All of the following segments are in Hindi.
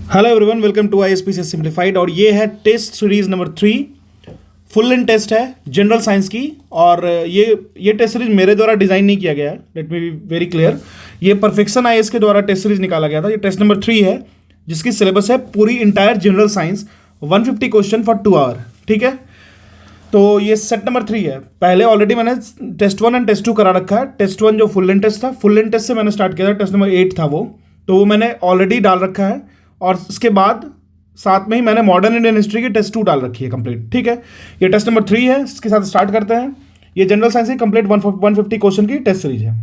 Hello everyone, welcome to ISPC simplified. और ये है test series number 3। Full length test है जनरल साइंस की। और ये टेस्ट सीरीज मेरे द्वारा डिज़ाइन नहीं किया गया है, let me be very clear. ये परफेक्शन आईएएस के द्वारा टेस्ट सीरीज निकाला गया था। ये टेस्ट नंबर 3 है, जिसकी सिलेबस है पूरी entire general science, 150 question for 2 hour. ठीक है, तो ये सेट नंबर 3 है। पहले ऑलरेडी मैंने टेस्ट 1 एंड टेस्ट 2 करा रखा है। टेस्ट 1 जो फुल लेंथ टेस्ट था, फुल लेंथ टेस्ट से मैंने स्टार्ट किया था, टेस्ट नंबर 8 था वो, तो वो मैंने ऑलरेडी डाल रखा है। और उसके बाद साथ में ही मैंने मॉडर्न इंडियन हिस्ट्री की टेस्ट 2 डाल रखी है कंप्लीट। ठीक है, ये टेस्ट नंबर 3 है, इसके साथ स्टार्ट करते हैं। ये जनरल साइंस की कंप्लीट 150 क्वेश्चन की टेस्ट सीरीज है।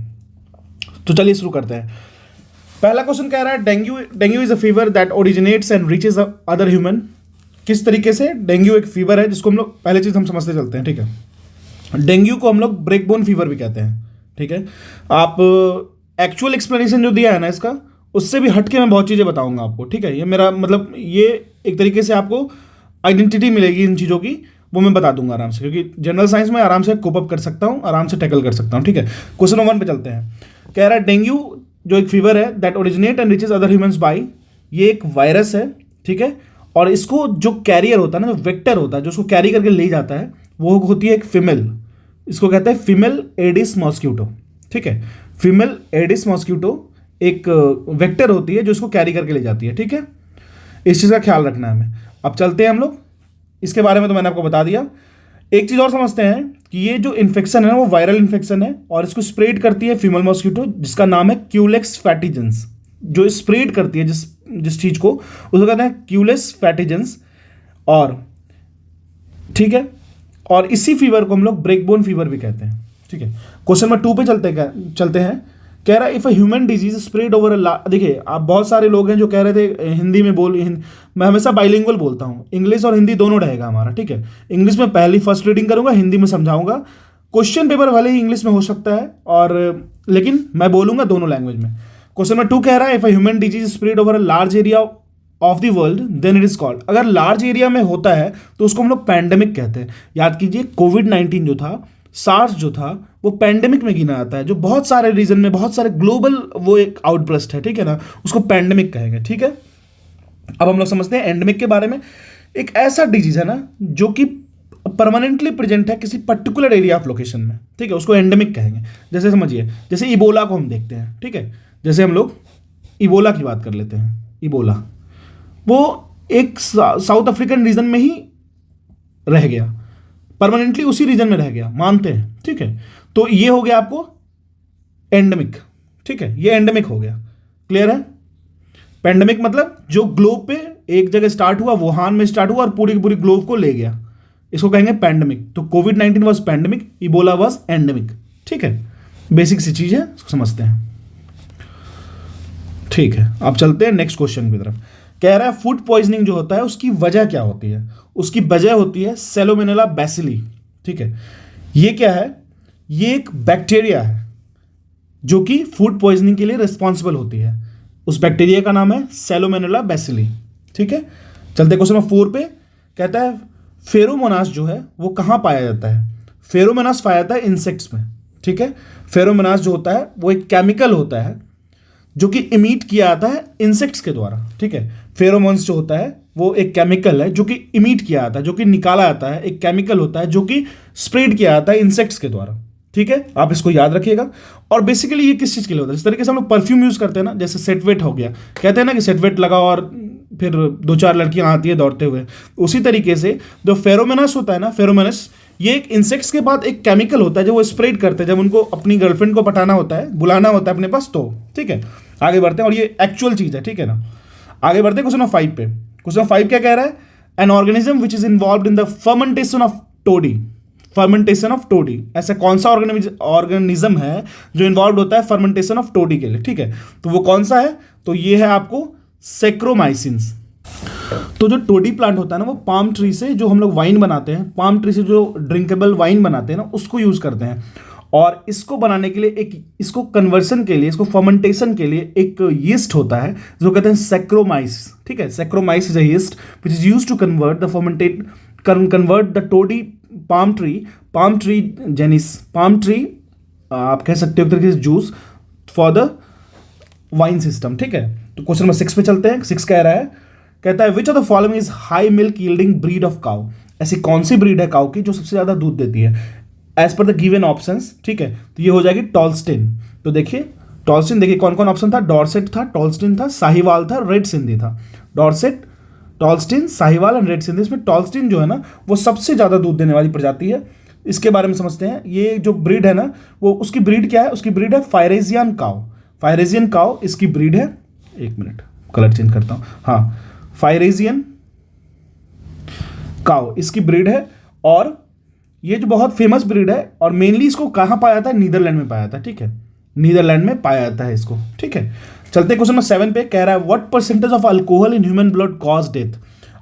तो चलिए शुरू करते हैं। पहला क्वेश्चन कह रहा है dengue is a fever that originates and reaches other human. किस तरीके से? डेंगू एक फीवर है जिसको हम लोग पहले चीज़ हम समझते चलते हैं। ठीक है, डेंगू को हम लोग ब्रेक बोन फीवर भी कहते हैं। ठीक है, आप एक्चुअल एक्सप्लेनेशन जो दिया है ना इसका, उससे भी हट के मैं बहुत चीज़ें बताऊंगा आपको। ठीक है, ये मेरा मतलब ये एक तरीके से आपको आइडेंटिटी मिलेगी इन चीज़ों की, वो मैं बता दूंगा आराम से, क्योंकि जनरल साइंस में आराम से कोप अप कर सकता हूँ, आराम से टैकल कर सकता हूँ। ठीक है, क्वेश्चन नंबर 1 पे चलते हैं। कह रहा है डेंगू जो एक फीवर है that originate and reaches other humans by, ये एक वायरस है। ठीक है, और इसको जो कैरियर होता है ना, जो वेक्टर होता है जो उसको कैरी करके ले जाता है, वो होती है एक फीमेल। इसको कहते हैं फीमेल एडिस मॉस्क्यूटो। ठीक है, फीमेल एडिस मॉस्क्यूटो एक वेक्टर होती है जो इसको कैरी करके ले जाती है। ठीक है, इस चीज़ का ख्याल रखना है हमें। अब चलते हैं हम लोग, इसके बारे में तो मैंने आपको बता दिया। एक चीज़ और समझते हैं कि ये जो इन्फेक्शन है ना, वो वायरल इन्फेक्शन है, और इसको स्प्रेड करती है फीमेल मॉस्क्यूटो, जिसका नाम है क्यूलेक्स फैटिजेंस। जो स्प्रेड करती है जिस चीज़ को, उसको कहते हैं क्यूलेक्स फैटिजेंस। और ठीक है, और इसी फीवर को हम लोग ब्रेकबोन फीवर भी कहते हैं। ठीक है, क्वेश्चन नंबर 2 पे चलते हैं। कह रहा है if a human disease spread over देखिए, आप बहुत सारे लोग हैं जो कह रहे थे हिंदी में मैं हमेशा बाइलिंगुअल बोलता हूँ, इंग्लिश और हिंदी दोनों रहेगा हमारा। ठीक है, इंग्लिश में पहली फर्स्ट रीडिंग करूंगा, हिंदी में समझाऊंगा। क्वेश्चन पेपर भले ही इंग्लिश में हो सकता है, और लेकिन मैं बोलूंगा दोनों लैंग्वेज में। क्वेश्चन नंबर 2 कह रहा है if a human disease spread over a large area of the world then it is called. अगर लार्ज एरिया में होता है तो उसको हम लोग पैंडेमिक कहते हैं। याद कीजिए, कोविड-19 जो था, सार्स जो था, वो पैंडेमिक में गिना जाता है, जो बहुत सारे रीजन में, बहुत सारे ग्लोबल वो एक आउटब्रस्ट है। ठीक है ना, उसको पैंडेमिक कहेंगे। ठीक है, अब हम लोग समझते हैं एंडेमिक के बारे में। एक ऐसा डिजीज है ना जो कि परमानेंटली प्रेजेंट है किसी पर्टिकुलर एरिया ऑफ लोकेशन में। ठीक है, उसको एंडेमिक कहेंगे। जैसे समझिए, जैसे इबोला को हम देखते हैं। ठीक है, जैसे हम लोग इबोला की बात कर लेते हैं। इबोला वो एक साउथ अफ्रीकन रीजन में ही रह गया, परमानेंटली उसी रीजन में रह गया, मानते हैं। ठीक है, तो ये हो गया आपको एंडेमिक। ठीक है, ये एंडेमिक हो गया। क्लियर है? पेंडेमिक मतलब जो ग्लोब पे एक जगह स्टार्ट हुआ, वुहान में स्टार्ट हुआ और पूरी की पूरी ग्लोब को ले गया, इसको कहेंगे पेंडेमिक। तो कोविड-19 was pandemic, Ebola was endemic. ठीक है, बेसिक सी चीज है, इसको समझते हैं। ठीक है, अब चलते हैं नेक्स्ट क्वेश्चन की तरफ। कह रहा है फूड पॉइजनिंग जो होता है उसकी वजह क्या होती है? उसकी वजह होती है सैलोमोनेला बैसिली। ठीक है, ये क्या है? ये एक बैक्टीरिया है जो कि फूड पॉइजनिंग के लिए रिस्पॉन्सिबल होती है। उस बैक्टीरिया का नाम है सैलोमोनेला बैसिली। ठीक है, चलते क्वेश्चन नंबर 4 पे। कहता है फेरोमोनास जो है वो कहाँ पाया जाता है? फेरोमोनास पाया जाता है इंसेक्ट्स में। ठीक है, फेरोमोनास जो होता है वो एक केमिकल होता है जो कि इमिट किया जाता है इंसेक्ट्स के द्वारा। ठीक है, फेरोमोन्स जो होता है वो एक केमिकल है जो कि इमिट किया जाता है, जो कि निकाला जाता है, एक केमिकल होता है जो कि स्प्रेड किया जाता है इंसेक्ट्स के द्वारा। ठीक है, आप इसको याद रखिएगा। और बेसिकली ये किस चीज़ के लिए होता है? जिस तरीके से हम लोग परफ्यूम यूज़ करते हैं ना, जैसे सेटवेट हो गया, कहते हैं ना कि सेटवेट लगाओ और फिर 2-4 लड़कियां आती है दौड़ते हुए, उसी तरीके से जो फेरोमोनास होता है ना, फेरोमोनस, ये एक इंसेक्ट्स के बाद एक केमिकल होता है जो वो स्प्रेड करते हैं जब उनको अपनी गर्लफ्रेंड को पटाना होता है, बुलाना होता है अपने पास। तो ठीक है, आगे बढ़ते हैं, और ये एक्चुअल चीज़ है। ठीक है ना, आगे बढ़ते हैं क्वेश्चन नंबर 5 पे। क्वेश्चन नंबर 5 क्या कह रहा है? An organism which is involved in the fermentation of toddy. Fermentation of toddy, ऐसा कौन सा ऑर्गेनिज्म है जो इन्वॉल्व होता है फर्मेंटेशन ऑफ टोडी के लिए? ठीक है, तो वो कौन सा है? तो ये है आपको सेक्रोमाइसिन्स। तो जो टोडी प्लांट होता है ना, वो पाम ट्री से जो हम लोग वाइन बनाते हैं, पाम ट्री से जो ड्रिंकेबल वाइन बनाते हैं ना, उसको यूज करते हैं। और इसको बनाने के लिए इसको कन्वर्सन के लिए, इसको फर्मेंटेशन के लिए एक यीस्ट होता है जो कहते हैं सेक्रोमाइस। ठीक है, saccharomyces is a yeast which is used to convert the toddy palm tree genus, palm tree आप कह सकते हो एक तरीके से juice for the wine system. ठीक है, तो क्वेश्चन नंबर 6 पे चलते हैं। 6 कह रहा है कहता है which of the following is high milk yielding breed of cow, ऐसी कौन सी ब्रीड है काउ की जो सबसे ज्यादा दूध देती है as per the given options, ठीक है। तो ये हो जाएगी टॉल्स्टेन। तो देखिए टॉल्स्टेन, देखिए कौन कौन ऑप्शन था, डॉर्सेट था, टॉल्स्टेन था, साहिवाल था, रेड सिंधी था। Dorset, Holstein, Sahiwal and red Sindhi. इसमें टॉल्स्टेन जो है ना वो सबसे ज़्यादा दूध देने वाली प्रजाति है। इसके बारे में समझते हैं। ये जो ब्रीड है ना वो उसकी ब्रीड क्या है, उसकी ब्रीड है फायरेजियन काउ। फायरेजियन काउ इसकी ब्रीड है, एक मिनट कलर चेंज करता हूँ, हाँ फायरेजियन काउ इसकी ब्रीड है। और ये जो बहुत फेमस ब्रीड है और मेनली इसको कहाँ पाया जाता है, नीदरलैंड में पाया जाता है, ठीक है, नीदरलैंड में पाया जाता है इसको, ठीक है। चलते क्वेश्चन नंबर 7 पे, कह रहा है what percentage of alcohol in human blood cause death,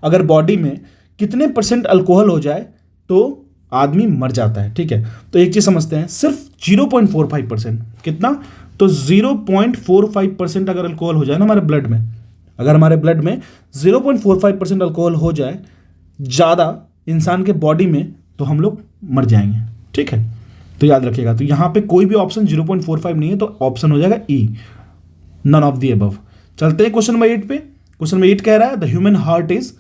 अगर बॉडी में कितने परसेंट अल्कोहल हो जाए तो आदमी मर जाता है, ठीक है। तो एक चीज समझते हैं, सिर्फ 0.45%, कितना, तो 0.45% अगर अल्कोहल हो जाए ना हमारे ब्लड में, अगर हमारे ब्लड में 0.45% अल्कोहल हो जाए ज़्यादा इंसान के बॉडी में, तो हम लोग मर जाएंगे, ठीक है। तो याद रखिएगा, तो यहाँ पे कोई भी ऑप्शन 0.45 नहीं है, तो ऑप्शन हो जाएगा ई, नन ऑफ दी अबव। चलते हैं क्वेश्चन नंबर 8 पे। क्वेश्चन नंबर 8 कह रहा है the human heart is,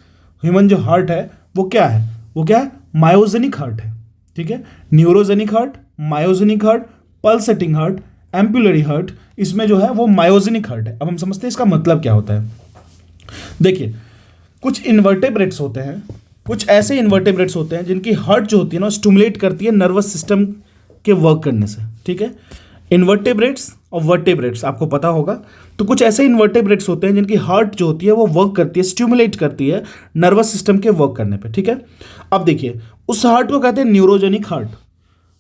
human जो हार्ट है वो क्या है, वो क्या है, मायोजेनिक हार्ट है, ठीक है। Neurogenic heart, myogenic heart, pulsating heart, ampullary heart, इसमें जो है वो मायोजेनिक हार्ट है। अब हम समझते हैं इसका मतलब क्या होता है। देखिए कुछ इन्वर्टेब्रेट्स होते हैं, कुछ ऐसे इन्वर्टेब्रेट्स होते हैं जिनकी हार्ट जो होती है ना स्टिमुलेट करती है नर्वस सिस्टम के वर्क करने से, ठीक है। इन्वर्टेब्रेट्स और वर्टेब्रेट्स आपको पता होगा। तो कुछ ऐसे इन्वर्टेब्रेट्स होते हैं जिनकी हार्ट जो होती है वो वर्क करती है, स्टिमुलेट करती है नर्वस सिस्टम के वर्क करने पे, ठीक है। अब देखिए उस हार्ट को कहते हैं न्यूरोजेनिक हार्ट।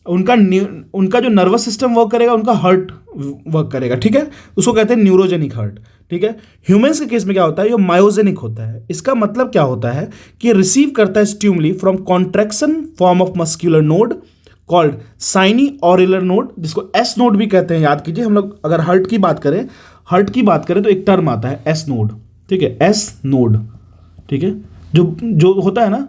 उनका जो नर्वस सिस्टम वर्क करेगा उनका हार्ट वर्क करेगा, ठीक है, उसको कहते हैं न्यूरोजेनिक हार्ट, ठीक है। ह्यूमंस के केस में क्या होता है, ये मायोजेनिक होता है। इसका मतलब क्या होता है कि रिसीव करता है stimuli from contraction form of muscular node called sino ऑरिलर नोड, जिसको एस नोड भी कहते हैं। याद कीजिए, हम लोग अगर हार्ट की बात करें तो एक टर्म आता है एस नोड, ठीक है, एस नोड, ठीक है। जो होता है ना,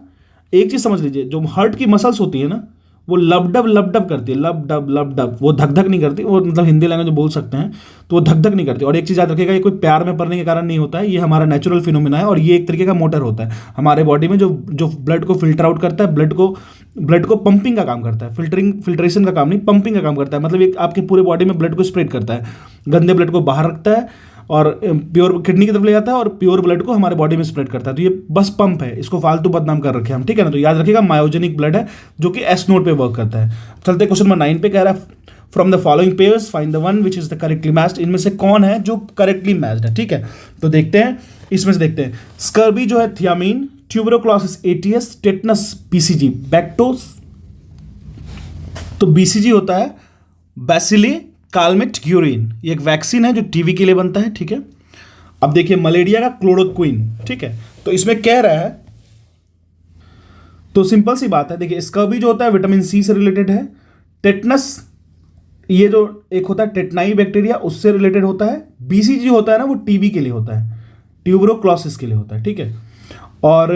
एक चीज समझ लीजिए, जो हार्ट की मसल्स होती है ना वो लबडब करती है, लब डब, वो धक धक नहीं करती, वो मतलब हिंदी लैंग्वेज बोल सकते हैं, तो वो धक धक नहीं करती। और एक चीज़ याद रखिएगा, ये कोई प्यार में पड़ने के कारण नहीं होता है, ये हमारा नेचुरल फिनोमिना है और ये एक तरीके का मोटर होता है हमारे बॉडी में जो ब्लड को फिल्टर आउट करता है, ब्लड को पंपिंग का काम करता है, फिल्ट्रेशन का काम नहीं, पंपिंग का काम करता है। मतलब ये आपके पूरे बॉडी में ब्लड को स्प्रेड करता है, गंदे ब्लड को बाहर रखता है और प्योर किडनी की तरफ ले जाता है और प्योर ब्लड को हमारे बॉडी में स्प्रेड करता है। तो ये बस पंप है, इसको फालतू बदनाम कर रखे हम, ठीक है ना। तो याद रखिएगा मायोजेनिक ब्लड है जो कि एस नोड पे वर्क करता है। चलते क्वेश्चन नंबर 9 पे, कह रहा है from the following pairs find the one which is the correctly matched, इनमें से कौन है जो करेक्टली मैच्ड है, ठीक है। तो देखते हैं, इसमें से देखते हैं, स्कर्बी जो है थियामीन, ट्यूबरोक्लोसिस एटीएस, टेटनस बीसीजी, बैक्टोस तो बीसीजी होता है बैसिली कालमेट ग्यूरिन, ये एक वैक्सीन है जो टीबी के लिए बनता है, ठीक है। अब देखिए मलेरिया का क्लोरोक्विन, ठीक है। तो इसमें कह रहा है, तो सिंपल सी बात है, देखिए स्कर्बी जो होता है विटामिन सी से रिलेटेड है, टेटनस ये जो एक होता है टेटनाई बैक्टीरिया उससे रिलेटेड होता है, बीसीजी होता है ना वो टीबी के लिए होता है, ट्यूबरोक्लोसिस के लिए होता है, ठीक है। और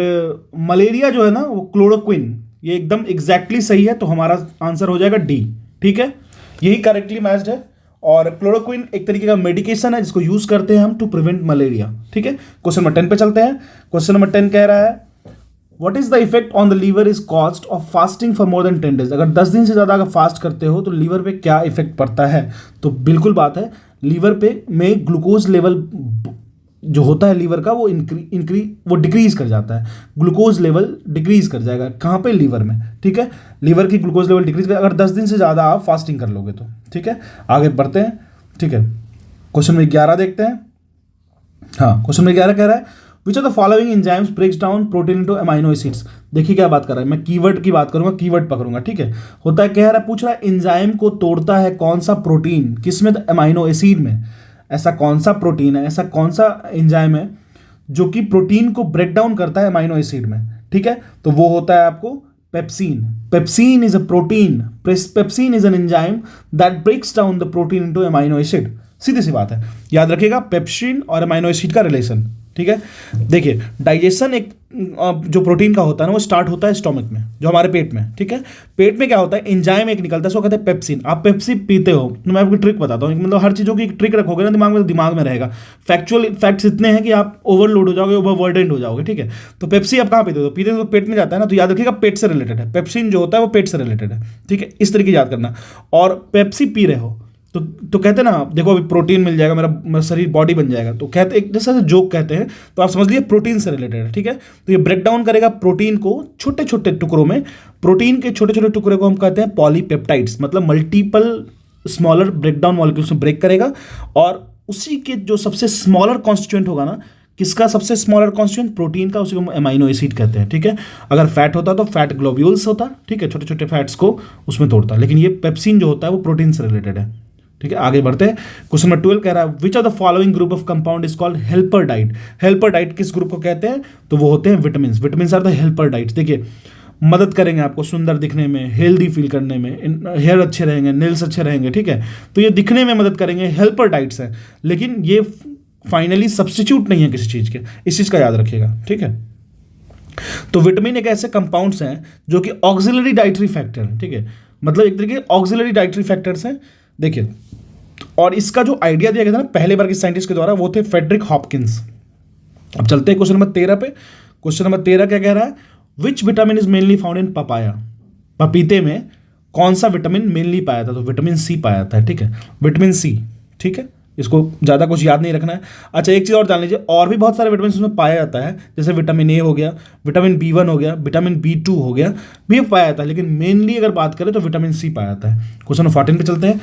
मलेरिया जो है ना वो क्लोरोक्विन, ये एकदम एग्जैक्टली सही है, तो हमारा आंसर हो जाएगा डी, ठीक है, यही करेक्टली मैच्ड है। और क्लोरोक्विन एक तरीके का मेडिकेशन है जिसको यूज करते हैं हम टू प्रिवेंट मलेरिया, ठीक है। क्वेश्चन नंबर 10 पे चलते हैं। क्वेश्चन नंबर 10 कह रहा है what is the effect on the liver is caused of fasting for more than 10 days, अगर 10 दिन से ज्यादा अगर फास्ट करते हो तो लीवर पे क्या इफेक्ट पड़ता है। तो बिल्कुल बात है, लीवर पे में ग्लूकोज लेवल जो होता है लीवर का वो वो डिक्रीज कर जाता है, ग्लूकोज लेवल डिक्रीज कर जाएगा, कहाँ पे, लीवर में, ठीक है। लीवर की ग्लूकोज लेवल डिक्रीज कर, अगर 10 दिन से ज़्यादा आप फास्टिंग कर लोगे तो, ठीक है। आगे बढ़ते हैं, ठीक है। क्वेश्चन नंबर 11 देखते हैं। हाँ, क्वेश्चन नंबर 11 कह रहा है which of the following enzymes breaks down protein into amino acids. देखिए क्या बात कर रहा है, मैं कीवर्ड की बात करूंगा, कीवर्ड पकड़ूंगा, ठीक है। होता है, कह रहा है, पूछ रहा है एंजाइम को तोड़ता है कौन सा प्रोटीन, किसमें, अमाइनो एसिड में। ऐसा कौन सा प्रोटीन है, ऐसा कौन सा एंजाइम है जो कि प्रोटीन को ब्रेक डाउन करता है अमाइनो एसिड में, ठीक है। तो वो होता है आपको pepsin. Pepsin is a protein, pepsin is an enzyme that breaks down the protein into amino acid. सीधी सी बात है, याद रखिएगा पेप्सिन और अमाइनो एसिड का रिलेशन, ठीक है। देखिए डाइजेशन एक जो प्रोटीन का होता है ना वो स्टार्ट होता है स्टोमक में, जो हमारे पेट में, ठीक है। पेट में क्या होता है, एंजाइम एक निकलता है, उसको कहते हैं पेप्सिन। आप पेप्सी पीते हो तो मैं आपको ट्रिक बताता हूँ, मतलब हर चीज़ों की एक ट्रिक रखोगे ना दिमाग में रहेगा। फैक्चुअल फैक्ट्स इतने हैं कि आप ओवरलोड हो जाओगे, ओवरबर्डनड हो जाओगे, ठीक है। तो पेप्सी आप कहाँ पीते हो, पीते तो पेट में जाता है ना, तो याद रखिएगा पेट से रिलेटेड है, पेप्सिन जो होता है वो पेट से रिलेटेड है, ठीक है। इस तरीके याद करना। और पेप्सी पी रहे हो तो कहते हैं ना, देखो अभी प्रोटीन मिल जाएगा, मेरा शरीर बॉडी बन जाएगा, तो कहते एक जैसा जोक कहते हैं, तो आप समझ लीजिए प्रोटीन से रिलेटेड है, ठीक है। तो ये ब्रेक डाउन करेगा प्रोटीन को छोटे छोटे टुकड़ों में। प्रोटीन के छोटे छोटे टुकड़े को हम कहते हैं पॉलीपेप्टाइड्स, मतलब multiple smaller break down molecules में ब्रेक करेगा। और उसी के जो सबसे स्मॉलर कॉन्स्टिट्यूएंट होगा ना, किसका सबसे स्मॉलर कॉन्स्टिट्यूएंट, प्रोटीन का, उसी को अमाइनो एसिड कहते हैं, ठीक है। अगर फैट होता तो फैट ग्लोब्यूल्स होता, ठीक है, छोटे छोटे फैट्स को उसमें तोड़ता, लेकिन ये पेप्सिन जो होता है वो प्रोटीन से रिलेटेड है, ठीक है। आगे बढ़ते हैं। क्वेश्चन नंबर 12 कह रहा है which of the following group of compound is called helper diet. Helper diet किस ग्रुप को कहते हैं, तो वो होते हैं vitamin. Vitamin are the helper diet. देखिए मदद करेंगे आपको सुंदर दिखने में, हेल्दी फील करने में, हेयर अच्छे रहेंगे, नेल्स अच्छे रहेंगे, ठीक है। तो ये दिखने में मदद करेंगे, हेल्पर डाइट्स हैं, लेकिन ये फाइनली सब्स्टिट्यूट नहीं है किसी चीज़ के, इस चीज़ का याद रखिएगा, ठीक है। तो विटामिन एक ऐसे कंपाउंड्स हैं जो कि ऑक्सिलरी डाइटरी फैक्टर हैं, ठीक है, मतलब एक तरीके ऑक्सिलरी डाइटरी फैक्टर्स हैं। देखिए, और इसका जो आइडिया दिया गया था ना पहले बार के साइंटिस्ट के द्वारा, वो थे फ्रेडरिक हॉपकिंस। अब चलते हैं क्वेश्चन नंबर 13 पे। क्वेश्चन नंबर 13 क्या कह रहा है, which vitamin is mainly found in papaya. पपीते में कौन सा विटामिन मेनली पाया था, तो विटामिन सी पाया जाता है, ठीक है, विटामिन सी, ठीक है। इसको ज़्यादा कुछ याद नहीं रखना है। अच्छा एक चीज़ और जान लीजिए, और भी बहुत सारे विटामिन उसमें पाया जाता है, जैसे विटामिन ए हो गया, विटामिन B1 हो गया, विटामिन B2 हो गया, भी पाया जाता है, लेकिन मेनली अगर बात करें तो विटामिन सी पाया जाता है। क्वेश्चन नंबर 14 पे चलते हैं।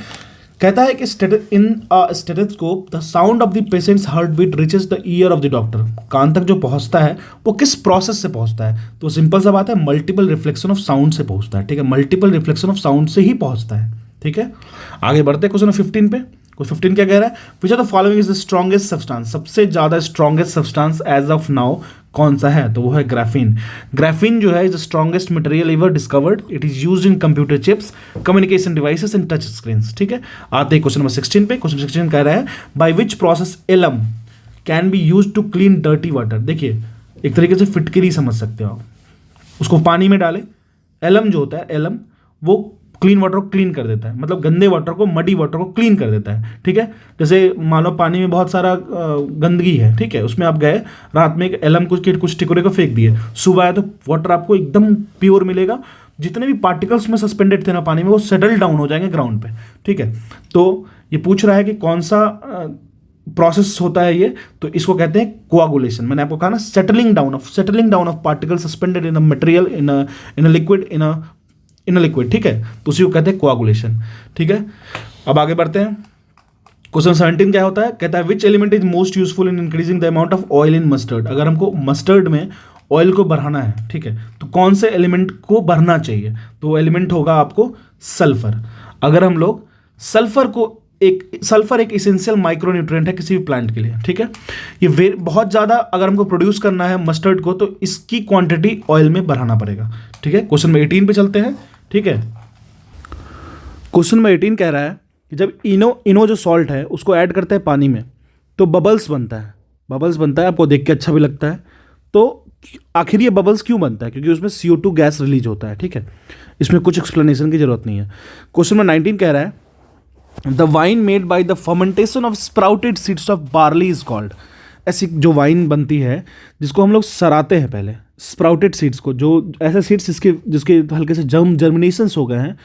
कहता है कि in stethoscope the sound of the patient's heart beat reaches the ear of the doctor. कान तक जो पहुंचता है वो किस प्रोसेस से पहुंचता है, तो सिंपल सा बात है, मल्टीपल रिफ्लेक्शन ऑफ साउंड से पहुंचता है, ठीक है, मल्टीपल रिफ्लेक्शन ऑफ साउंड से ही पहुंचता है, ठीक है। आगे बढ़ते हैं क्वेश्चन 15 पे। क्वेश्चन 15 क्या कह रहा है, which of the following is the strongest substance. सबसे ज्यादा strongest substance as of now कौन सा है, तो वो है ग्राफीन। ग्राफीन जो है is the strongest material ever discovered. It is used in computer chips, communication devices and touch screen, ठीक है। आते हैं क्वेश्चन नंबर 16 पे। क्वेश्चन 16 कह रहा है by which process alum can be use to clean dirty water. देखिए एक तरीके से फिटकरी समझ सकते हो आप, उसको पानी में डालें, एलम जो होता है, एलम वो क्लीन वाटर को क्लीन कर देता है, मतलब गंदे वाटर को, मडी वाटर को क्लीन कर देता है, ठीक है। जैसे मान लो पानी में बहुत सारा गंदगी है, ठीक है, उसमें आप गए रात में एक एलम कुछ टिकोरे को फेंक दिए, सुबह आए तो वाटर आपको एकदम प्योर मिलेगा, जितने भी पार्टिकल्स में सस्पेंडेड थे ना पानी में वो सेटल डाउन हो जाएंगे ग्राउंड पे, ठीक है। तो ये पूछ रहा है कि कौन सा प्रोसेस होता है ये, तो इसको कहते हैं कोआगुलेशन। मैंने आपको कहा ना settling down of particle suspended in a material in a liquid in a liquid, ठीक है, तो उसी को कहते हैं कोआगुलेशन, ठीक है। अब आगे बढ़ते हैं। क्वेश्चन 17 क्या होता है, कहता है which element is most useful in increasing the amount of oil in mustard. अगर हमको मस्टर्ड में ऑयल को बढ़ाना है, ठीक है, तो कौन से एलिमेंट को बढ़ना चाहिए, तो वो एलिमेंट होगा आपको सल्फर। अगर हम लोग सल्फर एक इसेंशियल माइक्रोन्यूट्रिएंट है किसी भी प्लांट के लिए, ठीक है। ये बहुत ज़्यादा अगर हमको प्रोड्यूस करना है मस्टर्ड को, तो इसकी क्वांटिटी ऑयल में बढ़ाना पड़ेगा, ठीक है। क्वेश्चन में 18 पे चलते हैं, ठीक है। क्वेश्चन में 18 कह रहा है कि जब इनो जो सॉल्ट है उसको ऐड करते हैं पानी में तो बबल्स बनता है, आपको देख के अच्छा भी लगता है। तो आखिर ये बबल्स क्यों बनता है, क्योंकि उसमें CO2 गैस रिलीज होता है, ठीक है। इसमें कुछ एक्सप्लेनेशन की जरूरत नहीं है। क्वेश्चन में 19 कह रहा है the wine made by the fermentation of sprouted seeds of barley is called. ऐसी जो वाइन बनती है जिसको हम लोग सराते हैं पहले, स्प्राउटेड सीड्स को, जो ऐसे सीड्स जिसके हल्के से जर्मिनेशंस हो गए हैं,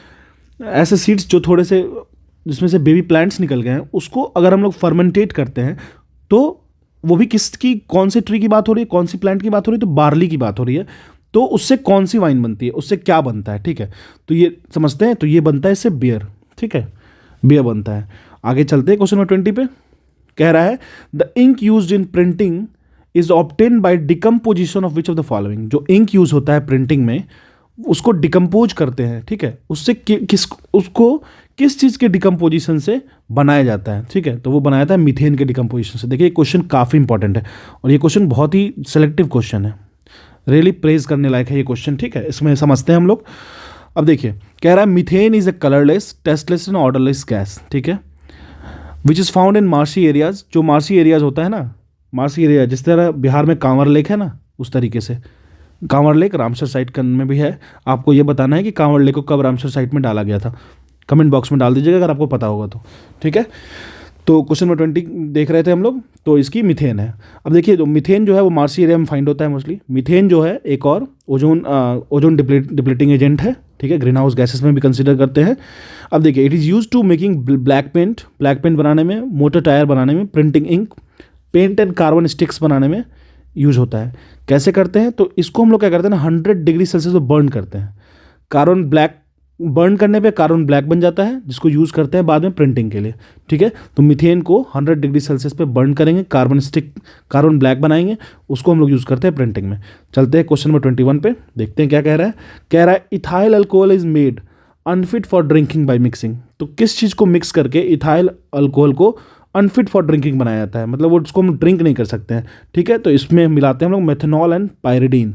ऐसे सीड्स जो थोड़े से जिसमें से बेबी प्लांट्स निकल गए हैं, उसको अगर हम लोग फर्मेंटेट करते हैं तो वो भी कौन से ट्री की बात हो रही है, कौन सी प्लांट की बात हो रही है, तो बार्ली की बात हो रही है। तो उससे कौन सी वाइन बनती है, उससे क्या बनता है, ठीक है, तो ये समझते हैं। तो ये बनता है इससे बियर, ठीक है, बियर बनता है। आगे चलते हैं क्वेश्चन नंबर 20 पे। कह रहा है the ink used in printing is obtain by decomposition of which of the following. जो इंक यूज होता है प्रिंटिंग में उसको डिकम्पोज करते हैं, ठीक है, उससे उसको किस चीज़ के डिकम्पोजिशन से बनाया जाता है, ठीक है, तो वो बनाया जाता है मीथेन के डिकम्पोजिशन से। देखिए ये क्वेश्चन काफ़ी इंपॉर्टेंट है और ये क्वेश्चन बहुत ही सेलेक्टिव क्वेश्चन है, रियली प्रेज करने लायक है ये क्वेश्चन, ठीक है। इसमें समझते हैं हम लोग। अब देखिए कह रहा है methane is a colourless, tasteless and odourless gas, ठीक है, which is found in marshy areas. जो मार्शी एरियाज होता है ना, मार्शी एरिया जिस तरह बिहार में कांवर लेक है ना, उस तरीके से। कांवड़ लेक रामसर साइट में भी है। आपको ये बताना है कि कांवड़ लेक को कब रामसर साइट में डाला गया था, कमेंट बॉक्स में डाल दीजिएगा अगर आपको पता होगा तो, ठीक है। तो क्वेश्चन नंबर 20 देख रहे थे हम लोग, तो इसकी मीथेन है। अब देखिए जो मीथेन जो है वो मार्सी एरिया में फाइंड होता है मोस्टली। मीथेन जो है एक और ओजोन डिप्लीटिंग एजेंट है, ठीक है, ग्रीन हाउस गैसेस में भी कंसिडर करते हैं। अब देखिए it is use to making black paint बनाने में, मोटर टायर बनाने में, printing ink, paint and carbon sticks बनाने में यूज होता है। कैसे करते हैं, तो इसको हम लोग क्या करते हैं ना 100 डिग्री सेल्सियस पर बर्न करते हैं। कार्बन ब्लैक बर्न करने पे कार्बन ब्लैक बन जाता है, जिसको यूज़ करते हैं बाद में प्रिंटिंग के लिए, ठीक है। तो मीथेन को 100 डिग्री सेल्सियस पे बर्न करेंगे, कार्बन ब्लैक बनाएंगे, उसको हम लोग यूज़ करते हैं प्रिंटिंग में। चलते हैं क्वेश्चन नंबर 21 पे, देखते हैं क्या कह रहा है। कह रहा है ethyl alcohol is made unfit for drinking by mixing. तो किस चीज़ को मिक्स करके इथाइल अल्कोहल को अनफिट फॉर ड्रिंकिंग बनाया जाता है, मतलब वो उसको हम ड्रिंक नहीं कर सकते हैं, ठीक है। तो इसमें मिलाते हैं हम लोग मेथनॉल एंड पायरिडीन।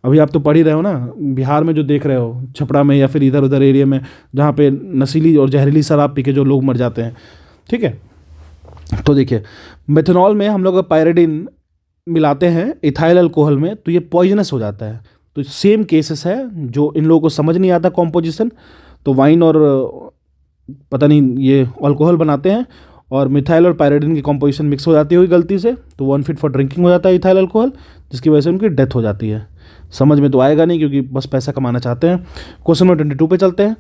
अभी आप तो पढ़ ही रहे हो ना, बिहार में जो देख रहे हो छपरा में या फिर इधर उधर एरिया में जहाँ पे नशीली और जहरीली शराब पी के जो लोग मर जाते हैं, ठीक है। तो देखिए मेथनॉल में हम लोग पायरिडीन मिलाते हैं इथाइल अल्कोहल में, तो ये पॉइजनस हो जाता है। तो सेम केसेस है जो इन लोगों को समझ नहीं आता कॉम्पोजिशन, तो वाइन और पता नहीं ये अल्कोहल बनाते हैं और मिथाइल और पायरिडीन की कॉम्पोजिशन मिक्स हो जाती है गलती से, तो वो अनफिट फॉर ड्रिंकिंग हो जाता है इथाइल अल्कोहल, जिसकी वजह से उनकी डेथ हो जाती है। समझ में तो आएगा नहीं क्योंकि बस पैसा कमाना चाहते हैं। क्वेश्चन नंबर 22 पे चलते हैं।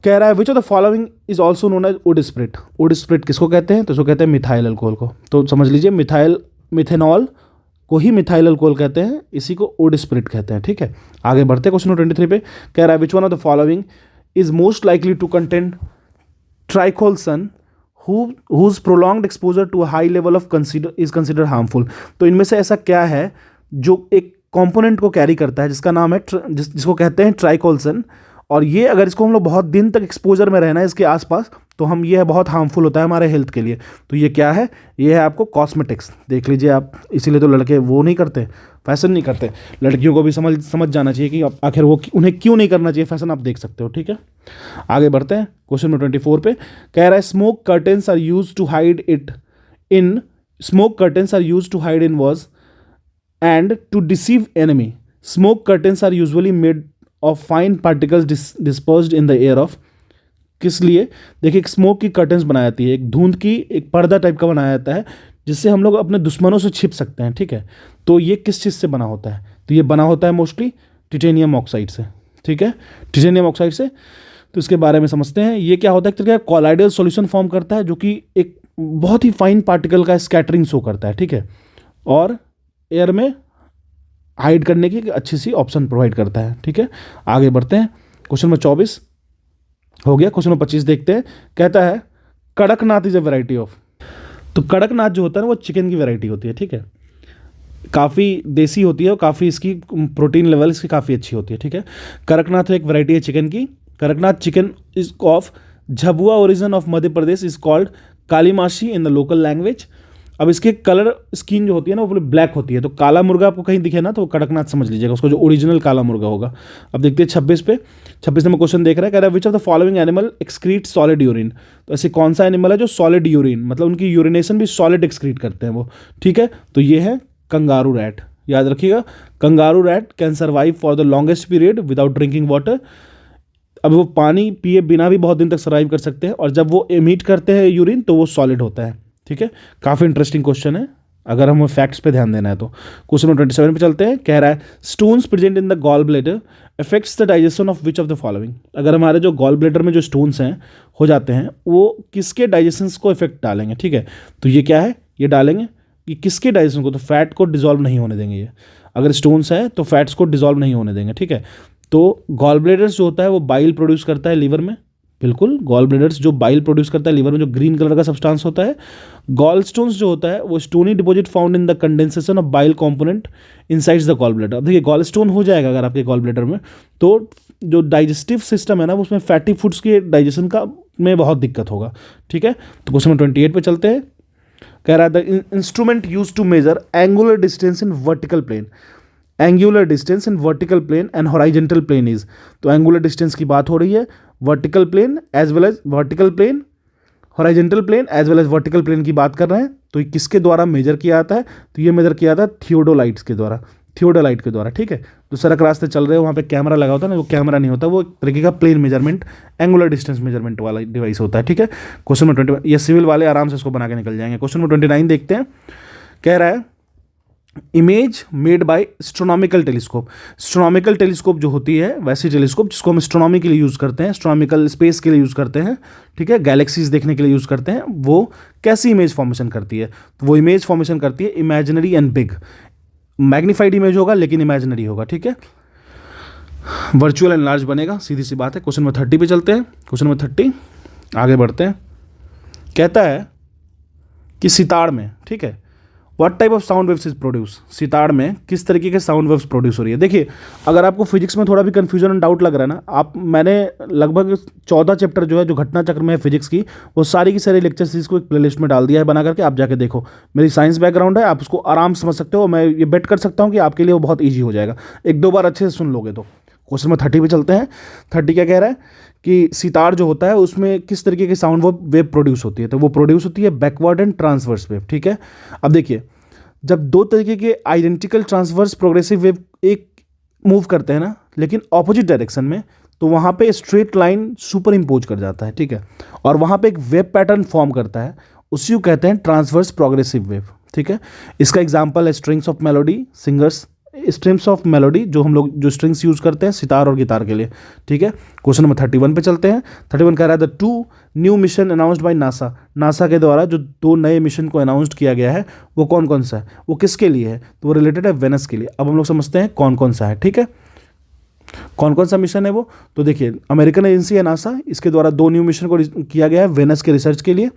कह रहा है which of the following is also known as wood spirit. Wood spirit किसको कहते हैं, तो इसको कहते हैं मिथाइल अल्कोहल को। तो समझ लीजिए मिथेनॉल को ही मिथाइल अल्कोहल कहते हैं, इसी को वुड स्प्रिट कहते हैं, ठीक है। आगे बढ़ते हैं क्वेश्चन नंबर 23 पे। कह रहा है which one of the following is most likely to contain triclosan whose prolonged exposure to a high level of is considered harmful। तो इनमें से ऐसा क्या है जो एक कंपोनेंट को कैरी करता है जिसका नाम है जिसको कहते हैं ट्राइकोल्सन, और ये अगर इसको हम लोग बहुत दिन तक एक्सपोजर में रहना है इसके आसपास, तो हम ये बहुत हार्मफुल होता है हमारे हेल्थ के लिए। तो ये क्या है, ये है आपको कॉस्मेटिक्स। देख लीजिए आप, इसीलिए तो लड़के वो नहीं करते, फैशन नहीं करते। लड़कियों को भी समझ जाना चाहिए कि आखिर वो उन्हें क्यों नहीं करना चाहिए फैशन, आप देख सकते हो, ठीक है। आगे बढ़ते हैं क्वेश्चन नंबर 24 पे। कह रहा है smoke curtains are use to hide in was and to deceive enemy. Smoke curtains are usually made of fine particles dispersed in the air of। किस लिए, देखिए स्मोक की कर्टन्स बनाई जाती है, एक धुंध की एक पर्दा टाइप का बनाया जाता है जिससे हम लोग अपने दुश्मनों से छिप सकते हैं, ठीक है। तो ये किस चीज़ से बना होता है, तो ये बना होता है मोस्टली टिटेनियम ऑक्साइड से, ठीक है, टिटेनियम ऑक्साइड से। तो इसके बारे में समझते हैं। ये क्या होता है, क्या कॉलाइडल सॉल्यूशन फॉर्म करता है जो कि एक बहुत ही फाइन पार्टिकल का स्कैटरिंग शो करता है, ठीक है, और एयर में हाइड करने की अच्छी सी ऑप्शन प्रोवाइड करता है, ठीक है। आगे बढ़ते हैं क्वेश्चन नंबर 24 हो गया। क्वेश्चन नंबर 25 देखते हैं। कहता है Kadaknath is a variety of. तो कड़कनाथ जो होता है ना वो चिकन की वैरायटी होती है, ठीक है, काफ़ी देसी होती है और काफ़ी इसकी प्रोटीन लेवल इसकी काफ़ी अच्छी होती है, ठीक है। कड़कनाथ एक वैरायटी है चिकन की। Kadaknath chicken is of Jhabua origin of Madhya Pradesh is called Kalimasi in the local language. अब इसके कलर स्किन जो होती है ना वो ब्लैक होती है, तो काला मुर्गा आपको कहीं दिखे ना तो वो कड़कनाथ समझ लीजिएगा, उसको जो ओरिजिनल काला मुर्गा होगा। अब देखते हैं 26 पे। 26 नंबर क्वेश्चन देख रहा है, कह रहा है which of the following animal excrete solid urine. तो ऐसे कौन सा एनिमल है जो सॉलिड यूरिन, मतलब उनकी यूरिनेशन भी सॉलिड एक्सक्रीट करते हैं वो, ठीक है। तो ये है कंगारू रैट, याद रखिएगा। Kangaroo rat can survive for the longest period without drinking water. अब वो पानी पिए बिना भी बहुत दिन तक सर्वाइव कर सकते हैं, और जब वो एमिट करते हैं यूरिन तो वो सॉलिड होता है, ठीक है। काफ़ी इंटरेस्टिंग क्वेश्चन है अगर हमें फैक्ट्स पे ध्यान देना है तो। क्वेश्चन नंबर 27 पे चलते हैं। कह रहा है stones present in the gall bladder affects the digestion of which of the following. अगर हमारे जो गॉल ब्लैडर में जो स्टोन्स हैं हो जाते हैं वो किसके डाइजेशन को इफेक्ट डालेंगे, ठीक है। तो ये क्या है, ये डालेंगे कि किसके डाइजेशन को, तो फैट को डिजोल्व नहीं होने देंगे। ये अगर स्टोन्स है तो फैट्स को डिजोल्व नहीं होने देंगे, ठीक है। तो गॉल ब्लैडर्स जो होता है वो बाइल प्रोड्यूस करता है लीवर में, बिल्कुल गॉल ब्लैडर्स जो बाइल प्रोड्यूस करता है लीवर में, जो ग्रीन कलर का सब्सटेंस होता है। गॉल स्टोन्स जो होता है वो stony deposit found in the condensation of bile component inside the gall bladder. अब देखिए गॉल स्टोन हो जाएगा अगर आपके गॉल ब्लैडर में, तो जो डाइजेस्टिव सिस्टम है ना उसमें फैटी फूड्स के डाइजेशन का में बहुत दिक्कत होगा, ठीक है। तो क्वेश्चन नंबर 28 पे चलते हैं। कह रहा है the instrument use to measure angular distance in vertical plane. Angular distance in vertical plane and horizontal plane is. तो एंगुलर डिस्टेंस की बात हो रही है, vertical plane as well as vertical plane, horizontal plane as well as vertical plane की बात कर रहे हैं। तो ये किसके द्वारा मेजर किया जाता है, तो ये मेजर किया जाता है थियोडोलाइट्स के द्वारा। थियोडोलाइट के द्वारा, ठीक है। जो सड़क रास्ते चल रहे हो वहाँ पे कैमरा लगा होता है ना, वो कैमरा नहीं होता, वो एक तरीके का plane measurement, angular distance measurement वाला डिवाइस होता है, ठीक है। क्वेश्चन नंबर 21, ये सिविल वाले आराम से इसको बना के निकल जाएंगे। क्वेश्चन नंबर 29 देखते हैं, कह रहा है image made by astronomical telescope. Astronomical telescope जो होती है वैसी टेलीस्कोप जिसको हम एस्ट्रोनॉमी के लिए यूज़ करते हैं, एस्ट्रोनॉमिकल स्पेस के लिए यूज़ करते हैं, ठीक है, गैलेक्सीज देखने के लिए यूज़ करते हैं, वो कैसी इमेज फॉर्मेशन करती है? तो वो इमेज फॉर्मेशन करती है imaginary and big. Magnified image होगा लेकिन इमेजिनरी होगा, ठीक है, वर्चुअल एंड लार्ज बनेगा, सीधी सी बात है। क्वेश्चन नंबर 30 पे चलते हैं। क्वेश्चन नंबर 30 आगे बढ़ते हैं, कहता है कि सितार में, ठीक है, what type of sound waves is produce, sitar में किस तरीके के साउंड वेव्स प्रोड्यूस हो रही है। देखिए, अगर आपको फिजिक्स में थोड़ा भी कंफ्यूजन एंड डाउट लग रहा है ना, मैंने लगभग 14 चैप्टर जो है जो घटना चक्र में है फिजिक्स की, वो सारी की सारी लेक्चर सीरीज को एक प्लेलिस्ट में डाल दिया है बना करके, आप जाके देखो। मेरी साइंस बैकग्राउंड है, आप उसको आराम से समझ सकते हो, मैं ये बेट कर सकता हूँ कि आपके लिए वो बहुत ईजी हो जाएगा, एक दो बार अच्छे से सुन लोगे तो। क्वेश्चन नंबर 30 पे चलते हैं। 30 क्या कह रहा है कि सितार जो होता है उसमें किस तरीके की साउंड वेव प्रोड्यूस होती है, तो वो प्रोड्यूस होती है बैकवर्ड एंड ट्रांसवर्स वेव, ठीक है। अब देखिए, जब दो तरीके के आइडेंटिकल ट्रांसवर्स प्रोग्रेसिव वेव एक मूव करते हैं ना, लेकिन ऑपोजिट डायरेक्शन में, तो वहाँ पे स्ट्रेट लाइन सुपर इम्पोज कर जाता है, ठीक है, और वहाँ पे एक वेव पैटर्न फॉर्म करता है, उसी को कहते हैं ट्रांसवर्स प्रोग्रेसिव वेव, ठीक है। इसका एग्जांपल है strings of melody, singers strings of melody, जो हम लोग जो स्ट्रिंग्स यूज़ करते हैं सितार और गिटार के लिए, ठीक है। क्वेश्चन नंबर 31 पे चलते हैं। 31 कह रहा है the 2 new mission announced by NASA, NASA के द्वारा जो 2 नए मिशन को अनाउंस्ड किया गया है वो कौन कौन सा है, वो किसके लिए है, तो वो रिलेटेड है वेनस के लिए। अब हम लोग समझते हैं कौन कौन सा है, ठीक है, कौन कौन सा मिशन है वो। तो देखिए, अमेरिकन एजेंसी है नासा, इसके द्वारा 2 न्यू मिशन को किया गया है वेनस के रिसर्च के लिए।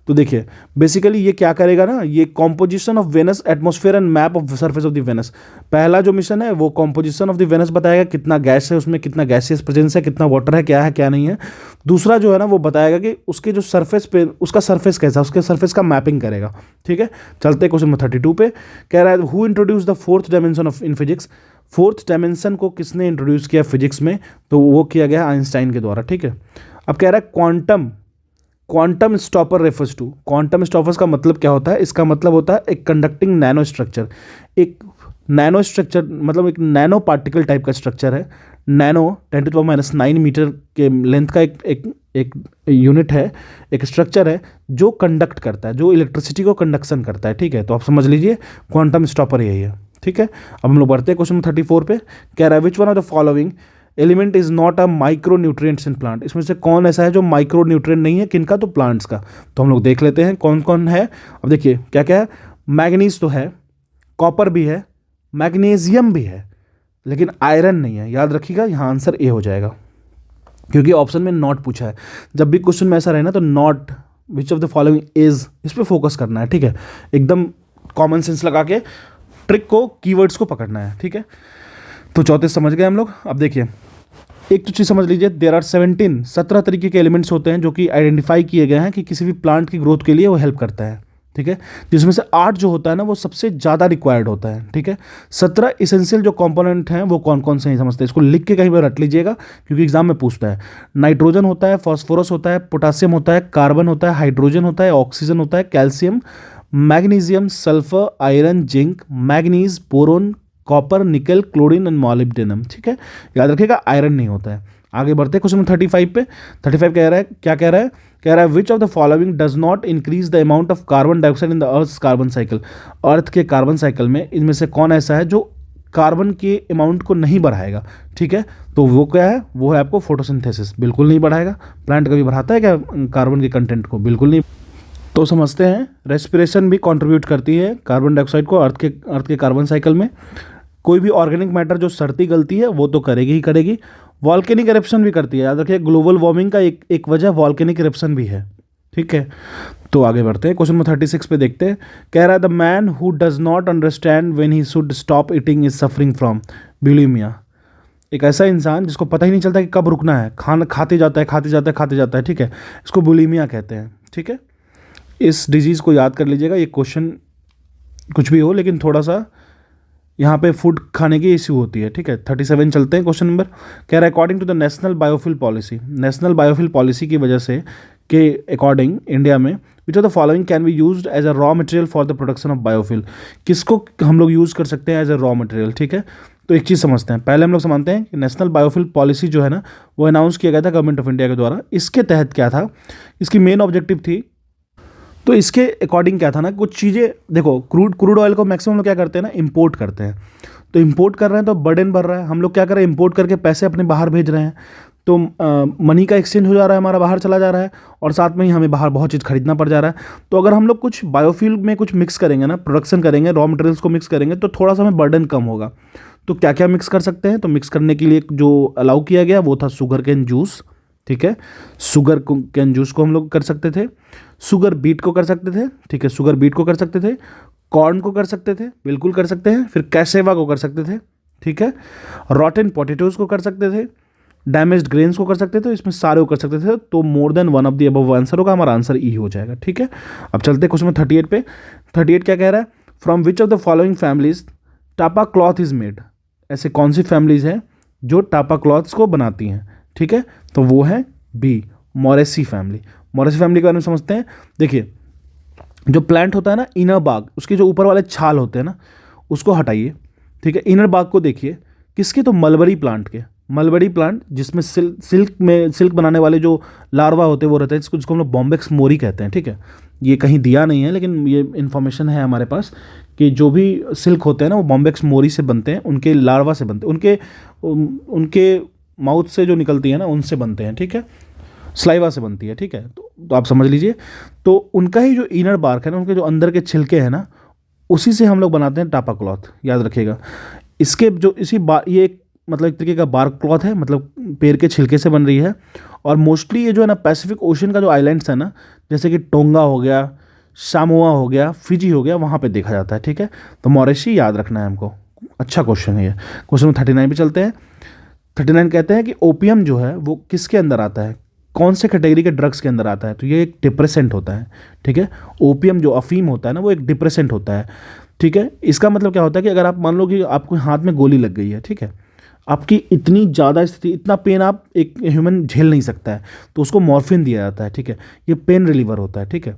तो देखिए, बेसिकली ये क्या करेगा ना, ये composition of Venus atmosphere and map of surface of the Venus. पहला जो मिशन है वो कॉम्पोजिशन ऑफ द वेनस बताएगा, कितना गैस है उसमें, कितना गैसियस प्रेजेंस है, कितना वाटर है, क्या नहीं है। दूसरा जो है ना वो बताएगा कि उसके जो सरफेस पे, उसका सरफेस कैसा है, उसके सरफेस का मैपिंग करेगा, ठीक है। चलते क्वेश्चन नंबर 32 पे, कह रहा है who introduce the 4th dimension of in physics. 4th dimension को किसने इंट्रोड्यूस किया फिजिक्स में, तो वो किया गया आइंस्टाइन के द्वारा, ठीक है। अब कह रहा है quantum stopper refers to, quantum stoppers का मतलब क्या होता है, इसका मतलब होता है एक कंडक्टिंग नैनो स्ट्रक्चर। एक नैनो स्ट्रक्चर मतलब एक नैनो पार्टिकल टाइप का स्ट्रक्चर है, नैनो 10⁻⁹ मीटर के लेंथ का एक यूनिट है, एक स्ट्रक्चर है जो कंडक्ट करता है, जो इलेक्ट्रिसिटी को कंडक्शन करता है, ठीक है। तो आप समझ लीजिए क्वांटम स्टॉपर यही है, ठीक है। अब हम लोग बढ़ते हैं क्वेश्चन 34 पे, कह रहा है which one of the following element is not a micro nutrients in plant. इसमें से कौन ऐसा है जो माइक्रो न्यूट्रिएंट नहीं है, किनका, तो प्लांट्स का। तो हम लोग देख लेते हैं कौन कौन है। अब देखिए क्या क्या है, मैग्नीज तो है, कॉपर भी है, मैग्नीशियम भी है, लेकिन आयरन नहीं है। याद रखिएगा, यहाँ आंसर ए हो जाएगा, क्योंकि ऑप्शन में नॉट पूछा है। जब भी क्वेश्चन में ऐसा रहे ना तो not which of the following is, इस पर फोकस करना है, ठीक है, एकदम कॉमन सेंस लगा के ट्रिक को, कीवर्ड्स को पकड़ना है, ठीक है। तो 34 समझ गए हम लोग। अब देखिए, एक तो चीज़ समझ लीजिए, देयर आर 17 तरीके के एलिमेंट्स होते हैं जो कि आइडेंटिफाई किए गए हैं कि किसी भी प्लांट की ग्रोथ के लिए वो हेल्प करता है, ठीक है, जिसमें से 8 जो होता है ना वो सबसे ज़्यादा रिक्वायर्ड होता है, ठीक है। 17 इसेंशियल जो कंपोनेंट हैं वो कौन कौन से नहीं समझते, इसको लिख के कहीं पर रट लीजिएगा क्योंकि एग्जाम में पूछता है। नाइट्रोजन होता है, फॉस्फोरस होता है, पोटासियम होता है, कार्बन होता है, हाइड्रोजन होता है, ऑक्सीजन होता है, calcium, magnesium, sulphur, iron, zinc, manganese, boron, copper, निकल, क्लोरीन एंड मॉलिब्डेनम, ठीक है। याद रखिएगा आयरन नहीं होता है। आगे बढ़ते हैं क्वेश्चन 35 पे। 35 कह रहा है, क्या कह रहा है, कह रहा है which of the following does not increase the amount of carbon dioxide in the earth carbon cycle. Earth के कार्बन साइकिल में इनमें से कौन ऐसा है जो कार्बन के अमाउंट को नहीं बढ़ाएगा, ठीक है। तो वो क्या है, वो है आपको फोटोसिंथेसिस, बिल्कुल नहीं बढ़ाएगा। प्लांट कभी बढ़ाता है क्या कार्बन के कंटेंट को, बिल्कुल नहीं। तो समझते हैं, रेस्पिरेशन भी कंट्रीब्यूट करती है कार्बन डाइऑक्साइड को अर्थ के कार्बन साइकिल में। कोई भी ऑर्गेनिक मैटर जो सड़ती गलती है वो तो करेगी ही करेगी। वॉल्केनिक इरप्शन भी करती है, याद रखिए ग्लोबल वार्मिंग का एक वजह वॉल्केनिक इरप्शन भी है, ठीक है। तो आगे बढ़ते हैं, क्वेश्चन नंबर 36 पे देखते हैं। कह रहा है the man who does not understand when he should stop eating is suffering from bulimia. एक ऐसा इंसान जिसको पता ही नहीं चलता कि कब रुकना है, खाना खाते जाता है, ठीक है, इसको बुलिमिया कहते हैं, ठीक है। इस डिजीज़ को याद कर लीजिएगा, ये क्वेश्चन कुछ भी हो लेकिन थोड़ा सा यहाँ पे फूड खाने की इश्यू होती है, ठीक है। 37 चलते हैं, क्वेश्चन नंबर कह रहा है according to the national biofuel policy. National biofuel policy की वजह से के अकॉर्डिंग इंडिया में which of the following can be used as a raw material for the production of biofuel, किसको हम लोग यूज़ कर सकते हैं एज अ रॉ मटेरियल, ठीक है। तो एक चीज़ समझते हैं, पहले हम लोग समझते हैं कि नेशनल बायोफ्यूल पॉलिसी जो है ना वो अनाउंस किया गया था गवर्नमेंट ऑफ इंडिया के द्वारा। इसके तहत क्या था, इसकी मेन ऑब्जेक्टिव थी, तो इसके अकॉर्डिंग क्या था ना, कुछ चीज़ें देखो, क्रूड ऑयल को मैक्सिमम लोग क्या करते हैं ना, इंपोर्ट करते हैं। तो इंपोर्ट कर रहे हैं तो बर्डन बढ़ रहा है, हम लोग क्या कर रहे हैं, इंपोर्ट करके पैसे अपने बाहर भेज रहे हैं, तो मनी का एक्सचेंज हो जा रहा है, हमारा बाहर चला जा रहा है, और साथ में ही हमें बाहर बहुत चीज़ खरीदना पड़ जा रहा है। तो अगर हम लोग कुछ बायोफ्यूल में कुछ मिक्स करेंगे ना, प्रोडक्शन करेंगे, रॉ मटेरियल्स को मिक्स करेंगे, तो थोड़ा सा हमें बर्डन कम होगा। तो क्या क्या मिक्स कर सकते हैं, तो मिक्स करने के लिए जो अलाउ किया गया वो था शुगर केन जूस, ठीक है। शुगर केन जूस को हम लोग कर सकते थे, शुगर बीट को कर सकते थे, ठीक है, शुगर बीट को कर सकते थे, कॉर्न को कर सकते थे, बिल्कुल कर सकते हैं, फिर कैसेवा को कर सकते थे, ठीक है, रॉटन पोटैटोज को कर सकते थे, डैमेज्ड ग्रेन्स को कर सकते थे, इसमें सारे को कर सकते थे। तो more than one of the above answer होगा, हमारा आंसर ई हो जाएगा, ठीक है। अब चलते क्वेश्चन में 38 पे। 38 क्या कह रहा है, from which of the following families tapa cloth is made, ऐसे कौन सी फैमिलीज हैं जो टापा क्लॉथ्स को बनाती हैं, ठीक है। तो वो है B, Moraceae family. Moraceae family के बारे में समझते हैं। देखिए, जो प्लांट होता है ना, इनर बाग, उसके जो ऊपर वाले छाल होते हैं ना, उसको हटाइए, ठीक है। इनर बाग को देखिए, किसके, तो मलबरी प्लांट के। मलबरी प्लांट जिसमें सिल्क बनाने वाले जो लार्वा होते हैं वो रहते हैं, जिसको हम लोग बॉम्बेक्स मोरी कहते हैं, ठीक है। ये कहीं दिया नहीं है, लेकिन ये इन्फॉर्मेशन है हमारे पास कि जो भी सिल्क होते हैं ना वो बॉम्बेक्स मोरी से बनते हैं, उनके लार्वा से बनते हैं, उनके माउथ से जो निकलती है ना उनसे बनते हैं, ठीक है, स्लाइवा से बनती है, ठीक है। तो आप समझ लीजिए, तो उनका ही जो इनर बार्क है ना, उनके जो अंदर के छिलके हैं ना, उसी से हम लोग बनाते हैं टापा क्लॉथ, याद रखिएगा। इसके जो ये एक मतलब एक तरीके का बार्क क्लॉथ है, मतलब पेड़ के छिलके से बन रही है। और मोस्टली ये जो है ना पैसिफिक ओशन का जो आइलैंड्स है ना, जैसे कि टोंगा हो गया, सामोआ हो गया, फिजी हो गया, वहाँ पे देखा जाता है, ठीक है। तो मॉरिशस याद रखना है हमको। अच्छा क्वेश्चन है ये। क्वेश्चन में 39 पे चलते हैं। 39 कहते हैं कि ओपियम जो है वो किसके अंदर आता है, कौन से कैटेगरी के ड्रग्स के अंदर आता है, तो ये एक डिप्रेसेंट होता है, ठीक है। ओपियम जो अफीम होता है ना वो एक डिप्रेसेंट होता है, ठीक है। इसका मतलब क्या होता है कि अगर आप मान लो कि आपको हाथ में गोली लग गई है, ठीक है, आपकी इतनी ज़्यादा स्थिति, इतना पेन आप एक ह्यूमन झेल नहीं सकता है, तो उसको मॉर्फिन दिया जाता है, ठीक है। ये पेन रिलीवर होता है, ठीक है।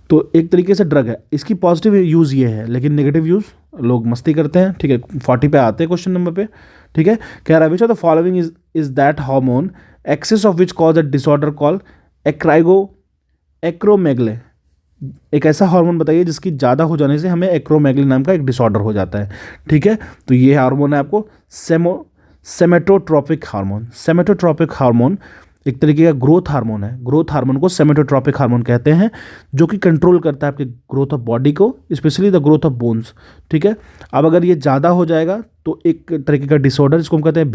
तो एक तरीके से ड्रग है। इसकी पॉजिटिव यूज़ ये है, लेकिन नेगेटिव यूज़ लोग मस्ती करते हैं, ठीक है। 40 पे आते हैं क्वेश्चन नंबर पे, ठीक है। कह रहा है which of the following is that hormone excess of which cause a disorder call acromegaly. एक ऐसा हार्मोन बताइए जिसकी ज़्यादा हो जाने से हमें एक्रोमेगले नाम का एक डिसऑर्डर हो जाता है, ठीक है। तो ये हार्मोन है आपको सेमेटोट्रोपिक हार्मोन। सेमेटोट्रोपिक हार्मोन एक तरीके का ग्रोथ हार्मोन है। ग्रोथ हार्मोन को सेमेटोट्रोपिक हार्मोन कहते हैं, जो कि कंट्रोल करता है आपके ग्रोथ ऑफ बॉडी को, specially the growth of bones, ठीक है। अब अगर ये ज़्यादा हो जाएगा तो एक तरीके का डिसऑर्डर जिसको हम कहते हैं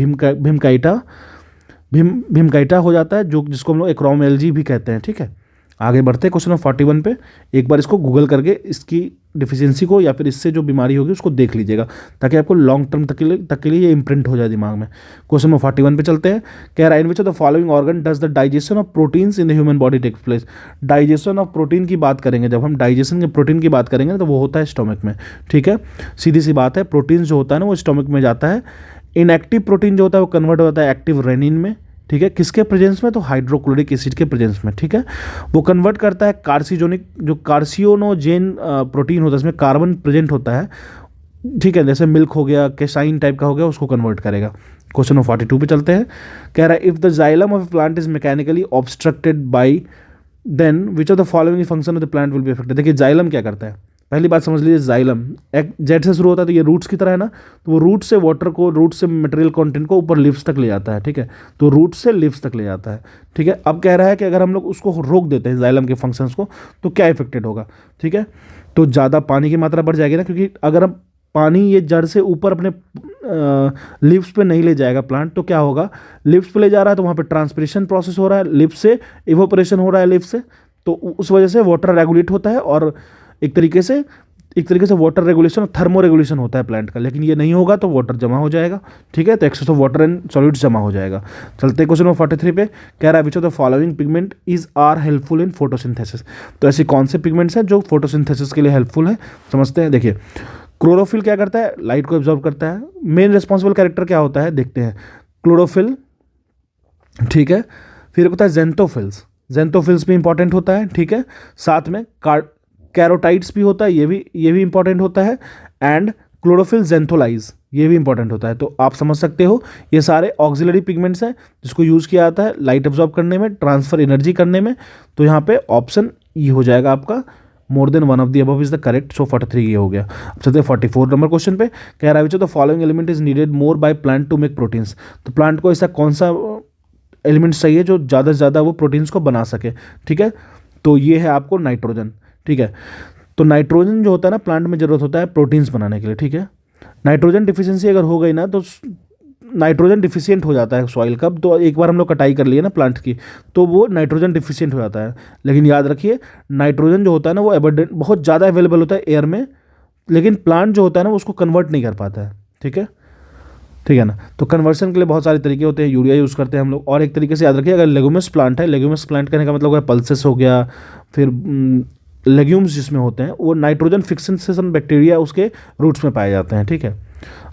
भीमकाइटा हो जाता है, जो जिसको हम लोग एक्रोमेल्जी भी कहते हैं, ठीक है। आगे बढ़ते हैं क्वेश्चन नंबर 41 पे। एक बार इसको गूगल करके इसकी डिफिशियंसी को या फिर इससे जो बीमारी होगी उसको देख लीजिएगा, ताकि आपको लॉन्ग टर्म तक के लिए ये इंप्रिंट हो जाए दिमाग में। क्वेश्चन नंबर 41 पे चलते हैं। कह रहा है in which of the following organ does the digestion of proteins in the human body take place. Digestion of protein की बात करेंगे, जब हम डाइजेशन के प्रोटीन की बात करेंगे तो वो होता है स्टोमक में, ठीक है। सीधी सी बात है, प्रोटीन जो होता है ना वो स्टोमक में जाता है। इनएक्टिव प्रोटीन जो होता है वो कन्वर्ट होता है एक्टिव रेनिन में, ठीक है। किसके प्रेजेंस में, तो हाइड्रोक्लोरिक एसिड के प्रेजेंस में, ठीक है। वो कन्वर्ट करता है कार्सियोनिक, जो कार्सियोनोजेन प्रोटीन होता है इसमें कार्बन प्रेजेंट होता है, ठीक है। जैसे मिल्क हो गया, केसाइन टाइप का हो गया, उसको कन्वर्ट करेगा। क्वेश्चन नंबर 42 पे चलते हैं। कह रहा है if the xylem of plant is mechanically obstructed by then which of the following function of the plant will be affected. देखिए जाइलम क्या करता है, पहली बात समझ लीजिए, जाइलम एक जेड से शुरू होता है, तो ये रूट्स की तरह है ना, तो वो रूट से वाटर को, रूट से मटेरियल कंटेंट को ऊपर लिव्स तक ले जाता है, ठीक है। तो रूट से लिव्स तक ले जाता है, ठीक है। अब कह रहा है कि अगर हम लोग उसको रोक देते हैं जाइलम के फंक्शंस को, तो क्या इफेक्टेड होगा, ठीक है। तो ज़्यादा पानी की मात्रा बढ़ जाएगी ना, क्योंकि अगर हम पानी ये जड़ से ऊपर अपने लिव्स पे नहीं ले जाएगा प्लांट, तो क्या होगा, लिव्स पे ले जा रहा है तो वहाँ पे ट्रांसपिरेशन प्रोसेस हो रहा है, लिव्स से इवोपरेशन हो रहा है लिव्स से, तो उस वजह से वाटर रेगुलेट होता है, और एक तरीके से वाटर रेगुलेशन और थर्मो रेगुलेशन होता है प्लांट का। लेकिन ये नहीं होगा तो वाटर जमा हो जाएगा, ठीक है। तो excess of water and solids जमा हो जाएगा। चलते हैं क्वेश्चन नंबर 43 पे। कह रहा है which of the following pigment is are helpful in photosynthesis. तो ऐसे कौन से पिगमेंट्स हैं जो फोटोसिंथेसिस के लिए हेल्पफुल है, समझते हैं। देखिए क्लोरोफिल क्या करता है, लाइट को एब्जॉर्ब करता है। मेन रिस्पॉन्सिबल कैरेक्टर क्या होता है, देखते हैं। क्लोरोफिल, ठीक है। फिर होता है जेंथोफिल्स, जेंथोफिल्स भी इंपॉर्टेंट होता है, ठीक है। साथ में कैरोटाइड्स भी होता है, ये भी इंपॉर्टेंट होता है। एंड क्लोरोफिल जेंथोलाइज, ये भी इंपॉर्टेंट होता है। तो आप समझ सकते हो ये सारे ऑक्सिलरी पिगमेंट्स हैं जिसको यूज़ किया जाता है लाइट एब्जॉर्ब करने में, ट्रांसफर एनर्जी करने में। तो यहाँ पे ऑप्शन ई हो जाएगा आपका, more than one of the above is the correct. So 43 ये हो गया। अब चलते हैं 44 नंबर क्वेश्चन पे। कह रहा है which of the following element is needed more by plant to make proteins. तो प्लांट को ऐसा कौन सा एलिमेंट्स चाहिए जो ज़्यादा से ज़्यादा वो प्रोटीन्स को बना सके, ठीक है। तो ये है आपको नाइट्रोजन, ठीक है। तो नाइट्रोजन जो होता है ना प्लांट में ज़रूरत होता है प्रोटीन्स बनाने के लिए, ठीक है। नाइट्रोजन डिफिशियंसी अगर हो गई ना तो नाइट्रोजन डिफिशियंट हो जाता है सॉइल का। तो एक बार हम लोग कटाई कर लिए ना प्लांट की तो वो नाइट्रोजन डिफिशियंट हो जाता है। लेकिन याद रखिए नाइट्रोजन जो होता है ना वो एबंडेंट बहुत ज़्यादा अवेलेबल होता है एयर में, लेकिन प्लांट जो होता है ना वो उसको कन्वर्ट नहीं कर पाता है, ठीक है, ठीक है ना। तो कन्वर्सन के लिए बहुत सारे तरीके होते हैं, यूरिया यूज़ करते हैं हम लोग। और एक तरीके से याद रखिए अगर लेगुमस प्लांट है, लेगुमस प्लांट कहने का मतलब है पल्सेस हो गया, फिर लेग्यूम्स जिसमें होते हैं वो नाइट्रोजन फिक्सेशन बैक्टीरिया उसके रूट्स में पाए जाते हैं, ठीक है।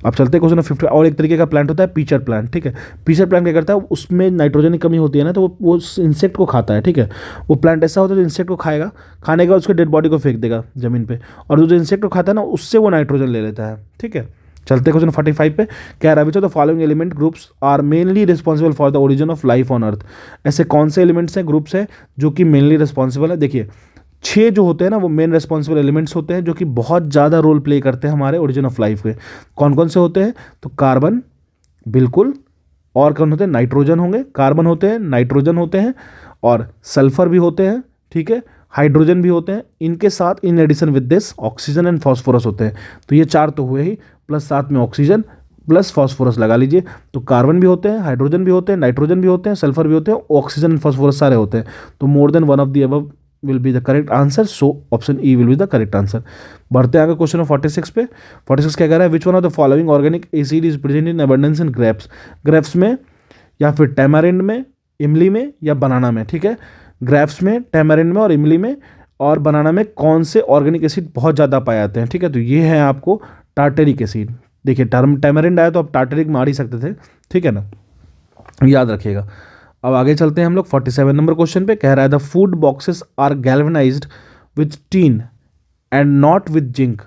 अब चलते हैं क्वेश्चन 50। और एक तरीके का प्लांट होता है पीचर प्लांट, ठीक है। पीचर प्लांट क्या करता है, उसमें नाइट्रोजन की कमी होती है ना तो वो इंसेक्ट को खाता है, ठीक है। वो प्लांट ऐसा होता है जो इंसेक्ट को खाएगा, खाने के बाद उसके डेड बॉडी को फेंक देगा जमीन पे, और जो इंसेक्ट को खाता है ना उससे वो नाइट्रोजन ले लेता है, ठीक है। चलते क्वेश्चन 45 पे। क्या रहा है the following element groups are mainly responsible for the origin of life on earth. ऐसे कौन से एलिमेंट्स हैं, ग्रुप्स हैं जो कि मेनली रिस्पॉन्सिबल है। देखिए 6 जो होते हैं ना वो मेन रिस्पॉन्सिबल एलिमेंट्स होते हैं जो कि बहुत ज़्यादा रोल प्ले करते हैं हमारे ओरिजिन ऑफ लाइफ के। कौन कौन से होते हैं, तो कार्बन, बिल्कुल, और कौन होते हैं, नाइट्रोजन होंगे, कार्बन होते हैं, नाइट्रोजन होते हैं, और सल्फर भी होते हैं, ठीक है, हाइड्रोजन भी होते हैं। इनके साथ in addition with this oxygen and phosphorus होते हैं। तो ये 4 तो हुए ही, प्लस साथ में ऑक्सीजन प्लस फॉस्फोरस लगा लीजिए। तो कार्बन भी होते हैं, हाइड्रोजन भी होते हैं, नाइट्रोजन भी होते हैं, सल्फर भी होते हैं, ऑक्सीजन एंड फॉस्फोरस सारे होते हैं। तो more than one of the above will be the correct answer, so option E will be the correct answer। बढ़ते आगे क्वेश्चन 46 पे। 46 क्या कह रहा है, which one of the following organic acid is present in abundance in grapes. Grapes में या फिर टैमारिंड में, इमली में या बनाना में, ठीक है। ग्रेप्स में, टैमारिंड में और इमली में और बनाना में कौन से ऑर्गेनिक एसिड बहुत ज़्यादा पाए जाते हैं, ठीक है। तो ये है आपको टार्टेरिक एसिड। देखिए टैमारिंड आया तो आप टार्टेरिक मार ही सकते थे, ठीक है ना, याद रखिएगा। अब आगे चलते हैं हम लोग 47 नंबर क्वेश्चन पे। कह रहा है the food boxes are galvanised with tin and not with zinc.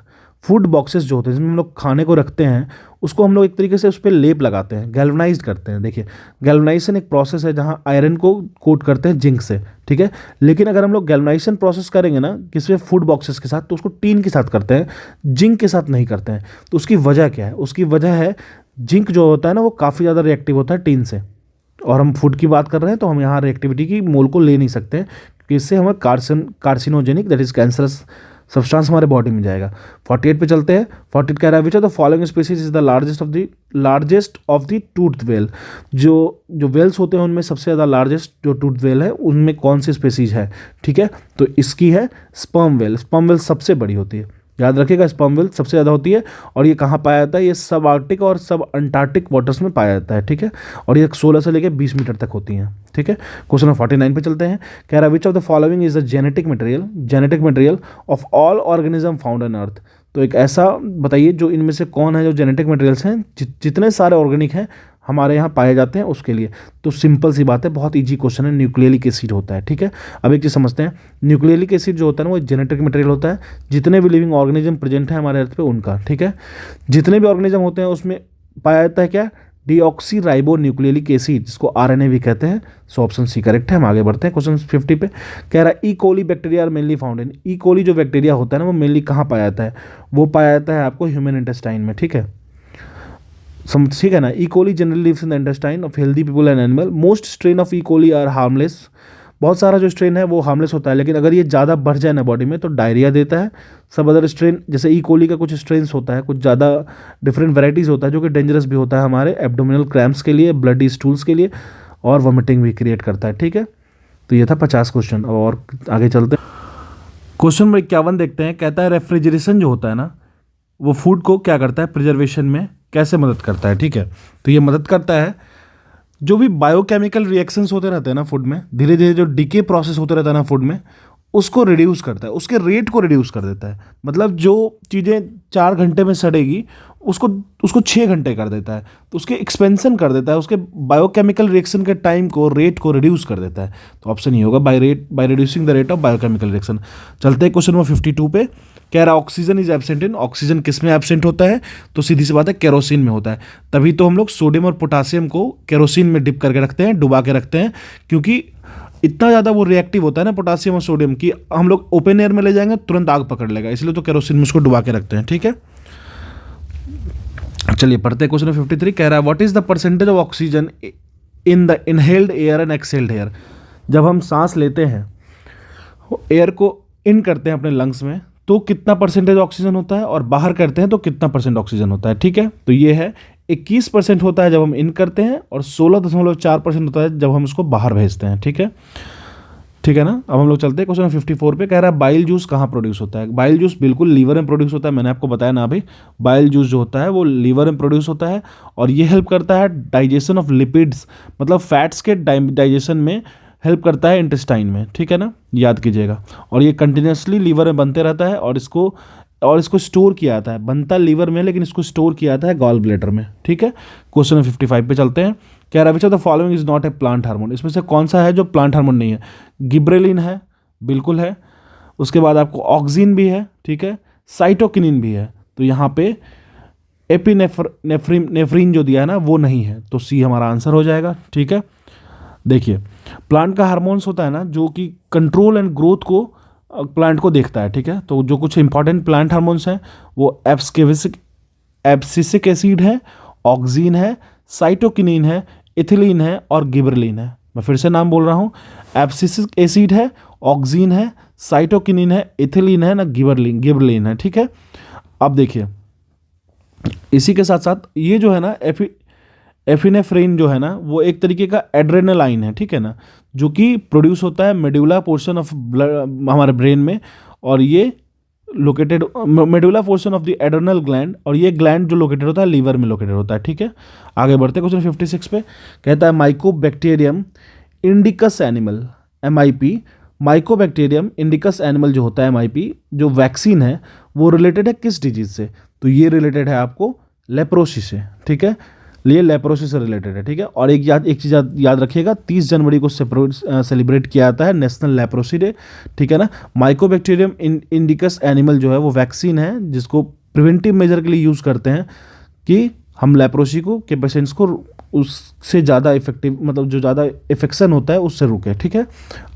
Food boxes जो होते हैं जिसमें हम लोग खाने को रखते हैं उसको हम लोग एक तरीके से उस पर लेप लगाते हैं, गैल्वेनाइज करते हैं। देखिए गैल्वेनाइजेशन एक प्रोसेस है जहाँ आयरन को कोट करते हैं जिंक से, ठीक है। लेकिन अगर हम लोग गैल्वेनाइजेशन प्रोसेस करेंगे ना किसी फूड बॉक्सेस के साथ तो उसको टीन के साथ करते हैं, जिंक के साथ नहीं करते हैं। तो उसकी वजह क्या है, उसकी वजह है जिंक जो होता है ना वो काफ़ी ज़्यादा रिएक्टिव होता है टीन से, और हम फूड की बात कर रहे हैं तो हम यहाँ रिएक्टिविटी की मोल को ले नहीं सकते हैं क्योंकि इससे हमें carcinogenic that is cancerous substance हमारे बॉडी में जाएगा। 48 पे चलते हैं। 48 कह रहा है which of the following species is the largest of the tooth well. जो वेल्स होते हैं उनमें सबसे ज़्यादा लार्जेस्ट जो टूथ वेल है उनमें कौन सी स्पीसीज है, ठीक है। तो इसकी है स्पर्म वेल। स्पर्म वेल सबसे बड़ी होती है, याद रखिएगा, स्पर्म वेल सबसे ज़्यादा होती है। और ये कहाँ पाया जाता है, ये सब आर्कटिक और सब अंटार्कटिक वाटर्स में पाया जाता है, ठीक है। और ये 16 से लेकर 20 मीटर तक होती हैं, ठीक है। क्वेश्चन 49 पे चलते हैं। कह रहा है which of the following is the genetic material of all organism found on earth. तो एक ऐसा बताइए जो इनमें से कौन है जो जेनेटिक मटेरियल्स हैं जितने सारे ऑर्गेनिक हैं हमारे यहाँ पाए जाते हैं उसके लिए। तो सिंपल सी बात है, बहुत इजी क्वेश्चन है, न्यूक्लियरिक एसिड होता है, ठीक है। अब एक चीज़ समझते हैं, न्यूक्लियरिक एसिड जो होता है ना वो जेनेटिक मटेरियल होता है जितने भी लिविंग ऑर्गेनिज्म प्रेजेंट है हमारे अर्थ पे उनका, ठीक है। जितने भी ऑर्गेनिज्म होते हैं उसमें पाया जाता है क्या, डीऑक्सी राइबो न्यूक्लियरिक एसिड, जिसको आरएनए भी कहते हैं। सो ऑप्शन सी करेक्ट है। हम आगे बढ़ते हैं क्वेश्चन 50 पे। कह रहा है E coli bacteria are mainly found in. E coli जो बैक्टीरिया होता है ना वो मेनली कहाँ पाया जाता है, वो पाया जाता है आपको ह्यूमन इंटेस्टाइन में, ठीक है, ठीक है ना। E coli generally lives in the intestine of healthy people and animal. Most strain of E coli are harmless. बहुत सारा जो स्ट्रेन है वो हार्मलेस होता है, लेकिन अगर ये ज़्यादा बढ़ जाए ना बॉडी में तो डायरिया देता है। सब अदर स्ट्रेन जैसे ई कोली का कुछ स्ट्रेन्स होता है, कुछ ज़्यादा डिफरेंट वेराइटीज़ होता है जो कि डेंजरस भी होता है हमारे एब्डोमिनल क्रैम्प्स के लिए, ब्लडी स्टूल्स के लिए, और वॉमिटिंग भी क्रिएट करता है, ठीक है। तो ये था 50 क्वेश्चन। और आगे चलते हैं क्वेश्चन नंबर 51 देखते हैं। कहता है रेफ्रिजरेशन जो होता है ना वो फूड को क्या करता है, प्रिजर्वेशन में कैसे मदद करता है, ठीक है। तो ये मदद करता है जो भी बायोकेमिकल रिएक्शंस होते रहते हैं ना फूड में, धीरे धीरे जो डिके प्रोसेस होते रहता है ना फूड में, उसको रिड्यूस करता है, उसके रेट को रिड्यूस कर देता है। मतलब जो चीज़ें 4 घंटे में सड़ेगी उसको उसको 6 घंटे कर देता है, तो उसके एक्सपेंशन कर देता है, उसके बायोकेमिकल रिएक्शन के टाइम को, रेट को रिड्यूस कर देता है। तो ऑप्शन ही होगा by reducing the rate of biochemical reaction. चलते हैं क्वेश्चन नंबर 52 पे। कह रहा oxygen is absent in, oxygen किस में एब्सेंट होता है? तो सीधी सी बात है केरोसिन में होता है। तभी तो हम लोग सोडियम और पोटासियम को केरोसिन में डिप करके रखते हैं, डुबा के रखते हैं, क्योंकि इतना ज़्यादा वो रिएक्टिव होता है ना पोटासियम और सोडियम की, हम लोग ओपन एयर में ले जाएंगे तुरंत आग पकड़ लेगा, इसलिए तो केरोसिन में उसको डुबा के रखते हैं। ठीक है, चलिए पढ़ते हैं क्वेश्चन 53। कह रहा है what is the percentage of oxygen in the inhaled air and exhaled air. जब हम सांस लेते हैं, एयर को इन करते हैं अपने लंग्स में, तो कितना परसेंटेज ऑक्सीजन होता है, और बाहर करते हैं तो कितना परसेंट ऑक्सीजन होता है। ठीक है, तो ये है 21% होता है जब हम इन करते हैं, और 16.4% होता है जब हम उसको बाहर भेजते हैं। ठीक है, ठीक है ना। अब हम लोग चलते हैं क्वेश्चन 54 पे। कह रहा है बाइल जूस कहाँ प्रोड्यूस होता है? बाइल जूस बिल्कुल लीवर में प्रोड्यूस होता है, मैंने आपको बताया ना अभी। बाइल जूस जो होता है वो लीवर में प्रोड्यूस होता है, और ये हेल्प करता है डाइजेशन ऑफ लिपिड्स, मतलब फैट्स के डाइजेशन में हेल्प करता है इंटेस्टाइन में। ठीक है ना, याद कीजिएगा। और ये कंटिन्यूसली लीवर में बनते रहता है, और इसको स्टोर किया जाता है, बनता लीवर में लेकिन इसको स्टोर किया जाता है गॉल ब्लैडर में। ठीक है, क्वेश्चन 55 पे चलते हैं। कह रहा है which of the following is not a plant hormone. इसमें से कौन सा है जो प्लांट हार्मोन नहीं है? गिब्रेलिन है, बिल्कुल है। उसके बाद आपको ऑक्सिन भी है, ठीक है, साइटोकिनिन भी है। तो यहाँ पे एपिनेफ्रीन जो दिया है ना वो नहीं है, तो सी हमारा आंसर हो जाएगा। ठीक है, देखिए प्लांट का हार्मोन्स होता है ना जो कि कंट्रोल एंड ग्रोथ को प्लांट को देखता है। ठीक है, तो जो कुछ इंपॉर्टेंट प्लांट हार्मोन्स हैं वो एब्सिसिक एसिड है, ऑक्सिन है, साइटोकिनिन है, इथिलीन है और गिबरलिन है। मैं फिर से नाम बोल रहा हूँ, एब्सिसिक एसिड है, ऑक्सिन है, साइटोकिनिन है, इथिलीन है ना, गिबरलिन है। ठीक है, अब देखिए इसी के साथ साथ ये जो है ना एफिनेफ्रिन जो है ना वो एक तरीके का एड्रेनालाइन है। ठीक है ना, जो कि प्रोड्यूस होता है मेडुला पोर्शन ऑफ हमारे ब्रेन में, और ये located medulla portion of the adrenal gland, और ये ग्लैंड जो लोकेटेड होता है लीवर में लोकेटेड होता है। ठीक है, आगे बढ़ते हैं क्वेश्चन 56 पे। कहता है Mycobacterium indicus animal, MIP, Mycobacterium indicus animal जो होता है MIP, जो वैक्सीन है वो रिलेटेड है किस डिजीज से? तो ये रिलेटेड है आपको लेप्रोसिस से। ठीक है, ये लेप्रोसिस से रिलेटेड है। ठीक है, और एक चीज़ याद रखिएगा, 30 जनवरी को सेलिब्रेट किया जाता है नेशनल लेप्रोसी डे। ठीक है ना, माइकोबैक्टीरियम इंडिकस एनिमल जो है वो वैक्सीन है जिसको प्रिवेंटिव मेजर के लिए यूज़ करते हैं कि हम लेप्रोसी को के पेशेंट्स को उससे ज़्यादा इफेक्टिव, मतलब जो ज़्यादा इफेक्शन होता है उससे रुके। ठीक है,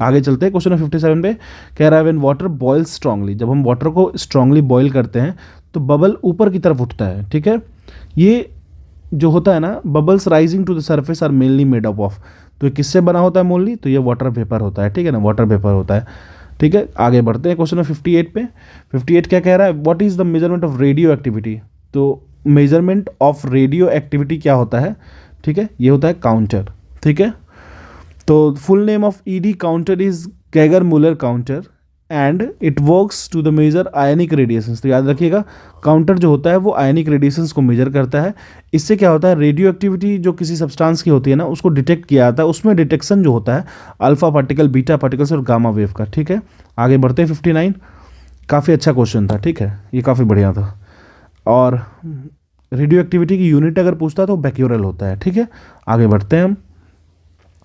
आगे चलते हैं क्वेश्चन 57 पे। कह रहा है व्हेन वाटर बॉइल्स स्ट्रांगली, जब हम वाटर को स्ट्रांगली बॉयल करते हैं तो बबल ऊपर की तरफ उठता है। ठीक है, ये जो होता है ना, bubbles rising to the surface are mainly made up of, तो ये किससे बना होता है मोनली? तो ये वाटर वेपर होता है। ठीक है ना, वाटर वेपर होता है। ठीक है, आगे बढ़ते हैं क्वेश्चन 58 पे। 58 क्या कह रहा है? What is the measurement of radio activity. तो मेजरमेंट ऑफ रेडियो एक्टिविटी क्या होता है? ठीक है, ये होता है काउंटर। ठीक है, तो full name of ED counter is Geiger Muller counter and it works to the measure ionic radiations. तो याद रखिएगा, काउंटर जो होता है वो आयनिक रेडिएशंस को मेजर करता है। इससे क्या होता है, रेडियो एक्टिविटी जो किसी सब्सटेंस की होती है ना उसको डिटेक्ट किया जाता है, उसमें डिटेक्शन जो होता है अल्फा पार्टिकल, बीटा पार्टिकल्स और गामा वेव का। ठीक है, आगे बढ़ते हैं 59। काफ़ी अच्छा क्वेश्चन था। ठीक है, ये काफ़ी बढ़िया था, और रेडियो एक्टिविटी की यूनिट अगर पूछता है तो बैक्यूरल होता है। ठीक है, आगे बढ़ते हैं हम।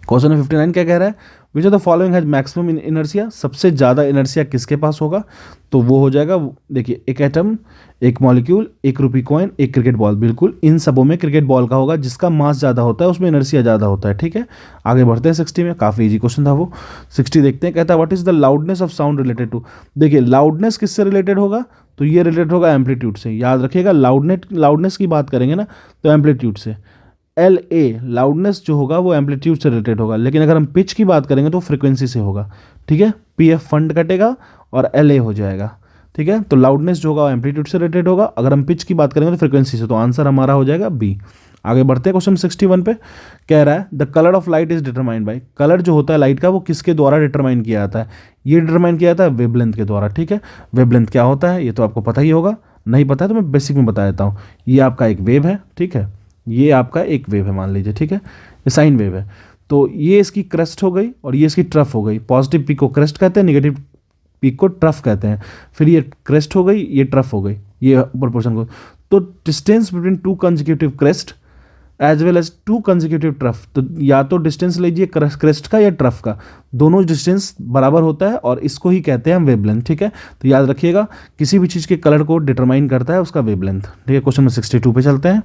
क्वेश्चन 59 क्या कह रहा है? Which of the following has maximum inertia. सबसे ज़्यादा इनर्शिया किसके पास होगा? तो वो हो जाएगा, देखिए, एक एटम, एक मॉलिक्यूल, एक रुपी कॉइन, एक क्रिकेट बॉल। बिल्कुल इन सबों में क्रिकेट बॉल का होगा, जिसका मास ज़्यादा होता है उसमें इनर्शिया ज़्यादा होता है। ठीक है, आगे बढ़ते हैं 60 में। काफ़ी इजी क्वेश्चन था वो। 60 देखते हैं। कहता है what is the loudness of sound related to. देखिए लाउडनेस किससे रिलेटेड होगा? तो ये रिलेटेड होगा एम्पलीट्यूड से। याद रखिएगा, लाउडनेस की बात करेंगे ना तो एम्पलीट्यूड से। LA लाउडनेस जो होगा वो एम्पलीट्यूड से रिलेटेड होगा, लेकिन अगर हम पिच की बात करेंगे तो फ्रीक्वेंसी से होगा। ठीक है, PF फंड कटेगा और LA हो जाएगा। ठीक है, तो लाउडनेस जो होगा वो एम्पलीट्यूड से रिलेटेड होगा, अगर हम पिच की बात करेंगे तो फ्रीक्वेंसी से। तो आंसर हमारा हो जाएगा B। आगे बढ़ते हैं क्वेश्चन 61 पे। कह रहा है the colour of light is determined by. Colour जो होता है लाइट का वो किसके द्वारा डिटरमाइन किया जाता है? ये डिटरमाइन किया जाता है वेवलेंथ के द्वारा। ठीक है, वेवलेंथ क्या होता है ये तो आपको पता ही होगा, नहीं पता है तो मैं बेसिक में बता देता हूँ। ये आपका एक वेव है। ठीक है, ये आपका एक वेव है मान लीजिए। ठीक है, ये साइन वेव है। तो ये इसकी क्रेस्ट हो गई और ये इसकी ट्रफ हो गई। पॉजिटिव पीक को क्रेस्ट कहते हैं, नेगेटिव पीक को ट्रफ कहते हैं। फिर ये क्रेस्ट हो गई, ये ट्रफ हो गई, ये ऊपर पोर्शन को। तो distance between two consecutive crest as well as two consecutive trough, तो या तो डिस्टेंस लीजिए क्रेस्ट का या ट्रफ का, दोनों डिस्टेंस बराबर होता है और इसको ही कहते हैं हम वेवलेंथ, ठीक है। तो याद रखिएगा किसी भी चीज़ के कलर को डिटरमाइन करता है उसका वेवलेंथ, ठीक है। क्वेश्चन नंबर 62 पे चलते हैं।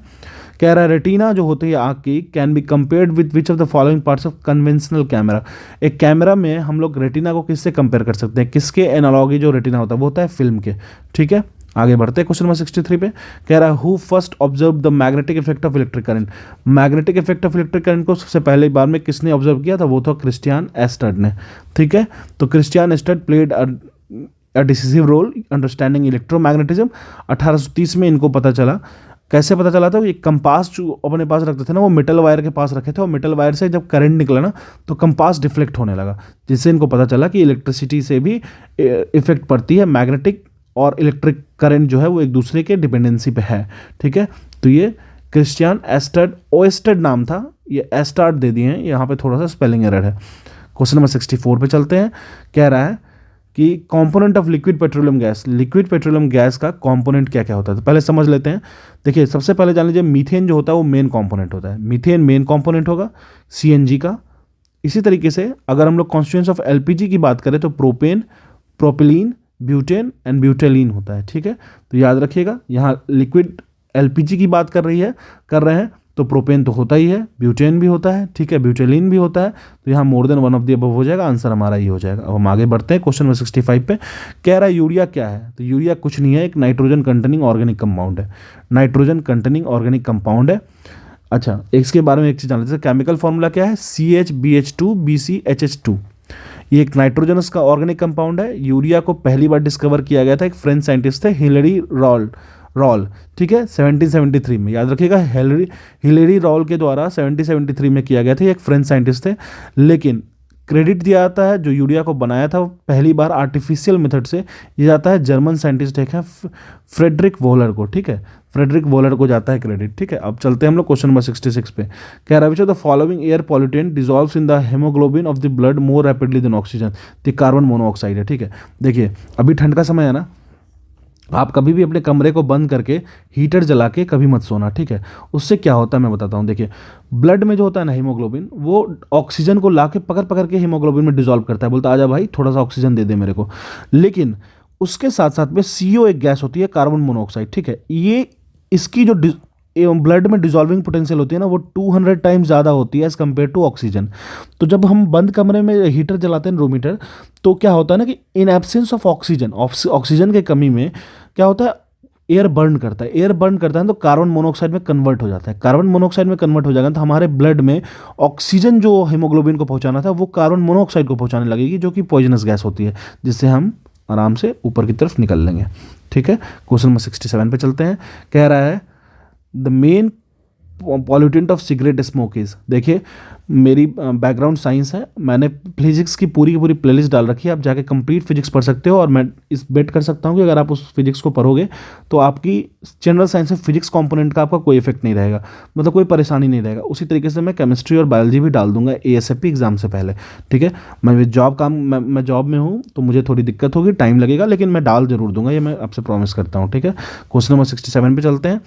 कह रहा है रेटिना जो होती है आँख की can be compared with which of the following parts of conventional camera. एक कैमरा में हम लोग रेटिना को किससे कंपेयर कर सकते हैं, किसके एनालॉगी जो रेटिना होता है वो होता है फिल्म के, ठीक है। आगे बढ़ते हैं क्वेश्चन नंबर 63 पे। कह रहा है who first observe the magnetic effect of electric current. Magnetic effect of electric current को सबसे पहले बार में किसने ऑब्जर्व किया था, वो था क्रिस्टियन एस्टर्ड ने, ठीक है। तो क्रिस्टियन एस्टर्ड played a decisive role understanding electromagnetism. 1830 में इनको पता चला, कैसे पता चला था, एक कंपास जो अपने पास रखते थे ना वो मेटल वायर के पास रखे थे और मेटल वायर से जब करंट निकला ना तो कंपास डिफ्लेक्ट होने लगा, जिससे इनको पता चला कि इलेक्ट्रिसिटी से भी इफेक्ट पड़ती है, मैग्नेटिक और इलेक्ट्रिक करंट जो है वो एक दूसरे के डिपेंडेंसी पे है, ठीक है। तो ये क्रिस्टियन एस्टर्ड, ओएस्टर्ड नाम था, ये एस्टार्ड दे दिए हैं, यहाँ पे थोड़ा सा स्पेलिंग एरर है। क्वेश्चन नंबर 64 पे चलते हैं। कह रहा है कि component of liquid petroleum gas, liquid petroleum gas का कंपोनेंट क्या क्या होता है, तो पहले समझ लेते हैं। देखिए सबसे पहले जान लीजिए मीथेन जो होता है वो मेन कंपोनेंट होता है, मीथेन मेन कंपोनेंट होगा सीएनजी का। इसी तरीके से अगर हम लोग कॉन्स्टिट्यूएंट्स ऑफ एलपीजी की बात करें तो प्रोपेन, प्रोपिलीन, ब्यूटेन एंड ब्यूटेलीन होता है, ठीक है। तो याद रखिएगा यहाँ लिक्विड एलपीजी की बात कर रहे हैं तो प्रोपेन तो होता ही है, ब्यूटेन भी होता है, ठीक है, ब्यूटेलीन भी होता है। तो यहाँ मोर than one of the above हो जाएगा, आंसर हमारा ही हो जाएगा। अब हम आगे बढ़ते हैं क्वेश्चन नंबर 65 पे। कह रहा है यूरिया क्या है, तो यूरिया कुछ नहीं है, एक नाइट्रोजन कंटेनिंग ऑर्गेनिक कंपाउंड है, नाइट्रोजन कंटेनिंग ऑर्गेनिक कंपाउंड है। अच्छा इसके बारे में एक चीज़ जान लेते हैं, केमिकल फॉर्मूला क्या है, CH BH2BCHH2। ये एक नाइट्रोजनस का ऑर्गेनिक कंपाउंड है। यूरिया को पहली बार डिस्कवर किया गया था, एक फ्रेंच साइंटिस्ट थे हिलेरी रॉल, ठीक है, 1773 में। याद रखिएगा हिलेरी रॉल के द्वारा 1773 में किया गया था, ये एक फ्रेंच साइंटिस्ट थे। लेकिन क्रेडिट दिया जाता है जो यूरिया को बनाया था पहली बार आर्टिफिशियल मेथड से, ये जाता है जर्मन साइंटिस्ट एक है फ्रेडरिक वोलर को, ठीक है, फ्रेडरिक वोलर को जाता है क्रेडिट, ठीक है। अब चलते हैं हम लोग क्वेश्चन नंबर 66 पे। कह रहा है the following air pollutant dissolves in the haemoglobin of the blood more rapidly than oxygen. तो कार्बन मोनोऑक्साइड है, ठीक है। देखिए अभी ठंड का समय है ना, आप कभी भी अपने कमरे को बंद करके हीटर जला के कभी मत सोना, ठीक है। उससे क्या होता है मैं बताता हूँ। देखिए ब्लड में जो होता है ना हीमोग्लोबिन, वो ऑक्सीजन को लाके पकड़ के हीमोग्लोबिन में डिजॉल्व करता है, बोलता है आजा भाई थोड़ा सा ऑक्सीजन दे दे मेरे को। लेकिन उसके साथ साथ में CO एक गैस होती है कार्बन मोनोऑक्साइड, ठीक है। ये इसकी जो ब्लड में डिजॉल्विंग पोटेंशियल होती है ना वो 200 टाइम्स ज़्यादा होती है एज़ कम्पेयर टू ऑक्सीजन। तो जब हम बंद कमरे में हीटर जलाते हैं रूम हीटर, तो क्या होता है ना कि इन एब्सेंस ऑफ ऑक्सीजन के कमी में क्या होता है, एयर बर्न करता है तो कार्बन मोनोऑक्साइड में कन्वर्ट हो जाता है। कार्बन मोनोऑक्साइड में कन्वर्ट हो जाएगा तो हमारे ब्लड में ऑक्सीजन जो हीमोग्लोबिन को पहुंचाना था वो कार्बन मोनोऑक्साइड को पहुंचाने लगेगी, जो कि पॉइजनस गैस होती है, जिससे हम आराम से ऊपर की तरफ निकल लेंगे, ठीक है। क्वेश्चन नंबर 67 पे चलते हैं। कह रहा है the main pollutant of cigarette smoke is. देखिए मेरी बैकग्राउंड साइंस है, मैंने फिजिक्स की पूरी प्लेलिस्ट डाल रखी है, आप जाके कंप्लीट फिजिक्स पढ़ सकते हो। और मैं इस बेट कर सकता हूँ कि अगर आप उस फिजिक्स को पढ़ोगे तो आपकी जनरल साइंस में फिजिक्स कंपोनेंट का आपका कोई इफेक्ट नहीं रहेगा, मतलब कोई परेशानी नहीं रहेगा। उसी तरीके से मैं केमिस्ट्री और बायोलॉजी भी डाल दूंगा ASAP एग्जाम से पहले, ठीक है। मैं जॉब में हूँ तो मुझे थोड़ी दिक्कत होगी, टाइम लगेगा, लेकिन मैं डाल जरूर दूंगा, ये मैं आपसे प्रॉमिस करता हूँ, ठीक है। क्वेश्चन नंबर 67 पे चलते हैं।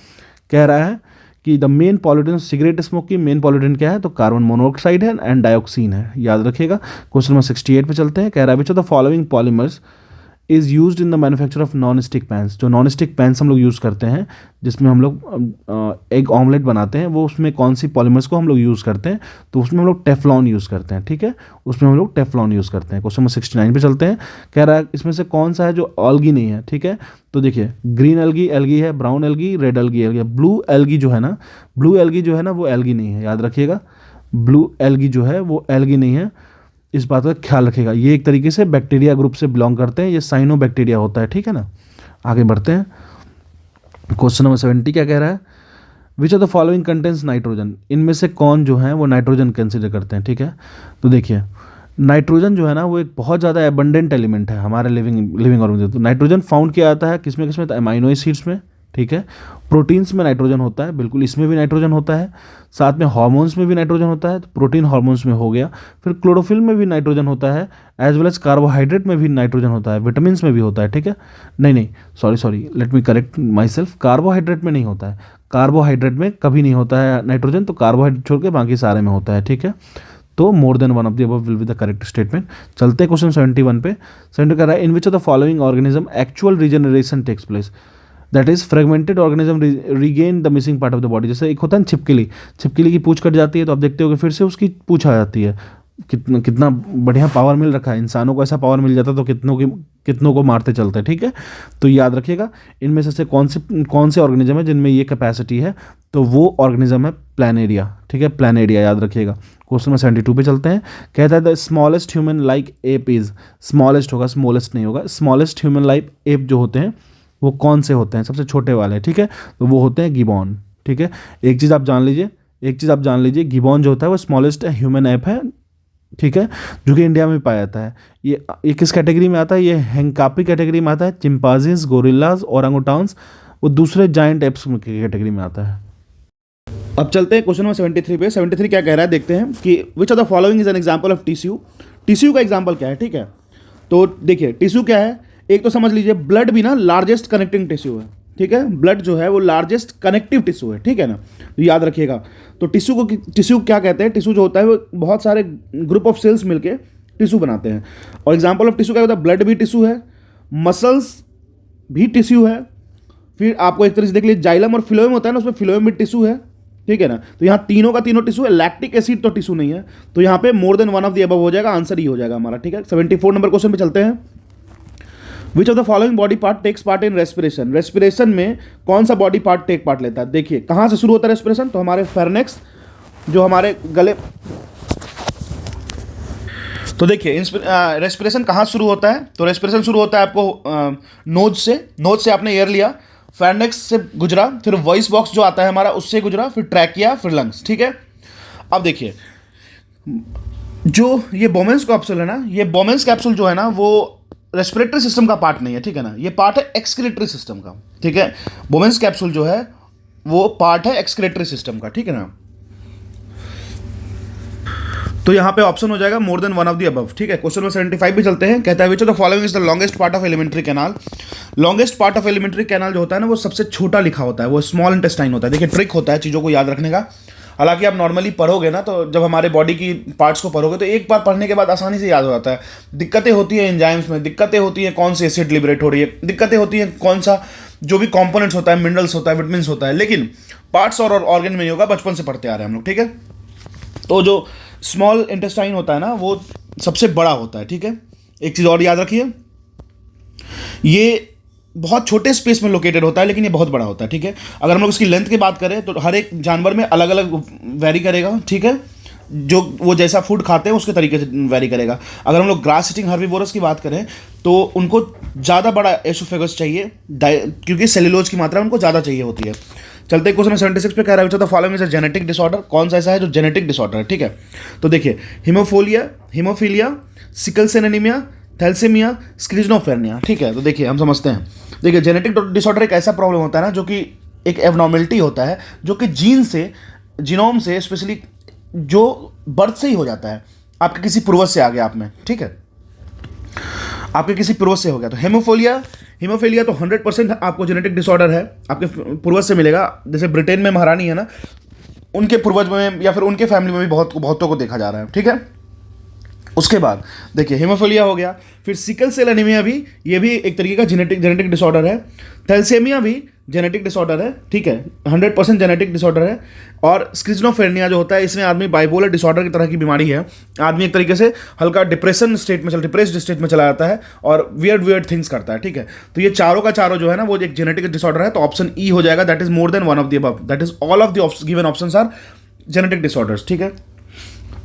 कह रहा है कि the main pollutant cigarette smoke की मेन पॉल्यूटेंट क्या है, तो कार्बन मोनोऑक्साइड है एंड डाइऑक्सीन है, याद रखिएगा। क्वेश्चन नंबर 68 पे चलते हैं। कह रहा है which of the following polymers is used in the manufacture of non stick pans. जो नॉन स्टिक पैंस हम लोग यूज़ करते हैं जिसमें हम लोग एग ऑमलेट बनाते हैं, वो उसमें कौन सी पॉलीमर्स को हम लोग यूज़ करते हैं, तो उसमें हम लोग टेफ्लॉन यूज़ करते हैं, ठीक है, उसमें हम लोग टेफ्लॉन यूज़ करते हैं। क्वेश्चन नंबर 69 पे चलते हैं। कह रहा है इसमें से कौन सा है जो एल्गी नहीं है, ठीक है। तो देखिए ग्रीन एल्गी है, ब्राउन एल्गी, रेड एल्गी है, ब्लू एल्गी जो है ना वो एल्गी नहीं है, याद रखिएगा। ब्लू एल्गी जो है वो एल्गी नहीं है, इस बात का ख्याल रखिएगा। ये एक तरीके से बैक्टीरिया ग्रुप से बिलोंग करते हैं, ये साइनोबैक्टीरिया होता है, ठीक है ना। आगे बढ़ते हैं। क्वेश्चन नंबर 70 क्या कह रहा है, which of the following contains nitrogen. इनमें से कौन जो है वो नाइट्रोजन कंसिडर करते हैं, ठीक है। तो देखिए नाइट्रोजन जो है ना वो एक बहुत ज़्यादा एबंडेंट एलिमेंट है हमारे लिविंग ऑर्गेनिज्म। तो नाइट्रोजन फाउंड किया जाता है किसमें, तो अमाइनो एसिड्स में, ठीक है। प्रोटीन्स में नाइट्रोजन होता है, बिल्कुल इसमें भी नाइट्रोजन होता है। साथ में हार्मोन्स में भी नाइट्रोजन होता है, तो प्रोटीन हार्मोन्स में हो गया। फिर क्लोरोफिल में भी नाइट्रोजन होता है, एज वेल एज कार्बोहाइड्रेट में भी नाइट्रोजन होता है, विटामिन में भी होता है, ठीक है। नहीं, sorry, let me correct my self, carbohydrate में नहीं होता है, कार्बोहाइड्रेट में कभी नहीं होता है नाइट्रोजन, तो कार्बोहाइड्रेट छोड़ के बाकी सारे में होता है, ठीक है। तो more than one of the above will be the correct statement. चलते हैं क्वेश्चन 71 पे। 70 कह रहा है in which of the following organism actual regeneration takes place, that is fragmented organism regain the missing part of the body. जैसे एक होता है छिपकली, छिपकली की पूछ कट जाती है तो आप देखते हो कि फिर से उसकी पूछ आ जाती है। कितना कितना बढ़िया पावर मिल रखा है इंसानों को, ऐसा पावर मिल जाता तो कितनों को मारते चलते, ठीक है। तो याद रखिएगा इनमें से कौन से ऑर्गेनिज्म है जिनमें ये कैपेसिटी है, तो वो ऑर्गेनिज्म है प्लानेरिया, ठीक है, प्लानेरिया याद रखिएगा। क्वेश्चन में 72 पे चलते हैं। कहता है the smallest human like app is, smallest होगा, स्मॉलेस्ट नहीं होगा, स्मॉलेस्ट ह्यूमन लाइक एप जो होते हैं वो कौन से होते हैं, सबसे छोटे वाले, ठीक है, तो वो होते हैं गिबॉन, ठीक है। एक चीज़ आप जान लीजिए, गिबॉन जो होता है वो स्मॉलेस्ट ह्यूमन एप है, ठीक है, जो कि इंडिया में पाया जाता है। ये किस कैटेगरी में आता है, ये हैंकापी कैटेगरी में आता है। चिंपांजीज, गोरिल्लाज, ओरंगुटान्स वो दूसरे जाइंट एप्स की कैटेगरी में आता है। अब चलते हैं क्वेश्चन नंबर 73 पे। 73 क्या कह रहा है देखते हैं कि विच of the following is an example of tissue. Tissue का एग्जांपल क्या है, ठीक है। तो देखिए टिश्यू क्या है, एक तो समझ लीजिए ब्लड भी ना लार्जेस्ट कनेक्टिंग टिश्यू है, ठीक है, ब्लड जो है वो लार्जेस्ट कनेक्टिव टिश्यू है, ठीक है ना, तो याद रखिएगा। तो टिश्यू क्या कहते हैं, टिश्यू जो होता है वो बहुत सारे ग्रुप ऑफ सेल्स मिलके टिश्यू बनाते हैं। और एग्जांपल ऑफ टिश्यू क्या होता है, ब्लड भी टिश्यू है, मसल्स भी टिश्यू है, फिर आपको एक तरह से देख लीजिए जाइलम और फिलोएम होता है ना, उसमें फिलोएम भी टिश्यू है, ठीक है ना। तो यहाँ तीनों का तीनों टिश्यू है, लैक्टिक एसिड तो टिश्यू नहीं है, तो यहाँ पे more than one of the above हो जाएगा, आंसर ही हो जाएगा हमारा, ठीक है। 74 नंबर क्वेश्चन पे चलते हैं। Which of the following body part takes part in respiration, respiration में कौन सा बॉडी पार्ट टेक पार्ट लेता है। देखिए कहाँ से शुरू होता है रेस्पिरेशन, तो हमारे फेरनेक्स जो हमारे गले, तो देखिए रेस्पिरेशन कहाँ शुरू होता है, तो रेस्पिरेशन शुरू होता है आपको नोज से आपने एयर लिया, फेरनेक्स से गुजरा, फिर वॉइस बॉक्स जो आता है हमारा उससे गुजरा, फिर ट्रैकिया, फिर लंग्स, ठीक है। अब देखिए जो ये बोमेंस कैप्सूल है ना, ये बोमेंस कैप्सूल जो है ना वो रेस्पिरेटरी सिस्टम का पार्ट नहीं है, ठीक है ना, ये पार्ट है एक्सक्रीटरी सिस्टम का, ठीक है। बोमेंस कैप्सूल जो है वो पार्ट है एक्सक्रीटरी सिस्टम का, ठीक है ना। तो यहाँ पे ऑप्शन हो जाएगा मोर than one of the above, ठीक है। क्वेश्चन नंबर 75 भी चलते हैं। कहता है which of the following is the longest part of alimentary canal. Longest part of alimentary canal जो होता है ना वो सबसे छोटा लिखा होता है, वो स्मॉल इंटेस्टाइन होता है। देखिए ट्रिक होता है चीज़ों को याद रखने का। हालांकि आप नॉर्मली पढ़ोगे ना, तो जब हमारे बॉडी की पार्ट्स को पढ़ोगे तो एक बार पढ़ने के बाद आसानी से याद हो जाता है। दिक्कतें होती है एंजाइम्स में, दिक्कतें होती है कौन सी एसिड लिबरेट हो रही है, दिक्कतें होती है कौन सा जो भी कंपोनेंट्स होता है, मिनरल्स होता है, विटामिन्स होता है, लेकिन पार्ट्स और ऑर्गन में नहीं होगा, बचपन से पढ़ते आ रहे हैं हम लोग, ठीक है। तो जो स्मॉल इंटेस्टाइन होता है ना वो सबसे बड़ा होता है, ठीक है। एक चीज़ और याद रखिए, ये बहुत छोटे स्पेस में लोकेटेड होता है लेकिन ये बहुत बड़ा होता है, ठीक है। अगर हम लोग इसकी लेंथ की बात करें तो हर एक जानवर में अलग अलग वेरी करेगा, ठीक है, जो वो जैसा फूड खाते हैं उसके तरीके से वेरी करेगा। अगर हम लोग ग्रास ईटिंग हर्बीवोरस की बात करें तो उनको ज़्यादा बड़ा एसोफेगस चाहिए, क्योंकि सेलुलोज की मात्रा उनको ज़्यादा चाहिए होती है। चलते क्वेश्चन 76 पे कह रहा है following is a genetic disorder. कौन सा ऐसा है जो जेनेटिक डिसऑर्डर है, ठीक है। तो देखिए haemophilia, sickle cell anaemia, thalassaemia, schizophrenia, ठीक है। तो देखिए हम समझते हैं, देखिए जेनेटिक डिसऑर्डर एक ऐसा प्रॉब्लम होता है ना जो कि एक एबनॉर्मेलिटी होता है जो कि जीनोम से स्पेशली जो बर्थ से ही हो जाता है, आपके किसी पूर्वज से आ गया आप में, ठीक है, आपके किसी पूर्वज से हो गया। तो हीमोफीलिया तो 100% आपको जेनेटिक डिसऑर्डर है, आपके पूर्वज से मिलेगा। जैसे ब्रिटेन में महारानी है ना, उनके पूर्वज में या फिर उनके फैमिली में भी बहुतों को देखा जा रहा है, ठीक है। उसके बाद देखिए हीमोफीलिया हो गया, फिर सिकल सेल एनीमिया भी, ये भी एक तरीके का जेनेटिक डिसऑर्डर है। थैलेसीमिया भी जेनेटिक डिसऑर्डर है, ठीक है, 100% जेनेटिक डिसऑर्डर है। और स्क्रिजनोफेरेनिया जो होता है, इसमें आदमी बाइपोलर डिसऑर्डर की तरह की बीमारी है, आदमी एक तरीके से हल्का डिप्रेस्ड स्टेट में चला जाता है और वियर्ड थिंग्स करता है, ठीक है। तो ये चारों का चारों जो है ना वो एक जेनेटिक डिसऑर्डर है, तो ऑप्शन ई हो जाएगा, that is more than one of the above, that is all of the given options are genetic disorders, ठीक है।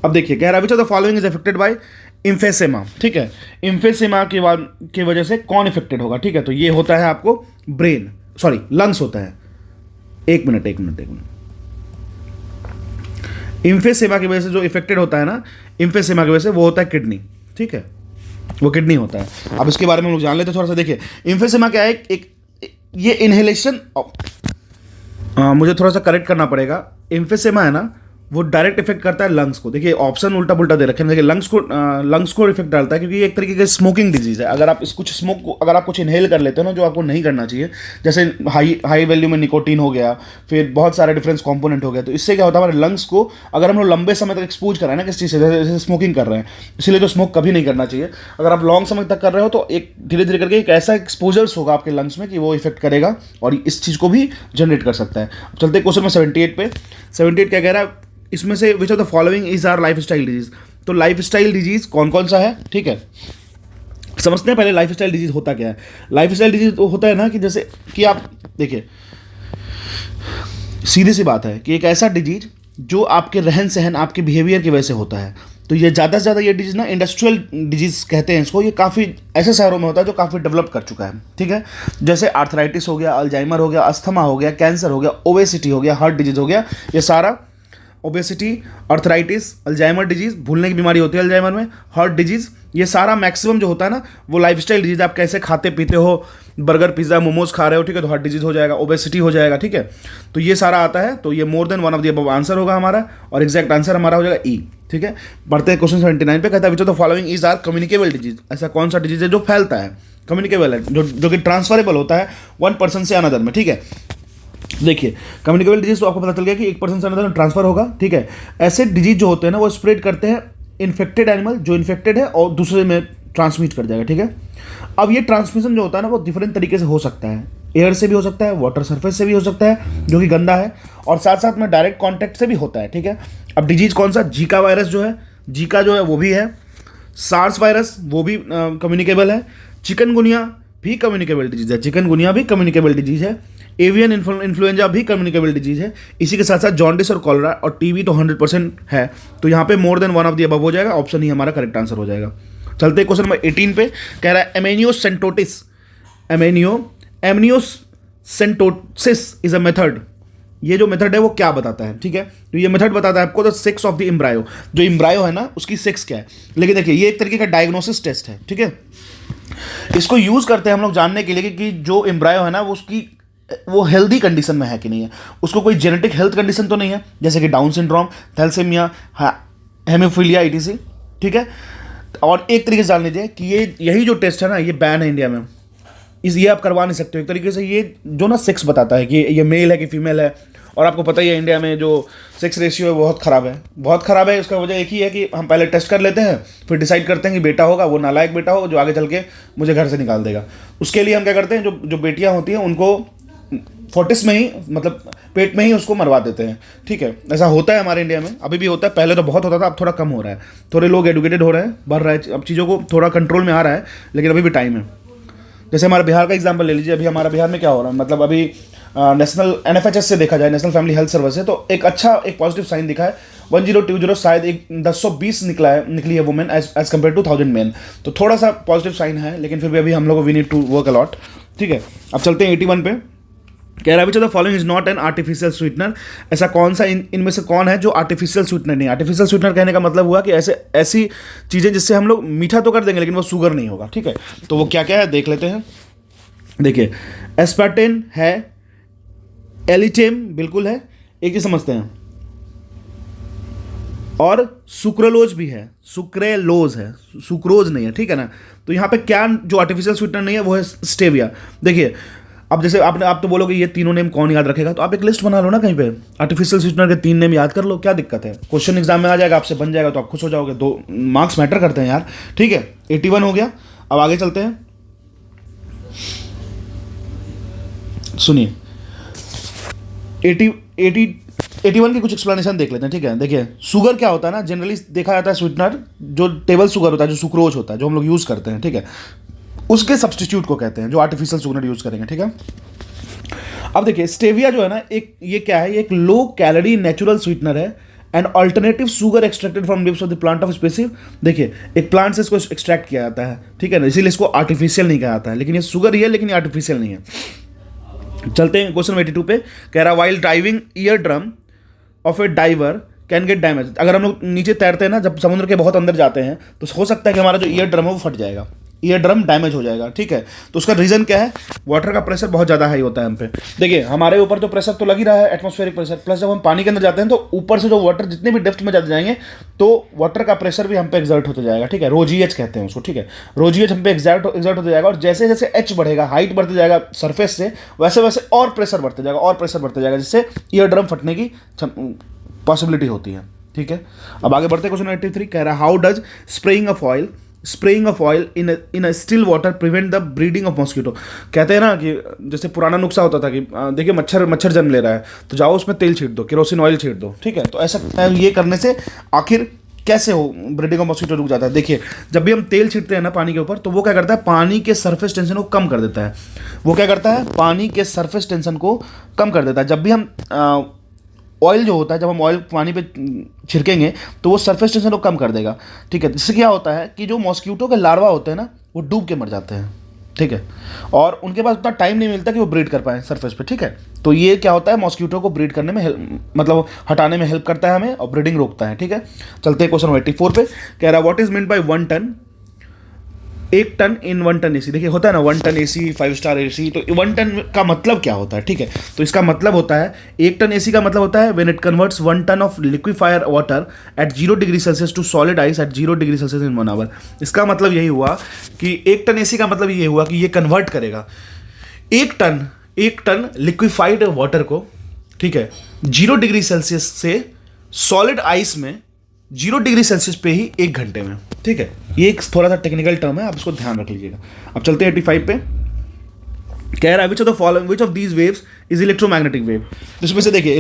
अब देखिए कह रहा है which of the following is affected by emphysema, ठीक है। इम्फेसेमा की वजह से कौन इफेक्टेड होगा, ठीक है। तो ये होता है आपको लंग्स होता है। एक मिनट इम्फेसेमा की वजह से जो इफेक्टेड होता है ना, इम्फेसेमा की वजह से वो होता है किडनी, ठीक है, वो किडनी होता है। अब इसके बारे में हम लोग जान लेते हैं थोड़ा सा। देखिए इम्फेसेमा क्या है, एक ये इनहेलेशन, मुझे थोड़ा सा करेक्ट करना पड़ेगा, एम्फेसेमा है ना वो डायरेक्ट इफेक्ट करता है लंग्स को। देखिए ऑप्शन उल्टा पुल्टा दे रखे हैं, देखिए लंग्स को इफेक्ट डालता है क्योंकि ये एक तरीके की स्मोकिंग डिजीज है। अगर आप अगर आप कुछ इनहेल कर लेते हो ना जो आपको नहीं करना चाहिए, जैसे हाई वैल्यू में निकोटीन हो गया, फिर बहुत सारे डिफरेंस कंपोनेंट हो गया, तो इससे क्या होता है हमारे लंग्स को अगर हम लोग लंबे समय तक एक्सपोज कर रहे हैं ना किस चीज़ से, जैसे स्मोकिंग कर रहे हैं, इसलिए तो स्मोक कभी नहीं करना चाहिए। अगर आप लॉन्ग समय तक कर रहे हो तो एक धीरे धीरे करके एक ऐसा एक्सपोजर्स होगा आपके लंग्स में कि वो इफेक्ट करेगा और इस चीज़ को भी जनरेट कर सकता है। चलते क्वेश्चन में 78 पे। 78 क्या कह रहा है इसमें से, विच of the following is our life style disease. तो लाइफ स्टाइल डिजीज कौन कौन सा है, ठीक है, समझते हैं पहले लाइफ स्टाइल डिजीज होता क्या है। लाइफ स्टाइल डिजीज तो होता है ना कि जैसे कि आप देखिए सीधी सी बात है कि एक ऐसा डिजीज जो आपके रहन सहन आपके बिहेवियर की वजह से होता है। तो ये ज़्यादा से ज़्यादा ये डिजीज ना इंडस्ट्रियल डिजीज कहते हैं इसको, ये काफ़ी ऐसे शहरों में होता है जो काफ़ी डेवलप कर चुका है, ठीक है, जैसे आर्थराइटिस हो गया, अल्जाइमर हो गया, अस्थमा हो गया, कैंसर हो गया, ओबेसिटी हो गया, हार्ट डिजीज हो गया, ये सारा ओबेसिटी, अर्थराइटिस, अल्जाइमर डिजीज, भूलने की बीमारी होती है अल्जाइमर में, हार्ट डिजीज, ये सारा मैक्सिमम जो होता है ना वो लाइफस्टाइल डिजीज। आप कैसे खाते पीते हो, बर्गर पिज्जा मोमोज खा रहे हो, ठीक है, तो हार्ट डिजीज हो जाएगा, ओबेसिटी हो जाएगा, ठीक है, तो ये सारा आता है। तो ये मोर than one of the above answer होगा हमारा, और एग्जैक्ट आंसर हमारा हो जाएगा ई, ठीक है। बढ़ते हैं क्वेश्चन 79 पे, कहता है which of the following is are communicable disease. ऐसा कौन सा डिजीज है जो फैलता है, कम्युनिकेबल है, जो कि ट्रांसफरेबल होता है वन पर्सन से अनदर में, ठीक है। देखिए कम्युनिकेबल डिजीज तो आपको पता चल गया कि एक पर्सन से अनदर में ट्रांसफर होगा, ठीक है। ऐसे डिजीज जो होते हैं ना वो स्प्रेड करते हैं इन्फेक्टेड एनिमल, जो इन्फेक्टेड है और दूसरे में ट्रांसमिट कर जाएगा, ठीक है। अब ये ट्रांसमिशन जो होता है ना वो डिफरेंट तरीके से हो सकता है, एयर से भी हो सकता है, वाटर सरफेस से भी हो सकता है जो कि गंदा है, और साथ साथ में डायरेक्ट कॉन्टैक्ट से भी होता है, ठीक है। अब डिजीज कौन सा, जीका वायरस जो है, जीका जो है वो भी है, सार्स वायरस वो भी कम्युनिकेबल है, चिकनगुनिया भी कम्युनिकेबल डिजीज है, चिकनगुनिया भी कम्युनिकेबल डिजीज है, एवियन इन्फ्लुएंजा भी कम्युनिकेबल डिजीज है। इसी के साथ साथ जॉन्डिस और कॉलरा और टीबी तो 100% है। तो यहाँ पे more than one of the above हो जाएगा, ऑप्शन ही हमारा करेक्ट आंसर हो जाएगा। चलते क्वेश्चन नंबर 18 पे, कह रहा है एमेनियोसेंटोटिस, एमेनियोसेंटोसिस इज अ मेथड। ये जो मेथड है वो क्या बताता है, ठीक है, तो ये मेथड बताता है आपको the sex of the embryo, जो एम्ब्रायो है ना उसकी सेक्स क्या है। लेकिन देखिए ये एक तरीके का डायग्नोसिस टेस्ट है, ठीक है, इसको यूज करते हैं हम लोग जानने के लिए कि जो एम्ब्रायो है ना वो हेल्दी कंडीशन में है कि नहीं है, उसको कोई जेनेटिक हेल्थ कंडीशन तो नहीं है, जैसे कि Down syndrome, thalassaemia, haemophilia ETC, ठीक है। और एक तरीके से जान लीजिए कि यही जो टेस्ट है ना ये बैन है इंडिया में, ये आप करवा नहीं सकते हो। एक तरीके से ये जो ना सेक्स बताता है कि ये मेल है कि फीमेल है, और आपको पता ही है इंडिया में जो सेक्स रेशियो है बहुत ख़राब है, बहुत ख़राब है। इसका वजह एक ही है कि हम पहले टेस्ट कर लेते हैं, फिर डिसाइड करते हैं कि बेटा होगा वो नालायक बेटा होगा जो आगे चल के मुझे घर से निकाल देगा। उसके लिए हम क्या करते हैं, जो बेटियां होती हैं उनको फोर्टिस में ही, मतलब पेट में ही उसको मरवा देते हैं, ठीक है। ऐसा होता है हमारे इंडिया में, अभी भी होता है, पहले तो बहुत होता था, अब थोड़ा कम हो रहा है, थोड़े लोग एडुकेटेड हो रहे हैं, बढ़ रहा है, अब चीज़ों को थोड़ा कंट्रोल में आ रहा है, लेकिन अभी भी टाइम है। जैसे हमारे बिहार का एग्जाम्पल ले लीजिए, अभी हमारा बिहार में क्या हो रहा है, मतलब अभी नेशनल NFHS से देखा जाए, नेशनल फैमिली हेल्थ सर्विस है, तो एक पॉजिटिव साइन दिखा है, 1020 शायद एक 1020 निकली है women as compare to 1000 men, तो थोड़ा सा पॉजिटिव साइन है, लेकिन फिर भी अभी हम लोग we need to work a lot, ठीक है। अब चलते हैं 81 पे, कह रहा है which of the following is not an artificial sweetener. ऐसा कौन सा इनमें से कौन है जो आर्टिफिशियल स्वीटनर नहीं। आर्टिफिशियल स्वीटनर कहने का मतलब हुआ कि ऐसी चीज़ें जिससे हम लोग मीठा तो कर देंगे लेकिन वो शुगर नहीं होगा, ठीक है। तो वो क्या क्या है देख लेते हैं। देखिए एस्पार्टेन है, एलिटेम बिल्कुल है, एक ही समझते हैं, और सुक्रोलोज भी है, सुक्रेलोज है, सुक्रोज नहीं है, ठीक है ना। तो यहाँ पे क्या जो आर्टिफिशियल स्वीटनर नहीं है वो है स्टेविया। देखिए अब जैसे आप तो बोलोगे ये तीनों नेम कौन याद रखेगा, तो आप एक लिस्ट बना लो ना कहीं पे, आर्टिफिशियल स्वीटनर के 3 नेम याद कर लो, क्या दिक्कत है, क्वेश्चन एग्जाम में आ जाएगा, आपसे बन जाएगा तो आप खुश हो जाओगे, 2 मार्क्स मैटर करते हैं यार, ठीक है। 81 हो गया, अब आगे चलते हैं, सुनिए 81 की कुछ एक्सप्लेनेशन देख लेते हैं, ठीक है। देखिए शुगर क्या होता है ना, जनरली देखा जाता है स्वीटनर जो टेबल शुगर होता है, जो सुक्रोज होता है, जो हम लोग यूज़ करते हैं, ठीक है, उसके सब्स्टिट्यूट को कहते हैं जो आर्टिफिशियल शुगर यूज़ करेंगे, ठीक है। अब देखिए स्टेविया जो है ना, ये क्या है, ये एक लो कैलोरी नेचुरल स्वीटनर है and alternative sugar extracted from leaves of the plant of species. देखिए एक प्लांट से इसको एक्सट्रैक्ट किया जाता है, ठीक है ना, इसीलिए इसको आर्टिफिशियल नहीं कहा जाता है, लेकिन ये शुगर ही है, लेकिन ये आर्टिफिशियल नहीं है। चलते हैं क्वेश्चन 82 पे, कह रहा while driving ear drum of a diver can get damage. अगर हम लोग नीचे तैरते हैं ना, जब समुद्र के बहुत अंदर जाते हैं तो हो सकता है कि हमारा जो ईयर ड्रम है वो फट जाएगा। ईयर ड्रम डैमेज हो जाएगा, ठीक है। तो उसका रीज़न क्या है, वाटर का प्रेशर बहुत ज़्यादा हाई होता है हम पे। देखिए हमारे ऊपर तो प्रेशर तो लग ही रहा है, एटमॉस्फेरिक प्रेशर, प्लस जब हम पानी के अंदर जाते हैं तो ऊपर से जो वाटर जितने भी डेप्थ में जाते जाएंगे तो वाटर का प्रेशर भी हम पे एक्सर्ट होते जाएगा, ठीक है। रो जी एच कहते हैं उसको, ठीक है। रो जी एच हम पे एक्सर्ट होते जाएगा, और जैसे जैसे एच बढ़ेगा, हाइट बढ़ते जाएगा सरफेस से, वैसे वैसे और प्रेशर बढ़ते जाएगा, और प्रेशर बढ़ते जाएगा, जिससे ईयर ड्रम फटने की पॉसिबिलिटी होती है, ठीक है। अब आगे बढ़ते हैं। क्वेश्चन 83 कह रहा है how does spraying of oil in a still water prevent the breeding of mosquito. कहते हैं ना कि जैसे पुराना नुस्खा होता था कि देखिए मच्छर जन्म ले रहा है तो जाओ उसमें तेल छीट दो, केरोसिन ऑयल छीट दो, ठीक है। तो ऐसा ये करने से आखिर कैसे हो ब्रीडिंग ऑफ मॉस्किटो रुक जाता है। देखिए जब भी हम तेल छीटते हैं ना पानी के ऊपर, तो वो क्या करता है, पानी के सरफेस टेंशन को कम कर देता है। वो क्या करता है, पानी के सरफेस टेंशन को कम कर देता है। जब भी हम ऑयल जो होता है, जब हम ऑयल पानी पे छिड़केंगे तो वो सरफेस टेंशन को कम कर देगा, ठीक है। इससे क्या होता है कि जो मॉस्किटो के लार्वा होते हैं ना, वो डूब के मर जाते हैं, ठीक है। और उनके पास उतना टाइम नहीं मिलता कि वो ब्रीड कर पाए सरफेस पे, ठीक है। तो ये क्या होता है, मॉस्किटो को ब्रीड करने में मतलब हटाने में हेल्प करता है हमें, और ब्रीडिंग रोकता है, ठीक है। चलते हैं क्वेश्चन 84 पे। कह रहा है what is mean by 1 ton, 1 ton in 1 ton AC. देखिए होता है ना 1 टन एसी, 5 स्टार एसी, तो 1 टन का मतलब क्या होता है, ठीक है। तो इसका मतलब होता है 1 टन एसी का मतलब होता है when it converts 1 ton of liquifier water at 0 degree Celsius to solid ice at 0 degree Celsius in 1 hour. इसका मतलब यही हुआ कि 1 टन एसी का मतलब ये हुआ कि ये कन्वर्ट करेगा 1 टन लिक्विफाइड वाटर को, ठीक है, 0 डिग्री सेल्सियस से सॉलिड आइस में 0 डिग्री सेल्सियस पे ही 1 घंटे में, ठीक है। ये एक थोड़ा सा टेक्निकल टर्म है, आप इसको ध्यान रख लीजिएगा। अब चलते हैं 85 पे। कह रहा है which of these waves is electromagnetic wave. इसमें से देखिए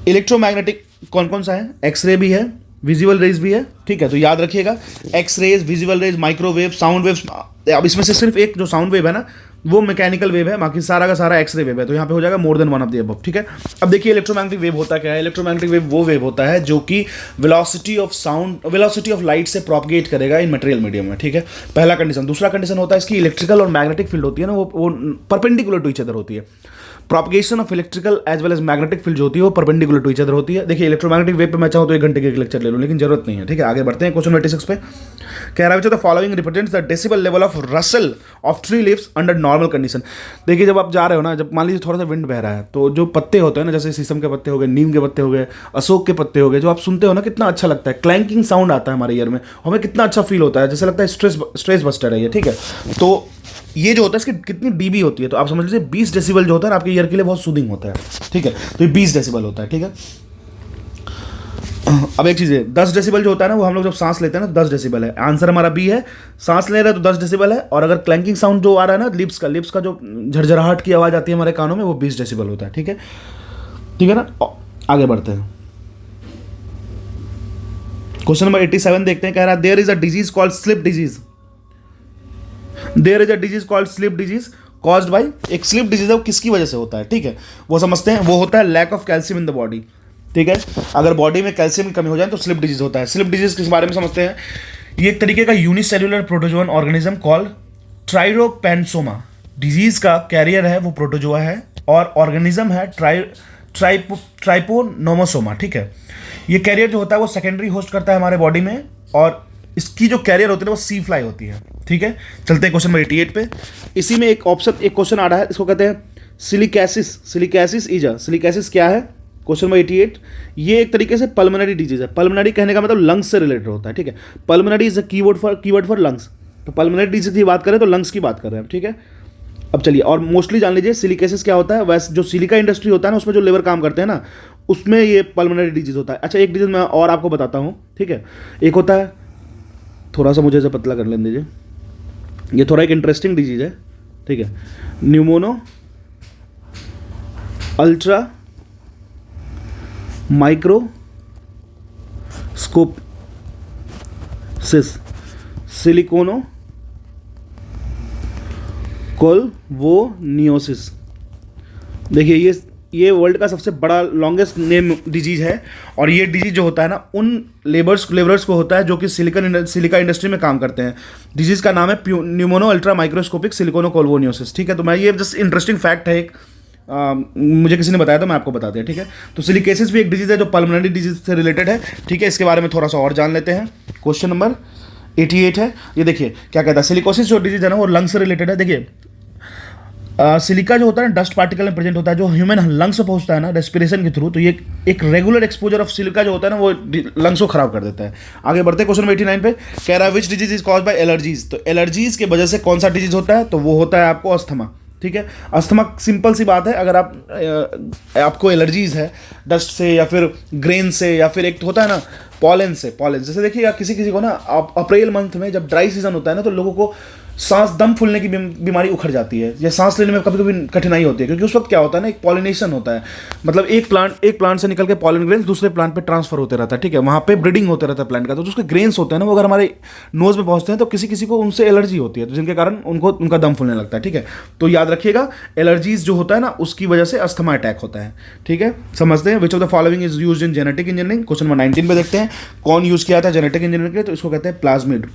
इलेक्ट्रोमैग्नेटिक कौन कौन सा है, एक्सरे भी है, विजुअल रेज भी है, ठीक है। तो याद रखिएगा X rays, visual rays, microwave, sound waves. अब इसमें से सिर्फ एक जो साउंड वेव है ना वो मैकेनिकल वेव है, बाकी सारा का सारा एक्सरे वेव है, तो यहाँ पे हो जाएगा मोर than one of the above, ठीक है। अब देखिए इलेक्ट्रोमैग्नेटिक वेव होता क्या है। इलेक्ट्रोमैग्नेटिक वेव वो वेव होता है जो कि वेलोसिटी ऑफ लाइट से प्रोपगेट करेगा इन मटेरियल मीडियम में, ठीक है। पहला कंडीशन। दूसरा कंडीशन होता है इसकी इलेक्ट्रिकल और मैग्नेटिक फील्ड होती है ना, वो परपेंडिकुलर टू ईच अदर होती है। Propagation of electrical as well as magnetic field जो होती है वो परपेंडिकुलर टू ईच अदर होती है। देखिए इलेक्ट्रोमैग्नेटिक वेव पे मैं चाहूँ तो 1 घंटे के लेक्चर ले लूँ, लेकिन जरूरत नहीं है, ठीक है। आगे बढ़ते हैं क्वेश्चन 86 पे। कह रहा है the following represents the decibel level of Russell of tree leaves under normal condition. देखिए जब आप जा रहे हो ना, जब मान लीजिए थोड़ा सा विंड बह रहा है, तो जो पत्ते होते हैं ना, जैसे शीशम के पत्ते हो गए, नीम के पत्ते हो गए, अशोक के पत्ते हो गए, जो आप सुनते हो ना कितना अच्छा लगता है, क्लैंकिंग साउंड आता है हमारे ईयर में, हमें कितना अच्छा फील होता है, जैसे लगता है स्ट्रेस बस्टर है ये, ठीक है। तो ये जो होता है इसकी कितनी डीबी होती है, तो आप समझ लीजिए 20 डेसिबल जो होता है ना आपके ईयर के लिए बहुत सूदिंग होता है, ठीक है। तो ये 20 डेसिबल होता है, ठीक है। अब एक चीज़ है 10 डेसिबल जो होता है ना, वो हम लोग जब सांस लेते हैं ना 10 डेसिबल है। आंसर हमारा बी है, सांस ले रहे हैं तो 10 डेसिबल है, और अगर क्लैंकिंग साउंड जो आ रहा है ना लिप्स का जो झरझराहट की आवाज़ आती है हमारे कानों में, वो 20 डेसिबल होता है, ठीक है ना। आगे बढ़ते हैं क्वेश्चन नंबर 87 देखते हैं। कह रहा है there is a disease called slip disease. There is a disease called slip disease caused by, एक स्लिप डिजीज है वो किसकी वजह से होता है, ठीक है, वो समझते हैं। वो होता है lack of calcium in the body, ठीक है। अगर बॉडी में कैल्शियम की कमी हो जाए तो स्लिप डिजीज होता है। स्लिप डिजीज किस बारे में समझते हैं, ये एक तरीके का unicellular protozoan organism called trypanosoma. Disease का कैरियर है वो प्रोटोजोआ है, और ऑर्गेनिज्म है ट्राइपोनोमोसोमा, ठीक है। ये कैरियर जो होता है वो सेकेंडरी होस्ट करता है हमारे बॉडी में, और इसकी जो कैरियर होती है वो सी फ्लाई होती है, ठीक है। चलते हैं क्वेश्चन नंबर 88 पे। इसी में एक क्वेश्चन आ रहा है, इसको कहते हैं सिलिकैसिस ईजा। सिलिकैसिस क्या है, क्वेश्चन नंबर 88। ये एक तरीके से पल्मोनरी डिजीज है। पल्मोनरी कहने का मतलब लंग्स से रिलेटेड होता है, ठीक है। Pulmonary is a keyword for lungs. तो पल्मोनरी डिजीज की बात करें तो लंग्स की बात कर रहे हैं, ठीक है। अब चलिए, और मोस्टली जान लीजिए सिलिकैसिस क्या होता है। वैसे जो सिलिका इंडस्ट्री होता है ना, उसमें जो लेबर काम करते हैं ना, उसमें ये पल्मोनरी डिजीज होता है। अच्छा एक डिजीज मैं और आपको बताता हूँ, ठीक है। एक होता है, थोड़ा सा मुझे इसे पतला कर लेने दीजिए, ये थोड़ा एक इंटरेस्टिंग डिजीज है, ठीक है। Pneumonoultramicroscopicsilicovolcanoconiosis. देखिए ये वर्ल्ड का सबसे बड़ा लॉन्गेस्ट नेम डिजीज है, और ये डिजीज जो होता है ना उन लेबरर्स को होता है जो कि सिलिका इंडस्ट्री में काम करते हैं। डिजीज का नाम है न्यूमोनो अल्ट्रा माइक्रोस्कोपिक सिलिकोनो कोल्वोनियोसिस, ठीक है। तो मैं ये जस्ट इंटरेस्टिंग फैक्ट है एक, मुझे किसी ने बताया तो मैं आपको बता दिया, ठीक है। तो सिलिकेसिस भी एक डिजीज है जो पल्मोनरी डिजीज से रिलेटेड है, ठीक है। इसके बारे में थोड़ा सा और जान लेते हैं। क्वेश्चन नंबर 88 है। ये देखिए क्या कहता है, सिलिकोसिस जो डिजीज है ना वो लंग्स से रिलेटेड है। देखिए सिलिका जो होता है ना डस्ट पार्टिकल में प्रेजेंट होता है, जो ह्यूमन लंग्स में पहुंचता है ना रेस्पिरेशन के थ्रू, तो ये एक रेगुलर एक्सपोजर ऑफ सिलिका जो होता है ना वो लंग्स को खराब कर देता है। आगे बढ़ते हैं क्वेश्चन नंबर 89 पे, कह रहा है which disease is cause by allergies. तो एलर्जीज की वजह से कौन सा डिजीज होता है, तो वो होता है आपको अस्थमा। ठीक है, अस्थमा सिंपल सी बात है, अगर आपको एलर्जीज है डस्ट से या फिर ग्रेन से या फिर एक होता है ना पॉलन से, पॉलन जैसे देखिएगा किसी किसी को ना अप्रैल मंथ में जब ड्राई सीजन होता है ना तो लोगों को सांस दम फूलने की बीमारी उखड़ जाती है या सांस लेने में कभी कभी कठिनाई होती है, क्योंकि उस वक्त क्या होता है ना एक पॉलिनेशन होता है, मतलब एक प्लांट से निकल के पॉलन ग्रेन्स दूसरे प्लांट पे ट्रांसफर होते रहता है। ठीक है, वहाँ पे ब्रीडिंग होते रहता है प्लांट का, तो उसके ग्रेन्स होते हैं ना वो अगर हमारे नोज में पहुँचते हैं तो किसी किसी को उनसे एलर्जी होती है, तो जिनके कारण उनका दम फूलने लगता है। ठीक है, तो याद रखिएगा एलर्जीज जो होता है ना उसकी वजह से अस्थमा अटैक होता है। ठीक है, समझते हैं। Which of the following is used in genetic engineering. Question number 19 पे देखते हैं कौन यूज किया था जेनेटिक इंजीनियरिंग के लिए, तो इसको कहते हैं प्लाज्मिड।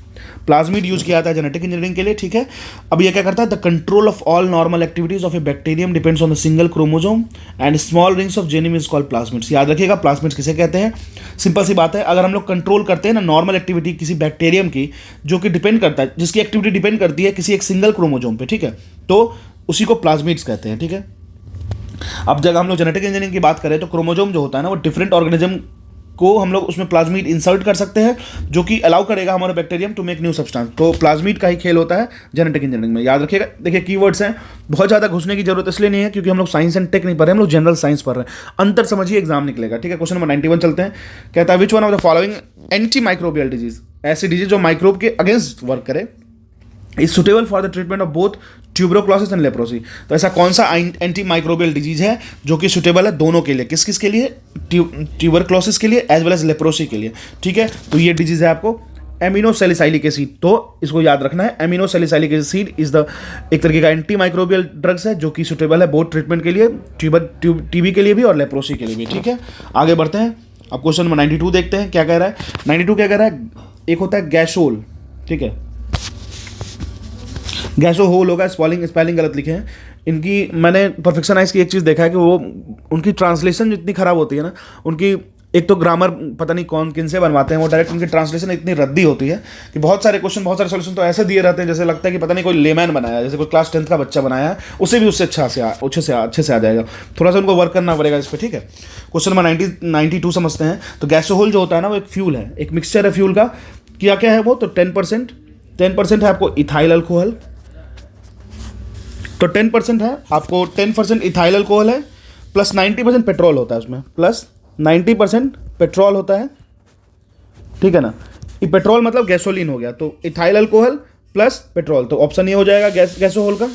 प्लाज्मिड यूज किया था जेनेटिक इंजीनियरिंग के लिए। ठीक है, अब ये क्या करता है, the control of all normal activities of a bacterium depends on the single chromosome and small rings of genome is called plasmids. याद रखिएगा प्लाज्मिड्स किसे कहते हैं, सिंपल सी बात है, अगर हम लोग कंट्रोल करते हैं ना नॉर्मल एक्टिविटी किसी बैक्टीरियम की जो कि डिपेंड करता है, जिसकी एक्टिविटी डिपेंड करती है किसी एक सिंगल क्रोमोसोम पे, ठीक है, तो उसी को प्लाज्मिड्स कहते हैं। ठीक है, अब जब हम लोग जेनेटिक इंजीनियरिंग की बात करें तो क्रोमोसोम जो होता है ना वो डिफरेंट ऑर्गेनिज्म को हम लोग उसमें प्लाज्मिड इंसर्ट कर सकते हैं, जो कि अलाउ करेगा हमारे bacterium to make new substance. तो प्लाज्मिड का ही खेल होता है जेनेटिक इंजीनियरिंग में, याद रखिएगा। देखिए कीवर्ड्स हैं, बहुत ज़्यादा घुसने की जरूरत इसलिए नहीं है क्योंकि हम लोग साइंस एंड टेक नहीं पढ़ रहे, हम लोग जनरल साइंस पढ़ रहे हैं, अंतर समझिए एग्जाम निकलेगा। ठीक है, क्वेश्चन नंबर 91 चलते हैं। कहता है which one of the following antimicrobial disease, ऐसी डिजीज जो माइक्रोब के अगेंस्ट वर्क करे, is suitable for the treatment of both tuberculosis and leprosy. तो ऐसा कौन सा एंटी माइक्रोबियल डिजीज है जो कि सुटेबल है दोनों के लिए, किस किस के लिए, ट्यूबरक्लोसिस के लिए एज वेल एज लेप्रोसी के लिए। ठीक है, तो ये डिजीज है आपको एमिनोसैलिसाइलिक एसिड, तो इसको याद रखना है। एमिनोसैलिसाइलिक एसिड इज द एक तरीके का एंटी माइक्रोबियल ड्रग्स है जो कि सुटेबल है बोथ ट्रीटमेंट के लिए, टीबी के लिए भी और लेप्रोसी के लिए भी। ठीक है, आगे बढ़ते हैं। अब क्वेश्चन नंबर 92 देखते हैं क्या कह रहा है। 92 क्या कह रहा है, एक होता है गैसोल, ठीक है, गैसो होल होगा, स्पेलिंग गलत लिखे हैं इनकी। मैंने परफेक्शनाइज की एक चीज़ देखा है कि वो उनकी ट्रांसलेशन जितनी ख़राब होती है ना, उनकी एक तो ग्रामर पता नहीं कौन किन से बनवाते हैं, वो डायरेक्ट उनकी ट्रांसलेशन इतनी रद्दी होती है कि बहुत सारे क्वेश्चन, बहुत सारे सोल्यूशन तो ऐसे दिए रहते हैं जैसे लगता है कि पता नहीं कोई लेमैन बनाया है, जैसे कोई क्लास 10th का बच्चा बनाया है, उसे भी उससे अच्छे से आ जाएगा। थोड़ा सा उनको वर्क करना पड़ेगा इस पर। ठीक है, क्वेश्चन नंबर 92 समझते हैं। तो गैसोहोल जो होता है ना वो एक फ्यूल है, एक मिक्सचर है फ्यूल का। क्या क्या है वो, तो 10% है आपको इथाइल अल्कोहल, तो 10% है आपको, 10% इथाइल अल्कोहल है, प्लस 90% पेट्रोल होता है उसमें, प्लस 90% पेट्रोल होता है। ठीक है ना, ये पेट्रोल मतलब गैसोलीन हो गया, तो इथाइल अल्कोहल प्लस पेट्रोल, तो ऑप्शन ये हो जाएगा गैसोहोल का।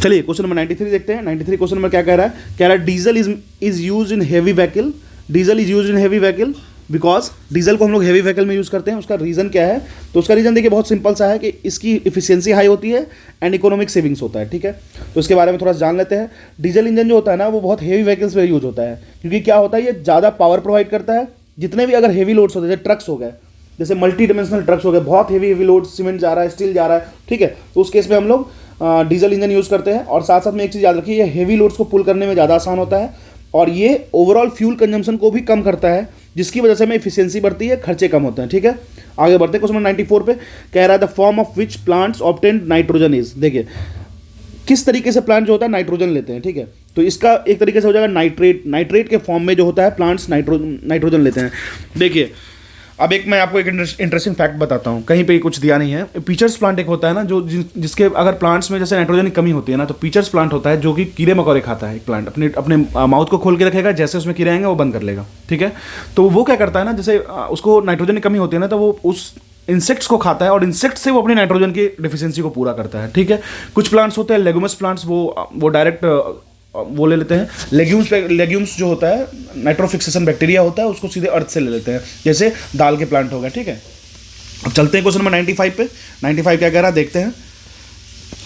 चलिए क्वेश्चन नंबर 93 देखते हैं। 93 क्वेश्चन नंबर क्या कह रहा है, कह रहा है diesel is use in heavy vehicle, diesel is use in heavy vehicle because diesel को हम लोग हेवी व्हीकल में यूज़ करते हैं। उसका रीज़न क्या है, तो उसका रीज़न देखिए बहुत सिंपल सा है कि इसकी इफिशियंसी हाई होती है एंड इकोनॉमिक सेविंग्स होता है। ठीक है, तो इसके बारे में थोड़ा सा जान लेते हैं। डीजल इंजन जो होता है ना वो बहुत हेवी व्हीकल्स में यूज होता है, क्योंकि क्या होता है ये ज़्यादा पावर प्रोवाइड करता है। जितने भी अगर हेवी लोड्स होते हैं, जैसे ट्रक्स हो गए, जैसे मल्टी डिमेंशनल ट्रक्स हो गए, बहुत हेवी लोड, सीमेंट जा रहा है, स्टील जा रहा है, ठीक है, तो उस केस में हम लोग डीजल इंजन यूज़ करते हैं। और साथ साथ में एक चीज़ याद रखिए, ये हेवी लोड्स को पुल करने में ज़्यादा आसान होता है और ये ओवरऑल फ्यूल कंजम्पशन को भी कम करता है, जिसकी वजह से हमें इफिशियंसी बढ़ती है, खर्चे कम होते हैं। ठीक है, आगे बढ़ते हैं। क्वेश्चन नंबर 94 पे कह रहा है the form of which plants obtained nitrogen is. देखिए किस तरीके से प्लांट जो होता है नाइट्रोजन लेते हैं। ठीक है, तो इसका एक तरीके से हो जाएगा नाइट्रेट के फॉर्म में जो होता है प्लांट्स नाइट्रोजन लेते हैं। देखिए अब एक मैं आपको एक इंटरेस्टिंग फैक्ट बताता हूँ, कहीं पे कुछ दिया नहीं है। पीचर्स प्लांट एक होता है ना जो जिसके अगर प्लांट्स में जैसे नाइट्रोजन की कमी होती है ना, तो पीचर्स प्लांट होता है जो कि कीड़े मकोड़े खाता है। एक प्लांट अपने माउथ को खोल के रखेगा, जैसे उसमें कीड़े आएंगे वो बंद कर लेगा। ठीक है, तो वो क्या करता है ना, जैसे उसको नाइट्रोजन की कमी होती है ना, तो वो उस इंसेक्ट्स को खाता है और इंसेक्ट से वो अपनी नाइट्रोजन की डिफिशियंसी को पूरा करता है। ठीक है, कुछ प्लांट्स होते हैं लेगुमस प्लांट्स, वो डायरेक्ट वो ले लेते हैं लेग्यूम्स जो होता है, नाइट्रोफिक्सेशन बैक्टीरिया होता है, उसको सीधे अर्थ से ले लेते हैं, जैसे दाल के प्लांट हो गए। ठीक है, अब चलते हैं क्वेश्चन नंबर 95 पे। 95 क्या कह रहा है देखते हैं।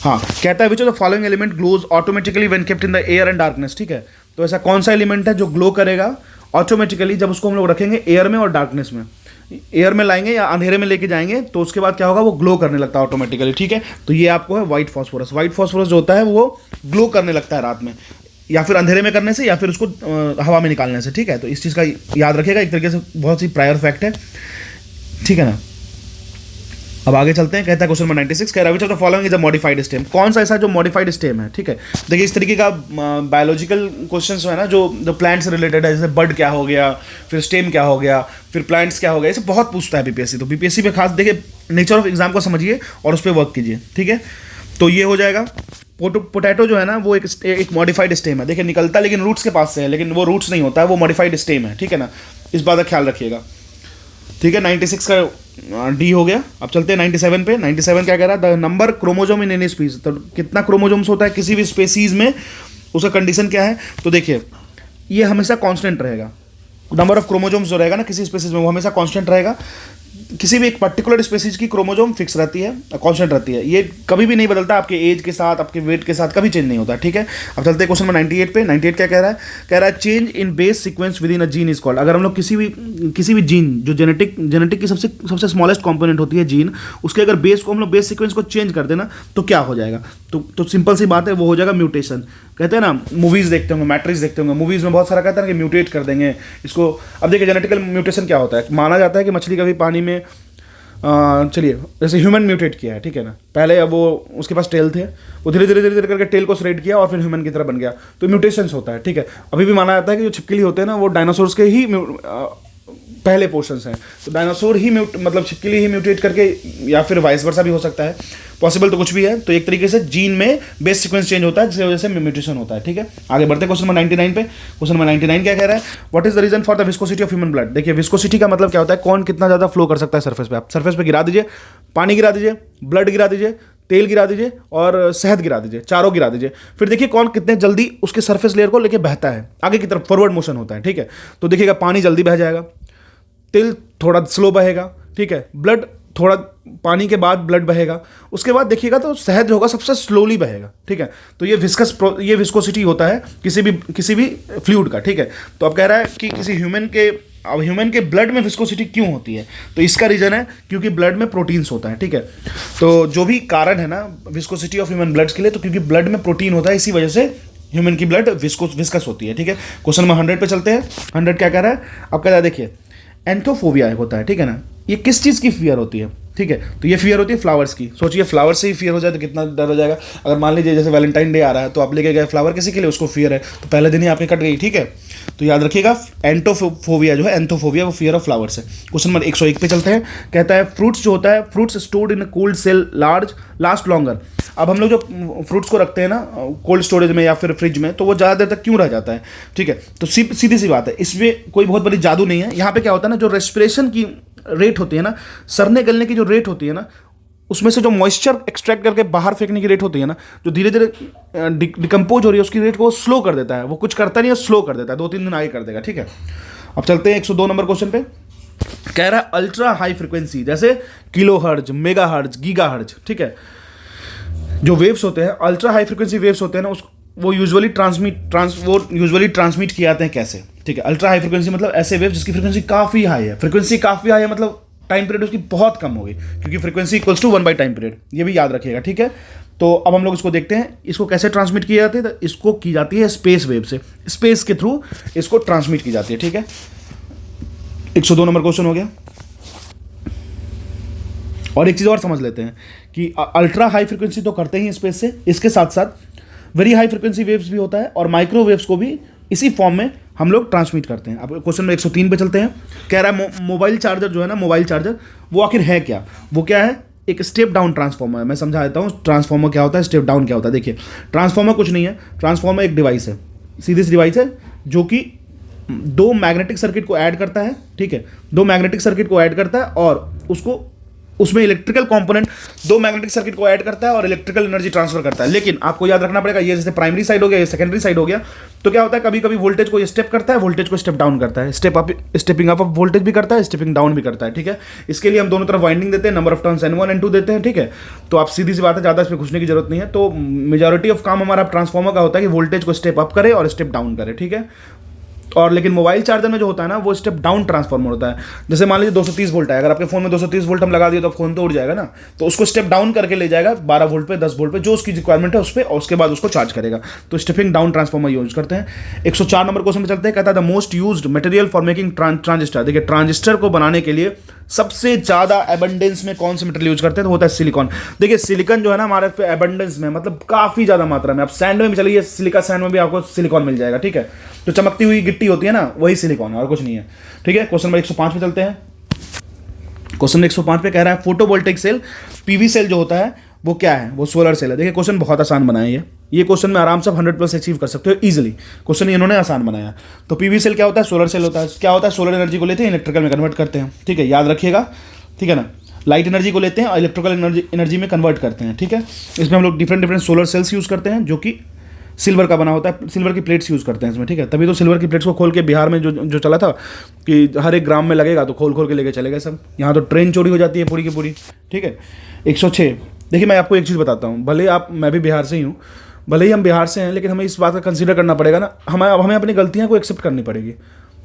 हाँ, कहता है which of the following element glows automatically when kept in the air and darkness. ठीक है, तो ऐसा कौन सा एलिमेंट है जो ग्लो करेगा ऑटोमेटिकली जब उसको हम लोग रखेंगे एयर में और डार्कनेस में, एयर में लाएंगे या अंधेरे में लेके जाएंगे, तो उसके बाद क्या होगा, वो ग्लो करने लगता है ऑटोमेटिकली। ठीक है, तो ये आपको है व्हाइट फॉस्फोरस। व्हाइट फॉस्फोरस जो होता है वो ग्लो करने लगता है रात में, या फिर अंधेरे में करने से या फिर उसको हवा में निकालने से। ठीक है, तो इस चीज़ का याद रखिएगा, एक तरीके से बहुत सी प्रायर फैक्ट है। ठीक है ना, अब आगे चलते हैं, कहता है क्वेश्चन नंबर 96, कह रहा है which of the following is a modified stem, कौन सा ऐसा जो मॉडिफाइड स्टेम है, ठीक है। देखिए इस तरीके का बायोलॉजिकल क्वेश्चन है ना, जो प्लांट से रिलेटेड है, जैसे बड क्या हो गया, फिर स्टेम क्या हो गया, फिर प्लांट्स क्या हो गया, ऐसे बहुत पूछता है बीपीएससी। तो बीपीएससी पे खास देखिए नेचर ऑफ एग्जाम को समझिए और उस पर वर्क कीजिए, ठीक है। तो ये हो जाएगा पोटैटो जो है ना वो एक मॉडिफाइड स्टेम है, देखिए निकलता लेकिन रूट्स के पास से है, लेकिन वो रूट्स नहीं होता है, वो मॉडिफाइड स्टेम है, ठीक है ना, इस बात का ख्याल रखिएगा, ठीक है। 96 का डी हो गया। अब चलते हैं 97 पे। 97 क्या कह रहा है, the number chromosome in any species, तो कितना क्रोमोजोम्स होता है किसी भी स्पेसीज में, उसका कंडीशन क्या है। तो देखिए ये हमेशा कांस्टेंट रहेगा, नंबर ऑफ क्रोमोजोम्स जो रहेगा ना किसी स्पेसीज में वो हमेशा कांस्टेंट रहेगा। किसी भी एक पर्टिकुलर स्पेसीज की क्रोमोजोम फिक्स रहती है, कांस्टेंट रहती है, ये कभी भी नहीं बदलता, आपके एज के साथ, आपके वेट के साथ कभी चेंज नहीं होता, ठीक है। अब चलते हैं क्वेश्चन नंबर 98 पे। 98 क्या कह रहा है change in base sequence with in a gene is called, अगर हम लोग किसी भी जीन जो जेनेटिक की सबसे स्मॉलेस्ट कंपोनेंट होती है जीन, उसके अगर बेस को हम लोग बेस सीक्वेंस को चेंज कर देना तो क्या हो जाएगा, तो सिंपल सी बात है, वो हो जाएगा म्यूटेशन। कहते हैं ना मूवीज़ देखते होंगे, मैट्रिक्स देखते होंगे, मूवीज़ में बहुत सारा कहते हैं कि म्यूटेट कर देंगे इसको। अब देखिए जेनेटिकल म्यूटेशन क्या होता है, माना जाता है कि मछली कभी पानी में चलिए जैसे ह्यूमन म्यूटेट किया है, ठीक है ना, पहले अब वो उसके पास टेल थे, वो धीरे धीरे करके टेल को श्रेड किया और फिर ह्यूमन की तरह बन गया, तो म्यूटेशंस होता है, ठीक है। अभी भी माना जाता है कि जो छिपकली होते हैं ना वो डायनासोर्स के ही पहले पोर्शंस हैं, तो डायनासोर ही मतलब छिपकली ही म्यूटेट करके, या फिर वाइस वर्सा भी हो सकता है, पॉसिबल तो कुछ भी है। तो एक तरीके से जीन में बेस सीक्वेंस चेंज होता है जिसकी वजह से म्यूटेशन होता है, ठीक है। आगे बढ़ते हैं क्वेश्चन नंबर 99 पे। क्वेश्चन नंबर 99 क्या कह रहा है, what is the reason for the viscosity of human blood. देखिए विस्कोसिटी का मतलब क्या होता है, कौन कितना ज़्यादा फ्लो कर सकता है सरफेस पे। आप सरफेस पे गिरा दीजिए, पानी गिरा दीजिए, ब्लड गिरा दीजिए, तेल गिरा दीजिए और शहद गिरा दीजिए, चारों गिरा दीजिए, फिर देखिए कौन कितने जल्दी उसके सरफेस लेयर को लेके बहता है, आगे की तरफ फॉरवर्ड मोशन होता है, ठीक है। तो देखिएगा पानी जल्दी बह जाएगा, तेल थोड़ा स्लो बहेगा, ठीक है, ब्लड थोड़ा पानी के बाद ब्लड बहेगा, उसके बाद देखिएगा तो शहद जो होगा सबसे स्लोली बहेगा, ठीक है। तो ये विस्कोसिटी होता है किसी भी फ्लूइड का, ठीक है। तो अब कह रहा है कि किसी ह्यूमन के ब्लड में विस्कोसिटी क्यों होती है, तो इसका रीजन है क्योंकि ब्लड में प्रोटीन्स होता है, ठीक है। तो जो भी कारण है ना विस्कोसिटी ऑफ ह्यूमन ब्लड्स के लिए, तो क्योंकि ब्लड में प्रोटीन होता है, इसी वजह से ह्यूमन की ब्लड विस्कस होती है, ठीक है। क्वेश्चन नंबर 100 पे चलते हैं। 100 क्या कह रहा है, अब कह रहा है देखिए एंथोफोबिया होता है, ठीक है ना, ये किस चीज़ की फियर होती है, ठीक है। तो ये फियर होती है फ्लावर्स की। सोचिए फ्लावर से ही फियर हो जाए तो कितना डर हो जाएगा। अगर मान लीजिए जैसे वैलेंटाइन डे आ रहा है तो आप लेके गए फ्लावर किसी के लिए, उसको फियर है, तो पहले दिन ही आपकी कट गई, ठीक है। तो याद रखिएगा एंटोफोबिया जो है, एंथोफोबिया वो फियर ऑफ फ्लावर्स है। क्वेश्चन नंबर 101 पे चलते हैं। कहता है फ्रूट्स जो होता है, fruits stored in cold cell last longer. अब हम लोग जो फ्रूट्स को रखते हैं ना कोल्ड स्टोरेज में या फिर फ्रिज में, तो वो ज़्यादा देर तक क्यों रह जाता है, ठीक है। तो सीधी सी बात है, इसमें कोई बहुत बड़ी जादू नहीं है। यहाँ पे क्या होता है ना, जो रेस्पिरेशन की रेट होती है ना, सड़ने गलने की जो रेट होती है ना, उसमें से जो मॉइस्चर एक्सट्रैक्ट करके बाहर फेंकने की रेट होती है ना, जो धीरे धीरे डिकम्पोज हो रही है, उसकी रेट को स्लो कर देता है। वो कुछ करता नहीं है, स्लो कर देता है, 2-3 दिन आगे कर देगा, ठीक है। अब चलते हैं 102 नंबर क्वेश्चन पे। कह रहा है अल्ट्रा हाई फ्रिक्वेंसी, जैसे kilo hertz, mega hertz, giga हर्ज, ठीक है, जो वेव्स होते हैं, अल्ट्रा हाई फ्रिक्वेंसी वेव्स होते हैं ना, वो यूजुअली ट्रांसमिट किए जाते हैं कैसे, ठीक है। अल्ट्रा हाई फ्रिक्वेंसी मतलब ऐसे वेव जिसकी फ्रिक्वेंसी काफ़ी हाई है, मतलब टाइम पीरियड उसकी बहुत कम होगी, क्योंकि frequency equals to 1 by time period, ये भी याद रखिएगा, ठीक है। तो अब हम लोग इसको देखते हैं, इसको कैसे ट्रांसमिट किए जाते हैं। तो इसको की जाती है स्पेस वेव से, स्पेस के थ्रू इसको ट्रांसमिट की जाती है, ठीक है। 102 नंबर क्वेश्चन हो गया। और एक चीज़ और समझ लेते हैं कि अल्ट्रा हाई फ्रिक्वेंसी तो करते ही स्पेस से, इसके साथ साथ वेरी हाई फ्रिक्वेंसी वेव्स भी होता है, और माइक्रोवेव्स को भी इसी फॉर्म में हम लोग ट्रांसमिट करते हैं। अब क्वेश्चन में 103 पे चलते हैं। कह रहा है मोबाइल चार्जर जो है ना, मोबाइल चार्जर वो आखिर है क्या, वो क्या है, एक स्टेप डाउन ट्रांसफॉर्मर है। मैं समझा देता हूँ ट्रांसफॉर्मर क्या होता है, स्टेप डाउन क्या होता है। देखिए ट्रांसफॉर्मर कुछ नहीं है, ट्रांसफॉर्मर एक डिवाइस है, सीधी सी डिवाइस है जो कि 2 मैग्नेटिक सर्किट को ऐड करता है, ठीक है, 2 मैग्नेटिक सर्किट को ऐड करता है और उसमें इलेक्ट्रिकल कंपोनेंट 2 मैग्नेटिक सर्किट को ऐड करता है और इलेक्ट्रिकल एनर्जी ट्रांसफर करता है। लेकिन आपको याद रखना पड़ेगा, ये जैसे प्राइमरी साइड हो गया, ये सेकेंडरी साइड हो गया, तो क्या होता है कभी कभी वोल्टेज को स्टेप करता है, वोल्टेज को स्टेप डाउन करता है, स्टेपिंग अप ऑफ वोल्टेज भी करता है, स्टेपिंग डाउन भी करता है, ठीक है। इसके लिए हम दोनों तरफ वाइंडिंग देते हैं, number of turns N1 N2 देते हैं, ठीक है। तो आप सीधी सी बात है, ज़्यादा इसमें घुसने की जरूरत नहीं है। तो मेजॉरिटी ऑफ काम हमारा ट्रांसफॉर्मर का होता है कि वोल्टेज को स्टेप अप करे और स्टेप डाउन करे, ठीक है। और लेकिन मोबाइल चार्जर में जो होता है ना, वो स्टेप डाउन ट्रांसफॉर्मर होता है। जैसे मान लीजिए 230 वोल्ट है, अगर आपके फोन में 230 वोल्ट हम लगा दिए तो फोन तो उड़ जाएगा ना, तो उसको स्टेप डाउन करके ले जाएगा 12 वोल्ट पे, 10 वोल्ट पे, जो उसकी रिक्वायरमेंट है उस पर, और उसके बाद उसको चार्ज करेगा। तो स्टेपिंग डाउन ट्रांसफॉर्मर यूज करते हैं। 104 नंबर क्वेश्चन में चलते हैं। कहता है the most used material for making transistor. देखिए ट्रांजिस्टर को बनाने के लिए सबसे ज़्यादा एबंडेंस में कौन से मेटेरियल यूज करते हैं, तो होता है सिलिकॉन। देखिए सिलिकॉन जो है ना हमारे पे एबंडेंस में, मतलब काफ़ी ज़्यादा मात्रा में, आप सैंड में भी चलिए, सिलिका सैंड में भी आपको सिलिकॉन मिल जाएगा, ठीक है। जो चमकती हुई गिट्टी होती है ना, वही सिलिकॉन है और कुछ नहीं है, ठीक है। क्वेश्चन नंबर 105 पे चलते हैं। क्वेश्चन नंबर 105 पे कह रहा है फोटोवोल्टेइक सेल, पीवी सेल जो होता है वो क्या है, वो सोलर सेल है। देखिए क्वेश्चन बहुत आसान बनाया है ये क्वेश्चन में आराम से 100+ अचीव कर सकते हो इजीली, क्वेश्चन इन्होंने आसान बनाया। तो पीवी सेल क्या होता है, सोलर सेल होता है। क्या होता है, सोलर एनर्जी को लेते हैं इलेक्ट्रिकल में कन्वर्ट करते हैं, ठीक है, याद रखिएगा, ठीक है ना। लाइट एनर्जी को लेते हैं और इलेक्ट्रिकल एनर्जी में कन्वर्ट करते हैं, ठीक है। इसमें हम लोग डिफरेंट सोलर सेल्स यूज़ करते हैं जो कि सिल्वर का बना होता है, सिल्वर की प्लेट्स यूज़ करते हैं इसमें, ठीक है। तभी तो सिल्वर की प्लेट्स को खोल के बिहार में जो चला था कि हर एक ग्राम में लगेगा तो खोल खोल के लेके चले गए सब। यहाँ तो ट्रेन चोरी हो जाती है पूरी की पूरी, ठीक है। 106, देखिए मैं आपको एक चीज़ बताता हूँ, भले मैं भी बिहार से ही हूँ, भले ही हम बिहार से हैं, लेकिन हमें इस बात का कंसीडर करना पड़ेगा ना, हमें अपनी गलतियाँ को एक्सेप्ट करनी पड़ेगी।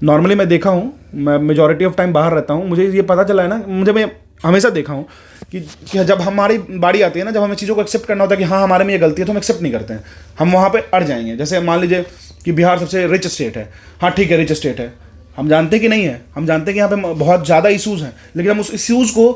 नॉर्मली मैं देखा हूँ, मैं मेजॉरिटी ऑफ टाइम बाहर रहता हूँ, मुझे ये पता चला है ना, मैं हमेशा देखा हूँ कि जब हमारी बारी आती है ना, जब हमें चीज़ों को एक्सेप्ट करना होता है कि हाँ हमारे में ये गलती है, तो हम एक्सेप्ट नहीं करते हैं, हम वहाँ पे अड़ जाएंगे। जैसे मान लीजिए कि बिहार सबसे रिच स्टेट है, हाँ ठीक है रिच स्टेट है, हम जानते कि नहीं है, हम जानते कि यहाँ पे बहुत ज़्यादा इशूज़ हैं, लेकिन हम उस इशूज़ को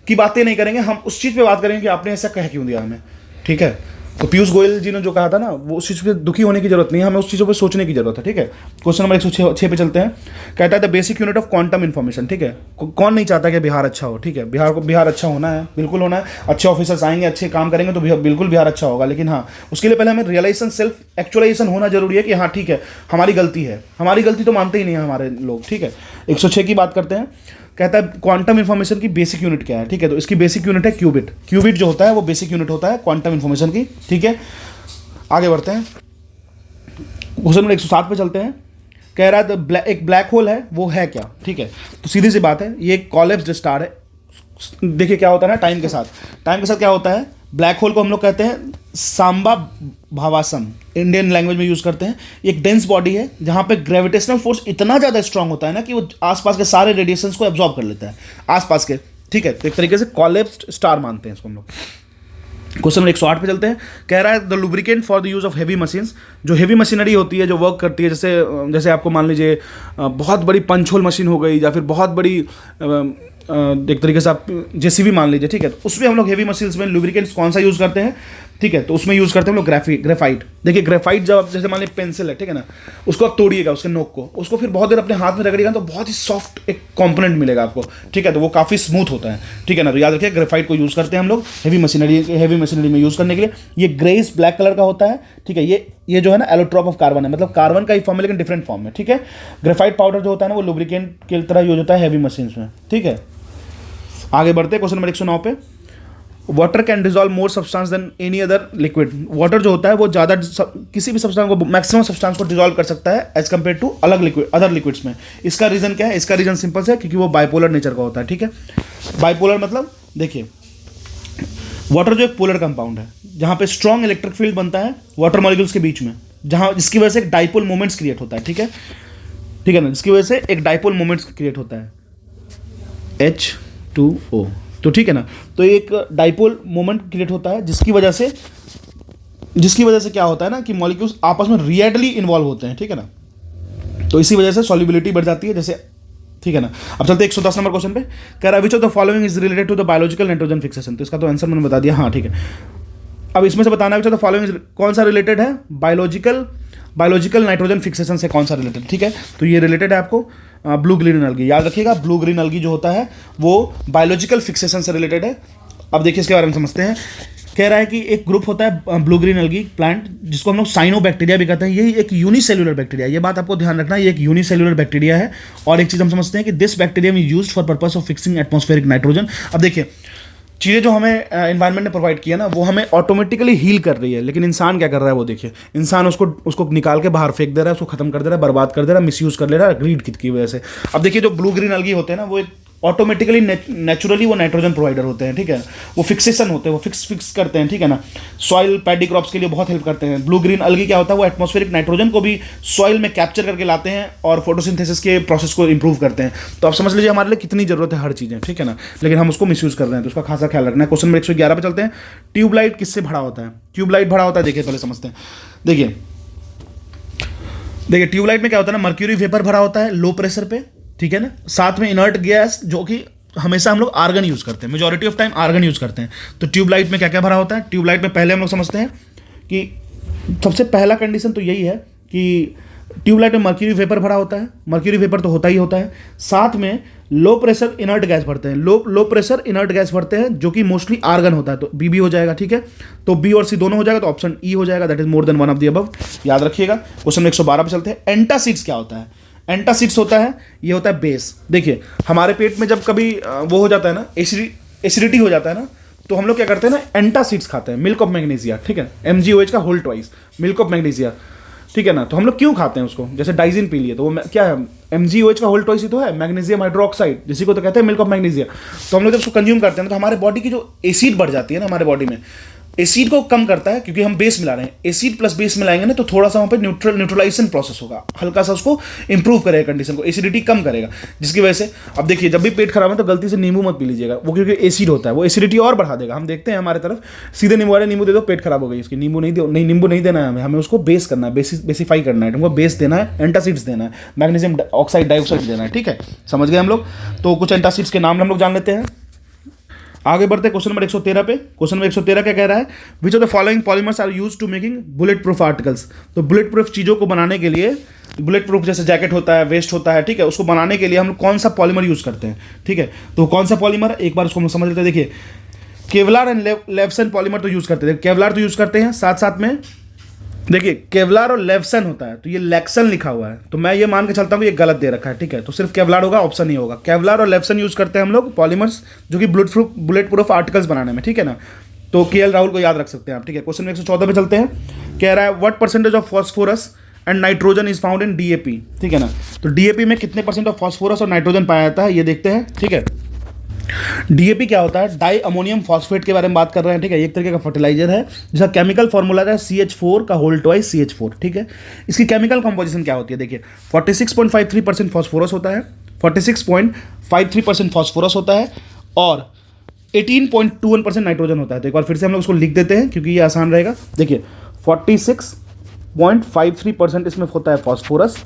की बातें नहीं करेंगे, हम उस चीज़ पे बात करेंगे कि आपने ऐसा कह क्यों दिया हमें, ठीक है। तो पीयूष गोयल जी ने जो कहा था ना, वो उस चीज़ पे दुखी होने की जरूरत नहीं है, हमें उस चीज़ों पे सोचने की जरूरत है, ठीक है। क्वेश्चन नंबर 106 पे चलते हैं। कहता है the basic unit of quantum information, ठीक है। कौन नहीं चाहता कि बिहार अच्छा हो, ठीक है। बिहार अच्छा होना है, बिल्कुल होना है, अच्छे ऑफिसर्स आएंगे, अच्छे काम करेंगे तो बिल्कुल बिहार अच्छा होगा। लेकिन हाँ, उसके लिए पहले हमें रियलाइजेशन, सेल्फ एक्चुअलाइजेशन होना जरूरी है कि हाँ ठीक है हमारी गलती है, हमारी गलती तो मानते ही नहीं है हमारे लोग, ठीक है। 106 की बात करते हैं। कहता है क्वांटम इन्फॉर्मेशन की बेसिक यूनिट क्या है, ठीक है। तो इसकी बेसिक यूनिट है क्यूबिट। क्यूबिट जो होता है वो बेसिक यूनिट होता है क्वांटम इन्फॉर्मेशन की, ठीक है। आगे बढ़ते हैं, क्वेश्चन नंबर 107 पे चलते हैं। कह रहा है एक ब्लैक होल है, वो है क्या, ठीक है। तो सीधी सी बात है, ये एक कोलैप्स्ड स्टार है। देखिए क्या होता है ना, टाइम के साथ क्या होता है, ब्लैक होल को हम लोग कहते हैं सांबा भावासम, इंडियन लैंग्वेज में यूज करते हैं। एक डेंस बॉडी है जहां पे ग्रेविटेशनल फोर्स इतना ज़्यादा स्ट्रांग होता है ना कि वो आसपास के सारे रेडिएशंस को एब्जॉर्ब कर लेता है आसपास के, ठीक है। तो एक तरीके से कोलैप्स्ड स्टार मानते हैं इसको हम लोग। क्वेश्चन नंबर 108 पे चलते हैं। कह रहा है the lubricant for the use of heavy machines, जो हेवी मशीनरी होती है जो वर्क करती है, जैसे आपको मान लीजिए बहुत बड़ी पंच होल मशीन हो गई, या फिर बहुत बड़ी एक तरीके से आप जेसीबी मान लीजिए, ठीक है। तो उसमें हम लोग हेवी मशीन्स में लुब्रिकेंट्स कौन सा यूज़ करते हैं, ठीक है। तो उसमें यूज़ करते हैं हम लोग ग्रेफाइट। देखिए ग्रेफाइट जब आप जैसे मान लीजिए पेंसिल है, ठीक है ना, उसको आप तोड़िएगा, उसके नोक को, उसको फिर बहुत देर अपने हाथ में रगड़िएगा तो बहुत ही सॉफ्ट एक कॉम्पोनेंट मिलेगा आपको, ठीक है। तो वो काफ़ी स्मूथ होता है, ठीक है ना। तो याद रखिए ग्रेफाइट को यूज़ करते हैं हम लोग हेवी मशीनरी में यूज़ करने के लिए। ये ग्रेस ब्लैक कलर का होता है, ठीक है। ये जो है ना एलोट्रॉप ऑफ कार्बन है, मतलब कार्बन का ही फॉर्म है लेकिन डिफरेंट फॉर्म में, ठीक है। ग्रेफाइट पाउडर जो होता है ना वो लुब्रिकेंट की तरह यूज होता है हेवी मशीन्स में, ठीक है। आगे बढ़ते हैं क्वेश्चन नंबर 109 पे। Water can dissolve more substance than any other liquid. Water जो होता है वो ज़्यादा किसी भी सब्सटेंस को, मैक्सिमम सब्सटेंस को डिजॉल्व कर सकता है as compare to other liquids में। इसका रीज़न क्या है, इसका रीज़न सिंपल है, क्योंकि वो बाइपोलर नेचर का होता है, ठीक है। बाइपोलर मतलब देखिए वाटर जो एक पोलर कंपाउंड है, जहाँ पे स्ट्रॉन्ग इलेक्ट्रिक फील्ड बनता है वाटर मॉलिक्यूल्स के बीच में, जहाँ जिसकी वजह से एक डाइपोल मोमेंट्स क्रिएट होता है, ठीक है, ठीक है ना। जिसकी वजह से एक डाइपोल मोमेंट्स क्रिएट होता है H2O, तो ठीक है ना। तो एक डाइपोल मोमेंट क्रिएट होता है जिसकी वजह से क्या होता है ना कि मॉलिक्यूल्स आपस में रिएडली इन्वॉल्व होते हैं, ठीक है ना। तो इसी वजह से सॉल्युबिलिटी बढ़ जाती है, जैसे, ठीक है ना। अब चलते 110 नंबर क्वेश्चन पे। कह रहा है which of the following is related to the biological nitrogen fixation. तो इसका तो आंसर मैंने बता दिया, हाँ ठीक है। अब इसमें से बताना है विच ऑफ द फॉलोइंग कौन सा रिलेटेड है, बायोलॉजिकल नाइट्रोजन फिक्सेशन से कौन सा रिलेटेड, ठीक है। तो ये रिलेटेड है आपको ब्लू ग्रीन अलगी, याद रखिएगा ब्लू ग्रीन अलगी जो होता है वो बायोलॉजिकल फिक्सेशन से रिलेटेड है। अब देखिए इसके बारे में समझते हैं। कह रहा है कि एक ग्रुप होता है ब्लू ग्रीन अलगी प्लांट, जिसको हम लोग साइनोबैक्टीरिया भी कहते हैं। ये एक यूनिसेल्युलर बैक्टीरिया, ये बात आपको ध्यान रखना है, ये एक यूनिसेल्युलर बैक्टीरिया है। और एक चीज़ हम समझते हैं कि this bacterium is used for purpose of fixing atmospheric nitrogen. अब देखिए चीज़ें जो हमें एनवायरनमेंट ने प्रोवाइड किया ना, वो हमें ऑटोमेटिकली हील कर रही है, लेकिन इंसान क्या कर रहा है वो देखिए, इंसान उसको निकाल के बाहर फेंक दे रहा है, उसको खत्म कर दे रहा है, बर्बाद कर दे रहा है, मिसयूज़ कर ले रहा है ग्रीड की वजह से। अब देखिए जो ब्लू ग्रीन अलगी होते हैं ना, वो एक ऑटोमेटिकली नेचुरली वो नाइट्रोजन प्रोवाइडर होते हैं, ठीक है। वो फिक्सेशन होते हैं, वो फिक्स करते हैं, ठीक है ना। सॉइल पैडी क्रॉप्स के लिए बहुत हेल्प करते हैं। ब्लू ग्रीन अलगी क्या होता है, वो एटमॉस्फेरिक नाइट्रोजन को भी सॉइल में कैप्चर करके लाते हैं और फोटोसिंथेसिस के प्रोसेस को इंप्रूव करते हैं। तो आप समझ लीजिए हमारे लिए कितनी जरूरत है हर चीज़ें, ठीक है ना, लेकिन हम उसको मिसयूज कर रहे हैं, तो उसका खासा ख्याल रखना है। क्वेश्चन नंबर 111 पे चलते हैं। ट्यूबलाइट किससे भरा होता है, ट्यूबलाइट भरा होता है, देखिए पहले समझते हैं। देखिए ट्यूबलाइट में क्या होता है ना, मर्क्यूरी वेपर भरा होता है लो प्रेशर पे, ठीक है ना। साथ में इनर्ट गैस जो कि हमेशा हम लोग आर्गन यूज़ करते हैं, majority of time argon use करते हैं। तो ट्यूबलाइट में क्या क्या भरा होता है? ट्यूबलाइट में पहले हम लोग समझते हैं कि सबसे पहला कंडीशन तो यही है कि ट्यूबलाइट में मर्क्यूरी वेपर भरा होता है। मर्क्यूरी वेपर तो होता ही होता है। साथ में लो प्रेशर इनर्ट गैस भरते हैं, लो प्रेशर इनर्ट गैस भरते हैं, जो कि मोस्टली आर्गन होता है। तो बी भी हो जाएगा, ठीक है। तो बी और सी दोनों हो जाएगा, तो ऑप्शन ई हो जाएगा, that is more than one of the above. याद रखिएगा। क्वेश्चन 112 पे चलते हैं। एंटासिड्स क्या होता है? एंटासिड्स होता है, ये होता है बेस। देखिए हमारे पेट में जब कभी वो हो जाता है ना, एसिडिटी हो जाता है ना, तो हम लोग क्या करते हैं ना, एंटासिड्स खाते हैं, मिल्क ऑफ मैग्नीशिया, ठीक है, MgOH का whole twice, milk of magnesia, ठीक है ना। तो हम लोग क्यों खाते हैं उसको? जैसे डाइजिन पी लिए तो वो क्या है, MgOH का होल ट्वाइस ही तो है, मैग्नीशियम हाइड्रोक्साइड, जिसी को तो कहते हैं मिल्क ऑफ मैग्नीशिया। तो हम लोग जब उसको कंज्यूम करते हैं ना, तो हमारे बॉडी की जो एसिड बढ़ जाती है ना, हमारे बॉडी में एसिड को कम करता है, क्योंकि हम बेस मिला रहे हैं। एसिड प्लस बेस मिलाएंगे ना, तो थोड़ा सा वहाँ पे न्यूट्रलाइजेशन प्रोसेस होगा, हल्का सा उसको इंप्रूव करेगा, कंडीशन को, एसिडिटी कम करेगा, जिसकी वजह से अब देखिए जब भी पेट खराब है तो गलती से नींबू मत पी लीजिएगा, वो क्योंकि एसिड होता है, वो एसिडिटी और बढ़ा देगा। हम देखते हैं हमारे तरफ सीधे नींबू वाले नींबू दे दो, पेट खराब हो गई इसकी, नींबू नहीं दो, नहीं नींबू नहीं देना है हमें, हमें उसको बेस करना है, बेसिफाई करना है, हमको बेस देना है, एंटासिड्स देना है, मैग्नीशियम ऑक्साइड डाइऑक्साइड देना है, ठीक है। समझ गए हम लोग। तो कुछ एंटासिड्स के नाम हम लोग जान लेते हैं। आगे बढ़ते हैं क्वेश्चन नंबर 113 पे। क्वेश्चन नंबर 113 क्या कह रहा है? Which of the following polymers are used to making bullet proof articles. तो बुलेट प्रूफ चीज़ों को बनाने के लिए, बुलेट प्रूफ जैसे जैकेट होता है, वेस्ट होता है, ठीक है, उसको बनाने के लिए हम लोग कौन सा पॉलीमर यूज़ करते हैं, ठीक है। तो कौन सा पॉलीमर, एक बार उसको हम समझ लेते हैं। देखिए केवलार एंड लेवसन पॉलीमर तो यूज़ करते हैं, केवलार तो यूज़ करते हैं, साथ साथ में देखिए केवलार और लेवसन होता है, तो ये लेक्सन लिखा हुआ है, तो मैं ये मान के चलता हूँ ये गलत दे रखा है, ठीक है। तो सिर्फ केवलार होगा, ऑप्शन ही होगा। केवलार और लेवसन यूज़ करते हैं हम लोग पॉलीमर्स, जो कि बुलेट प्रूफ आर्टिकल्स बनाने में, ठीक है ना। तो KL राहुल को याद रख सकते हैं आप, ठीक है। क्वेश्चन 114 पे चलते हैं। कह रहा है what percentage of phosphorus and nitrogen is found in DAP, ठीक है ना। तो DAP में कितने परसेंट ऑफ फॉस्फोरस और नाइट्रोजन पाया जाता है, ये देखते हैं, ठीक है। DAP क्या होता है? डाई अमोनियम फॉस्फेट के बारे में बात कर रहे हैं, ठीक है। एक तरीके का फर्टिलाइजर है, जिसका केमिकल फॉर्मूला है CH4 का होल ट्वाइस CH4, ठीक है। इसकी केमिकल कंपोजिशन क्या होती है? देखिए 46.53% फॉस्फोरस होता है, 46.53% फॉस्फोरस होता है और 18.21% नाइट्रोजन होता है। तो एक बार फिर से हम लोग उसको लिख देते हैं, क्योंकि ये आसान रहेगा। देखिए 46.53% इसमें होता है फॉस्फोरस,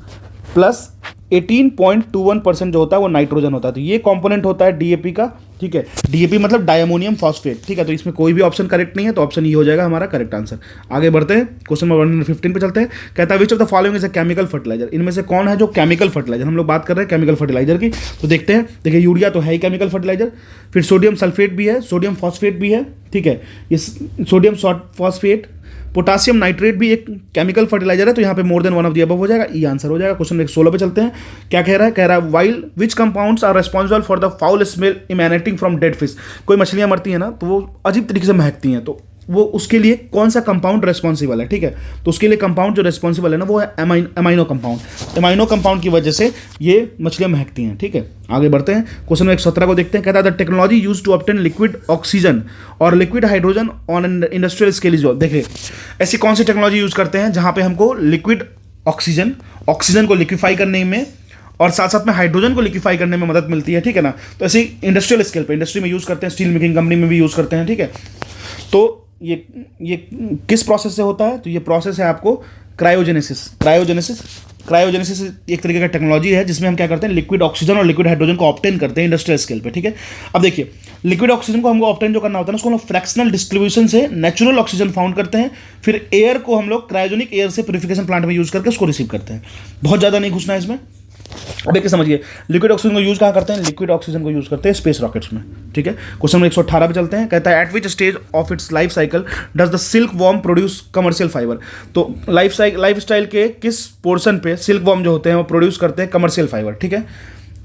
प्लस 18.21% जो होता है वो नाइट्रोजन होता है। तो ये कंपोनेंट होता है DAP का, ठीक है। DAP मतलब डायमोनियम फॉस्फेट, ठीक है। तो इसमें कोई भी ऑप्शन करेक्ट नहीं है, तो ऑप्शन ई हो जाएगा हमारा करेक्ट आंसर। आगे बढ़ते हैं, क्वेश्चन नंबर 115 पे चलते हैं। कहता है which of the following is a chemical fertiliser. इनमें से कौन है जो केमिकल फर्टिलाइजर, हम लोग बात कर रहे हैं केमिकल फर्टिलाइजर की, तो देखते हैं। देखिए यूरिया तो है ही केमिकल फर्टिलाइजर, फिर सोडियम सल्फेट भी है, सोडियम फॉस्फेट भी है, ठीक है। ये सोडियम फॉस्फेट, पोटासियम नाइट्रेट भी एक केमिकल फर्टिलाइजर है, तो यहाँ पे more than one of the above हो जाएगा, ई आंसर हो जाएगा। क्वेश्चन 116 पे चलते हैं। क्या कह रहा है? कह रहा है while which compounds are responsible for the foul smell emanating from dead fish. कोई मछलियाँ मरती हैं ना, तो वो अजीब तरीके से महकती हैं, तो वो उसके लिए कौन सा कंपाउंड रेस्पॉन्सिबल है, ठीक है। तो उसके लिए कंपाउंड जो रेस्पॉन्सिबल है ना, वो है एमाइनो कंपाउंड। एमाइनो कंपाउंड की वजह से ये मछलियाँ महकती हैं, ठीक है। आगे बढ़ते हैं, क्वेश्चन 117 को देखते हैं। कहता है the technology use to obtain liquid oxygen और liquid hydrogen on an industrial scale is. देखिए ऐसी कौन सी टेक्नोलॉजी यूज करते हैं जहाँ पे हमको लिक्विड ऑक्सीजन को लिक्विफाई करने में और साथ साथ में हाइड्रोजन को लिक्विफाई करने में मदद मिलती है, ठीक है ना। तो ऐसे इंडस्ट्रियल स्केल पे, इंडस्ट्री में यूज करते हैं, स्टील मेकिंग कंपनी में भी यूज करते हैं, ठीक है। तो ये किस प्रोसेस से होता है? तो ये प्रोसेस है आपको क्रायोजेनेसिस एक तरीके का टेक्नोलॉजी है, जिसमें हम क्या करते हैं, लिक्विड ऑक्सीजन और लिक्विड हाइड्रोजन को ऑब्टेन करते हैं इंडस्ट्रियल स्केल पे, ठीक है। अब देखिए लिक्विड ऑक्सीजन को हमको ऑब्टेन जो करना होता है ना, उसको हम फ्रैक्शनल डिस्ट्रीब्यूशन से नेचुरल ऑक्सीजन फाउंड करते हैं, फिर एयर को हम लोग क्रायोजेनिक एयर से प्यूरिफिकेशन प्लांट में यूज करके उसको रिसीव करते हैं। बहुत ज़्यादा नहीं घुसना है इसमें। अब देखिए समझिए, लिक्विड ऑक्सीजन को यूज कहाँ करते हैं? लिक्विड ऑक्सीजन को यूज करते हैं स्पेस रॉकेट्स में, ठीक है। क्वेश्चन नंबर 118 पे चलते हैं। कहता है eight which stage of its life cycle does the silk worm produce commercial fibre. तो लाइफ स्टाइल के किस पोर्शन पे सिल्क वॉर्म जो होते हैं वो प्रोड्यूस करते हैं कमर्शियल फाइबर, ठीक है।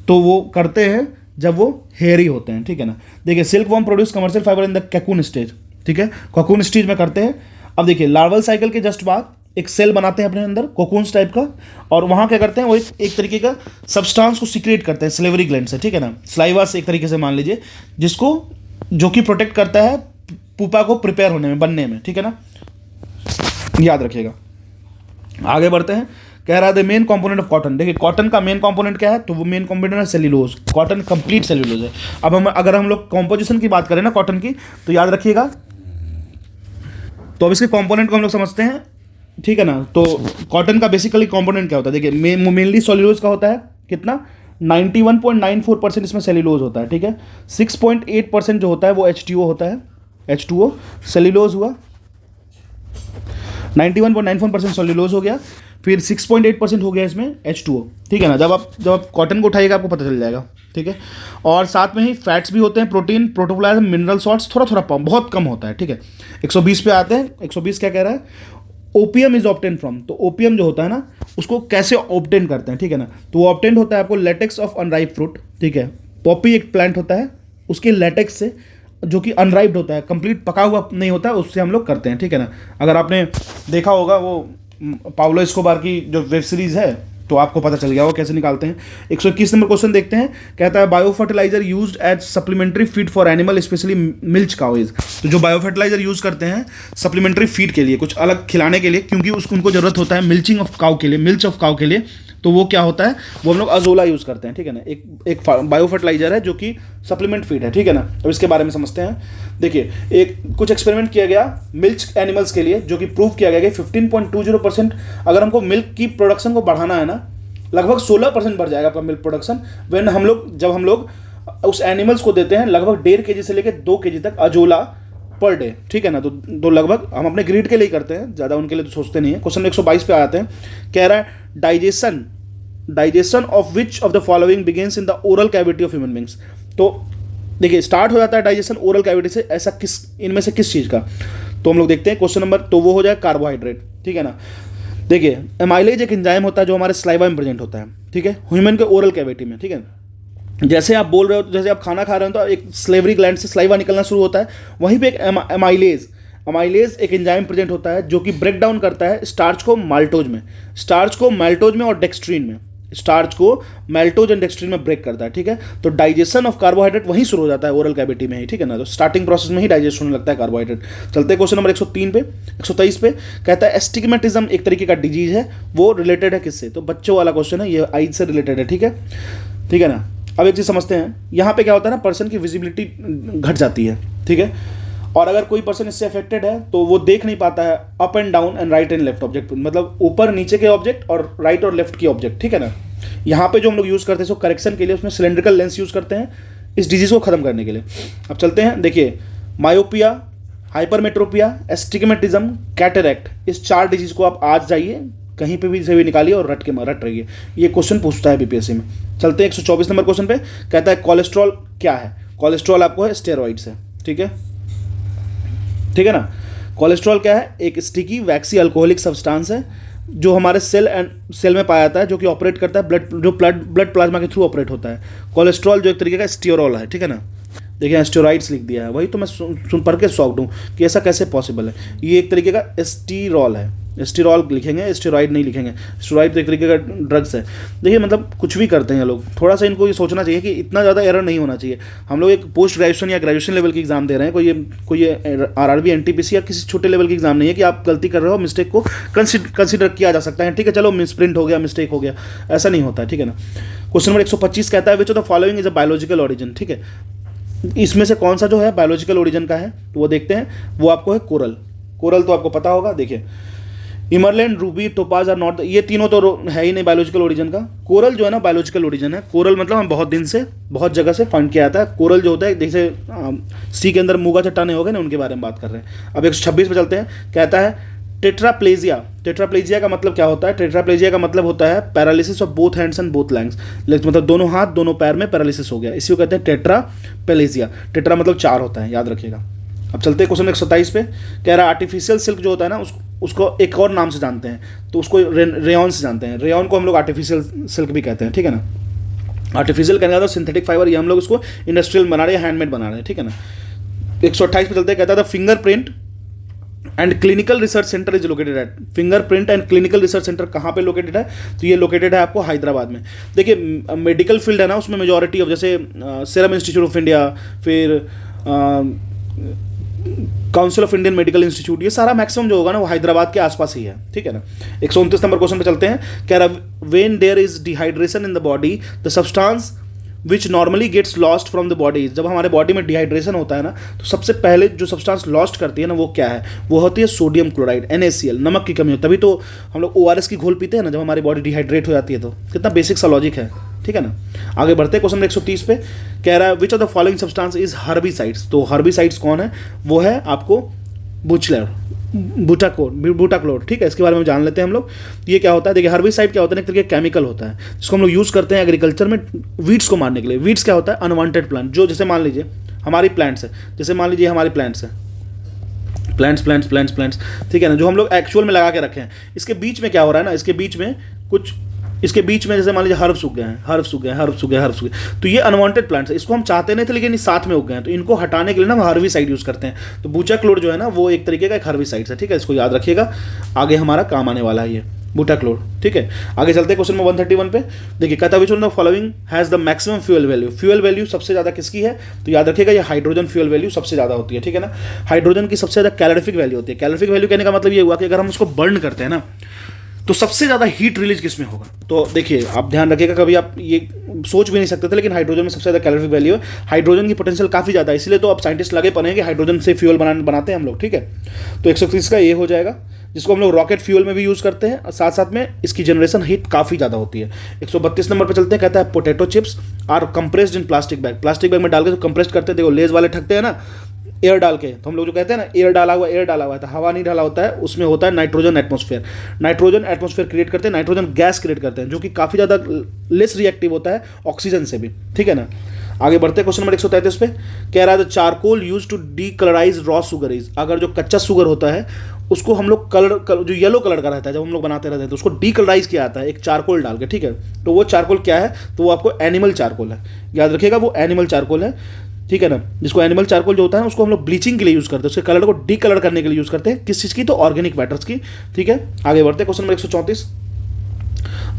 तो वो करते हैं जब वो हेयरी होते हैं, ठीक है ना। देखिए silk worm produce commercial fibre in the cocoon stage, ठीक है, कोकून स्टेज में करते हैं। अब देखिए लार्वल साइकिल के जस्ट बाद एक सेल बनाते हैं अपने अंदर कोकून्स टाइप का, और वहाँ क्या करते हैं, वो एक तरीके का सब्सटेंस को सीक्रेट करते हैं सिलेवरी ग्लैंड से, ठीक है ना, स्लाइवा से एक तरीके से मान लीजिए, जिसको जो कि प्रोटेक्ट करता है पुपा को प्रिपेयर होने में, बनने में, ठीक है ना, याद रखिएगा। आगे बढ़ते हैं। कह रहा है the main component of cotton. देखिए कॉटन का मेन कंपोनेंट क्या है? तो वो मेन कंपोनेंट है सेल्यूलोज। कॉटन कंप्लीट सेल्यूलोज है। अब अगर हम लोग कॉम्पोजिशन की बात करें ना कॉटन की, तो याद रखिएगा, तो अब इसके कंपोनेंट को हम लोग समझते हैं, ठीक है ना। तो कॉटन का बेसिकली कंपोनेंट क्या होता है? देखिए मेनली सेल्यूलोज का होता है कितना, 91.94% इसमें सेल्यूलोज होता है, ठीक है। 6.8% जो होता है वो H2O होता है, H2O सेल्यूलोज हुआ, 91.94% सेल्यूलोज हो गया, फिर 6.8% हो गया इसमें H2O, ठीक है ना। जब आप कॉटन को उठाइएगा आपको पता चल जाएगा, ठीक है। और साथ में ही फैट्स भी होते हैं, प्रोटीन, प्रोटोप्लाज्म, मिनरल सॉल्ट्स, थोड़ा बहुत कम होता है, ठीक है। 120 पे आते हैं। 120 क्या कह रहा है? ओपियम इज ऑब्टेन फ्रॉम, तो ओपियम जो होता है ना उसको कैसे ऑब्टेन करते हैं, ठीक है ना। तो वो ऑब्टेन होता है आपको लेटेक्स ऑफ अनराइप फ्रूट, ठीक है। पॉपी एक प्लांट होता है, उसके लेटेक्स से, जो कि अनराइप्ड होता है, कंप्लीट पका हुआ नहीं होता है, उससे हम लोग करते हैं, ठीक है ना। अगर आपने देखा होगा वो पाब्लो एस्कोबार की जो वेब सीरीज़ है तो आपको पता चल गया वो कैसे निकालते हैं। 121 नंबर क्वेश्चन देखते हैं, कहता है bio fertiliser used as supplementary feed for animal specially milch cows. तो जो बायो फर्टिलाइजर यूज करते हैं सप्लीमेंट्री फीड के लिए, कुछ अलग खिलाने के लिए, क्योंकि उनको जरूरत होता है मिल्चिंग ऑफ काउ के लिए, मिल्च ऑफ काउ के लिए, तो वो क्या होता है, वो हम लोग अजोला यूज़ करते हैं, ठीक है ना। एक बायो फर्टिलाइजर है जो कि सप्लीमेंट फीड है, ठीक है ना। अब इसके बारे में समझते हैं। देखिए, कुछ एक्सपेरिमेंट किया गया मिल्क एनिमल्स के लिए, जो कि प्रूव किया गया कि 15.20% अगर हमको मिल्क की प्रोडक्शन को बढ़ाना है ना, लगभग 16% बढ़ जाएगा आपका मिल्क प्रोडक्शन, जब हम लोग उस एनिमल्स को देते हैं लगभग 1.5 kg से लेकर 2 kg तक अजोला पर डे, ठीक है ना। तो लगभग हम अपने ग्रीड के लिए करते हैं, ज़्यादा उनके लिए तो सोचते नहीं है। क्वेश्चन 122 पे आते हैं, कह रहा है digestion of which of the following begins in the oral cavity of human beings. तो देखिए, स्टार्ट हो जाता है डाइजेशन ओरल कैविटी से, ऐसा इनमें से किस चीज़ का, तो हम लोग देखते हैं क्वेश्चन नंबर, तो वो हो जाए कार्बोहाइड्रेट, ठीक है ना। देखिए, एमाइलेज एक एंजाइम होता है जो हमारे स्लाइवा में प्रेजेंट होता है, ठीक है, ह्यूमन के ओरल कैविटी में, ठीक है। जैसे आप बोल रहे हो, जैसे आप खाना खा रहे हो तो एक स्लेवरी ग्लैंड से स्लाइवा निकलना शुरू होता है, वहीं पे एक एमाइलेज एक एंजाइम प्रेजेंट होता है जो कि ब्रेक डाउन करता है स्टार्च को माल्टोज में और डेक्स्ट्रीन में, स्टार्च को मैल्टोज एंड डेक्स्ट्रीन में ब्रेक करता है, ठीक है। तो डाइजेशन ऑफ कार्बोहाइड्रेट वहीं शुरू हो जाता है ओरल कैविटी में ही, ठीक है ना। तो स्टार्टिंग प्रोसेस में ही डाइजेस्ट होने लगता है कार्बोहाइड्रेट। चलते हैं क्वेश्चन नंबर 123 पे, कहता है एस्टिग्मेटिज्म एक तरीके का डिजीज है, वो रिलेटेड है किससे, तो बच्चों वाला क्वेश्चन है, ये आइज से रिलेटेड है, ठीक है ना। अब एक चीज़ समझते हैं, यहाँ पे क्या होता है ना, पर्सन की विजिबिलिटी घट जाती है, ठीक है। और अगर कोई पर्सन इससे अफेक्टेड है तो वो देख नहीं पाता है up and down and right and left object, मतलब ऊपर नीचे के ऑब्जेक्ट और राइट और लेफ्ट की ऑब्जेक्ट, ठीक है ना। यहाँ पे जो हम लोग यूज़ करते हैं उसको करेक्शन के लिए, उसमें सिलेंड्रिकल लेंस यूज़ करते हैं इस डिजीज़ को खत्म करने के लिए। अब चलते हैं, देखिए, मायोपिया, हाइपरमेट्रोपिया, एस्टिग्मेटिज्म, कैटरैक्ट, इस 4 डिजीज़ को आप आज जाइए कहीं पे भी से भी निकालिए और रट रहिए, ये क्वेश्चन पूछता है बीपीएससी में। चलते हैं 124 नंबर क्वेश्चन पे, कहता है कोलेस्ट्रॉल क्या है। कोलेस्ट्रॉल आपको है स्टेरॉइड्स है, ठीक है ना। कोलेस्ट्रॉल क्या है? एक स्टिकी वैक्सी अल्कोहलिक सब्सटेंस है जो हमारे सेल में पाया जाता है, जो कि ऑपरेट करता है ब्लड प्लाज्मा के थ्रू ऑपरेट होता है। कोलेस्ट्रॉल जो एक तरीके का स्टीरोल है, ठीक है ना। देखिए, स्टेरॉइड्स लिख दिया है, वही तो मैं सुन पढ़ के शॉक्ड हूँ कि ऐसा कैसे पॉसिबल है। ये एक तरीके का स्टीरोल है, स्टीरॉल लिखेंगे, स्टेरॉइड नहीं लिखेंगे। स्टेरॉइड तो एक तरीके का ड्रग्स है। देखिए, मतलब कुछ भी करते हैं लोग, थोड़ा सा इनको ये सोचना चाहिए कि इतना ज़्यादा एरर नहीं होना चाहिए। हम लोग एक पोस्ट ग्रेजुएशन या ग्रेजुएशन लेवल की एग्जाम दे रहे हैं, कोई आरआरबी, एनटीपीसी या किसी छोटे लेवल की एग्जाम नहीं है कि आप गलती कर रहे हो, मिस्टेक को कंसिडर किया जा सकता है, ठीक है, चलो मिसप्रिंट हो गया, मिस्टेक हो गया, ऐसा नहीं होता है, ठीक है ना। क्वेश्चन नंबर 125 कहता है which of the following is a biological origin, ठीक है। इसमें से कौन सा जो है बायोलॉजिकल ओरिजिन का है, तो वो देखते हैं। वो आपको है कोरल तो आपको पता होगा। देखिए, इमरलैंड, रूबी, टोपाज और नॉर्थ, ये तीनों तो है ही नहीं बायोलॉजिकल ओरिजिन का। कोरल जो है ना बायोलॉजिकल ओरिजिन है। कोरल मतलब हम बहुत दिन से बहुत जगह से फाइंड किया जाता है। कोरल जो होता है, जैसे सी के अंदर मूंगा चट्टाने हो गए ना, उनके बारे में बात कर रहे हैं। अब 126 पे चलते हैं, कहता है टेट्राप्लेजिया का मतलब क्या होता है? टेट्राप्लेजिया का मतलब होता है paralysis of both hands and both legs, मतलब दोनों हाथ दोनों पैर में पैरालिसिस हो गया, इसी को कहते हैं टेट्राप्लेजिया। टेट्रा मतलब 4 होता है, याद रखिएगा। अब चलते हैं क्वेश्चन 127 पे, कह रहा है आर्टिफिशियल सिल्क जो होता है ना, उसको एक और नाम से जानते हैं, तो उसको रेयॉन से जानते हैं। रेयॉन को हम लोग आर्टिफिशियल सिल्क भी कहते हैं, ठीक है ना। आर्टिफिशियल कहने का तो सिंथेटिक फाइबर, ये हम लोग उसको इंडस्ट्रियल बना रहे हैं, हैंडमेड बना रहे हैं, ठीक है ना। 128 पे चलते हैं, कहता था fingerprint and clinical research centre is located at. Fingerprint and clinical research centre कहाँ पे लोकेटेड है? तो ये लोकेटेड है आपको हैदराबाद में। देखिए, मेडिकल फील्ड है ना, उसमें मेजॉरिटी ऑफ, जैसे सीरम इंस्टीट्यूट ऑफ इंडिया, फिर council of Indian medical institute, ये सारा मैक्सिमम जो होगा ना वो हैदराबाद के आसपास ही है, ठीक है ना। 129 नंबर क्वेश्चन पे चलते हैं, कह रहा when there is dehydration in the body the substance which normally gets lost from the body. जब हमारे बॉडी में डिहाइड्रेशन होता है ना, तो सबसे पहले जो सब्सटेंस लॉस्ट करती है ना, वो क्या है? वो होती है सोडियम क्लोराइड, NaCl, नमक की कमी हो। तभी तो हम लोग ORS की घोल पीते हैं ना, जब हमारी बॉडी डिहाइड्रेट हो जाती है। तो कितना बेसिक सा लॉजिक है, ठीक है ना। आगे बढ़ते हैं क्वेश्चन नंबर 130 पे, कह रहा है which of the following substance is herbicides. तो हर्बिसाइड्स कौन है, वो है आपको बुटाक्लोर, ठीक है। इसके बारे में जान लेते हैं हम लोग। ये क्या होता है, देखिए हर्बिसाइड क्या होता है, एक तरीके का केमिकल होता है जिसको हम लोग यूज़ करते हैं एग्रीकल्चर में वीड्स को मारने के लिए। वीड्स क्या होता है, अनवांटेड प्लांट, जो जैसे मान लीजिए हमारी प्लांट्स है, जैसे मान लीजिए हमारी प्लांट्स है, प्लांट्स, ठीक है ना, जो हम लोग एक्चुअल में लगा के रखे हैं। इसके बीच में क्या हो रहा है ना, इसके बीच में जैसे मान लीजिए हर्ब्स उग गए, तो ये अनवांटेड प्लांट्स है, इसको हम चाहते नहीं थे लेकिन ये साथ में उग गए हैं, तो इनको हटाने के लिए ना हम हर्बिसाइड यूज़ करते हैं। तो बुटाक्लोर जो है ना वो एक तरीके का एक हर्बिसाइड है, ठीक है, इसको याद रखिएगा, आगे हमारा काम आने वाला है ये बुटाक्लोर, ठीक है। आगे चलते हैं क्वेश्चन नंबर 131 पे, देखिए कहता है which one of the following has the maximum fuel value. Fuel value सबसे ज़्यादा किसकी है, तो याद रखिएगा ये हाइड्रोजन फ्यूल वैल्यू सबसे ज़्यादा होती है, ठीक है ना। हाइड्रोजन की सबसे ज़्यादा कैलोरीफिक वैल्यू होती है। कैलोरीफिक वैल्यू कहने का मतलब ये हुआ कि अगर हम उसको बर्न करते हैं ना तो सबसे ज़्यादा हीट रिलीज किस में होगा। तो देखिए आप ध्यान रखिएगा, कभी आप ये सोच भी नहीं सकते थे लेकिन हाइड्रोजन में सबसे ज़्यादा कैलोरीफिक वैल्यू है। हाइड्रोजन की पोटेंशियल काफ़ी ज़्यादा है, इसलिए तो अब साइंटिस्ट लगे पड़े हैं कि हाइड्रोजन से फ्यूल बनाते हैं हम लोग, ठीक है। तो 130 का ये हो जाएगा, जिसको हम लोग रॉकेट फ्यूल में भी यूज़ करते हैं, साथ साथ में इसकी जनरेशन हीट काफ़ी ज़्यादा होती है। 132 नंबर पर चलते हैं, कहता है potato chips are compressed in plastic bag. Plastic bag में डाल के जो कंप्रेस्ड करते हैं, देखो लेज वाले ठगते हैं ना एयर डाल के, तो हम लोग जो कहते हैं ना एयर डाला हुआ है, तो हवा नहीं डाला होता है, उसमें होता है नाइट्रोजन एटमॉस्फेयर क्रिएट करते हैं, नाइट्रोजन गैस क्रिएट करते हैं, जो कि काफ़ी ज़्यादा लेस रिएक्टिव होता है ऑक्सीजन से भी, ठीक है ना। आगे बढ़ते हैं क्वेश्चन नंबर 133 पे, कह रहा है charcoal use to decolourise raw sugar is. अगर जो कच्चा शुगर होता है उसको हम लोग जो येलो कलर का रहता है जब हम लोग बनाते रहते हैं तो उसको डीकलराइज किया जाता है एक चारकोल डाल के, ठीक है। तो वो चारकोल क्या है, तो वो आपको एनिमल चारकोल है, याद रखिएगा वो एनिमल चारकोल है, ठीक है ना। जिसको एनिमल चारकोल जो होता है उसको हम लोग ब्लीचिंग के लिए यूज़ करते हैं, उसके कलर को डी कलर करने के लिए यूज़ करते हैं, किस चीज़ की, तो ऑर्गेनिक मैटर्स की, ठीक है। आगे बढ़ते हैं क्वेश्चन नंबर 134।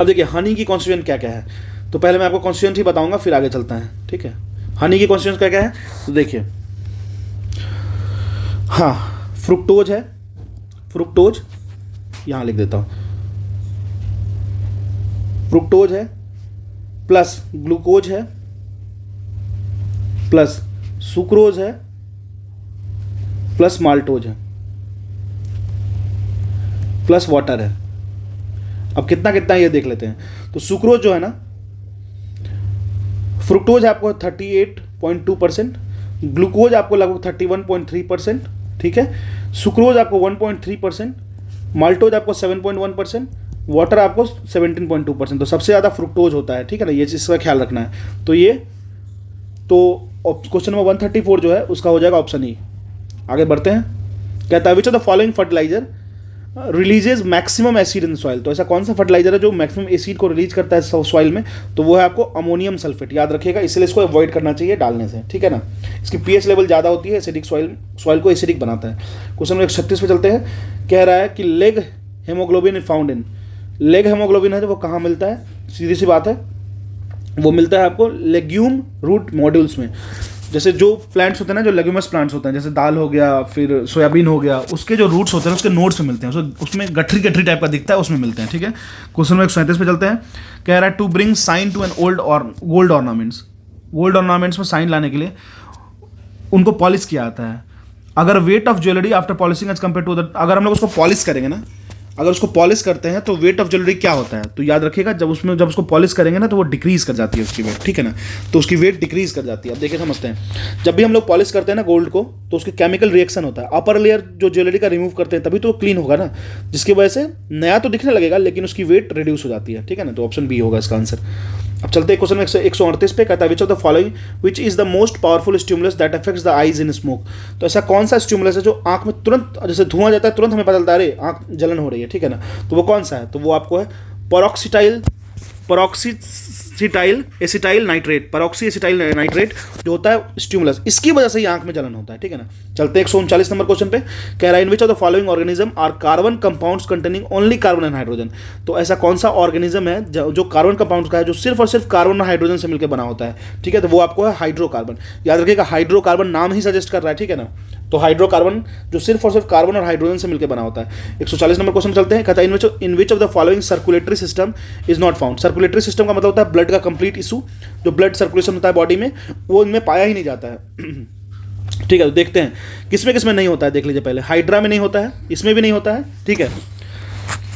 अब देखिए हनी की कॉन्स्टिट्यूएंट क्या क्या है, तो पहले मैं आपको कॉन्स्टिट्यूएंट ही बताऊंगा फिर आगे चलता है, ठीक है। हनी की कॉन्स्टिट्यूएंट क्या क्या है, तो देखिए हाँ फ्रुक्टोज यहाँ लिख देता हूँ, फ्रुक्टोज है प्लस ग्लूकोज है प्लस सुक्रोज है प्लस माल्टोज है प्लस वाटर है। अब कितना कितना ये देख लेते हैं। तो सुक्रोज जो है ना, फ्रुक्टोज आपको 38.2%, ग्लूकोज आपको लगभग 31.3%, ठीक है। सुक्रोज आपको 1.3%, माल्टोज आपको 7.1%, वाटर आपको 17.2%। तो सबसे ज़्यादा फ्रुक्टोज होता है, ठीक है ना, ये चीज़ का ख्याल रखना है। तो क्वेश्चन नंबर 134 जो है उसका हो जाएगा ऑप्शन ई। आगे बढ़ते हैं, कहता है which of the following fertiliser releases maximum acid in soil. तो ऐसा कौन सा फर्टिलाइजर है जो मैक्सिमम एसिड को रिलीज करता है सॉइल में, तो वो है आपको अमोनियम सल्फेट, याद रखिएगा, इसलिए इसको अवॉइड करना चाहिए डालने से, ठीक है ना। इसकी पीएच लेवल ज़्यादा होती है, एसिडिक सॉइल को एसिडिक बनाता है। क्वेश्चन नंबर 136 पे चलते हैं, कह रहा है कि leg haemoglobin is found in. Leg haemoglobin है जो वो कहाँ मिलता है, सीधी सी बात है, वो मिलता है आपको लेग्यूम रूट मॉड्यूल्स में। जैसे जो प्लांट्स होते हैं ना, जो लेग्यूमस प्लांट्स होते हैं, जैसे दाल हो गया, फिर सोयाबीन हो गया, उसके जो रूट्स होते हैं उसके नोड्स में मिलते हैं, उसमें गठरी टाइप का दिखता है, उसमें मिलते हैं, ठीक है। क्वेश्चन नंबर 137 पे चलते हैं, कह रहा है to bring shine to an gold ornaments. Gold ornaments में साइन लाने के लिए उनको पॉलिश किया जाता है। अगर weight of jewellery after polishing as compare to अगर हम लोग उसको पॉलिश करेंगे ना, अगर उसको पॉलिश करते हैं तो वेट ऑफ ज्वेलरी क्या होता है, तो याद रखिएगा जब उसको पॉलिश करेंगे ना तो वो डिक्रीज कर जाती है उसकी वेट, ठीक है ना। तो उसकी वेट डिक्रीज कर जाती है। अब देखिए समझते हैं, जब भी हम लोग पॉलिश करते हैं ना गोल्ड को तो उसके केमिकल रिएक्शन होता है, अपर लेयर जो ज्वेलरी का रिमूव करते हैं तभी तो वो क्लीन होगा ना, जिसकी वजह से नया तो दिखने लगेगा लेकिन उसकी वेट रिड्यूस हो जाती है, ठीक है ना। तो ऑप्शन बी होगा इसका आंसर। अब चलते हैं क्वेश्चन 138 पे, कहता है which of the following which is the most powerful stimulus that affects the eyes in smoke. तो ऐसा कौन सा स्टिमुलस है जो आंख में तुरंत, जैसे धुआं जाता है तुरंत हमें पता चलता है अरे आंख जलन हो रही है, ठीक है ना। तो वो कौन सा है, तो वो आपको है पेरोक्सीटाइल एसिटाइल नाइट्रेट जो होता है स्टिमुलस, इसकी वजह से ही आंख में जलन होता है, ठीक है ना। चलते हैं 139 नंबर क्वेश्चन पे, कह रहा है in which of the following organism are carbon compounds containing only carbon and hydrogen. तो ऐसा कौन सा ऑर्गेनिज्म है जो कार्बन कंपाउंड्स का है, जो सिर्फ और सिर्फ कार्बन और हाइड्रोजन से मिलकर बना होता है, ठीक है। तो वो आपको है हाइड्रोकार्बन। याद रखिएगा हाइड्रोकार्बन नाम ही सजेस्ट कर रहा है, ठीक है ना। तो हाइड्रोकार्बन जो सिर्फ और सिर्फ कार्बन और हाइड्रोजन से मिलकर बना होता है। 140 नंबर क्वेश्चन चलते हैं, कहता है in which of the following circulatory system is not found. Circulatory system का मतलब होता है ब्लड का कंप्लीट इशू, जो ब्लड सर्कुलेशन होता है बॉडी में वो इनमें पाया ही नहीं जाता है, ठीक है। तो देखते हैं किसमें नहीं होता है, देख लीजिए पहले। हाइड्रा में नहीं होता है, इसमें भी नहीं होता है, ठीक है।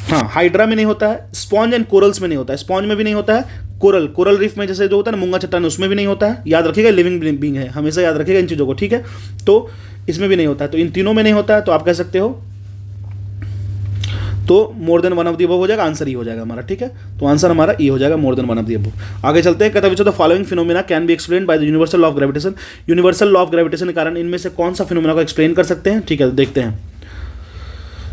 हाँ हाइड्रा में नहीं होता है, स्पॉन्ज एंड कोरल्स में नहीं होता है, स्पॉन्ज में भी नहीं होता है, कोरल, कोरल रीफ में जैसे जो होता है ना मूंगा चट्टान, उसमें भी नहीं होता है, याद रखिएगा लिविंग बीइंग है, हमेशा याद रखिएगा इन चीज़ों को, ठीक है। तो इसमें भी नहीं होता है, तो इन तीनों में नहीं होता है, तो आप कह सकते हो तो more than one of the above हो जाएगा, आंसर ई हो जाएगा हमारा, ठीक है। तो आंसर हमारा ई हो जाएगा, मोर than one of the above. आगे चलते हैं, कहता है which of the following phenomena can be explain by the universal law of gravitation. Universal law of gravitation के कारण इनमें से कौन सा फिनोमेना को एक्सप्लेन कर सकते हैं, ठीक है, देखते हैं।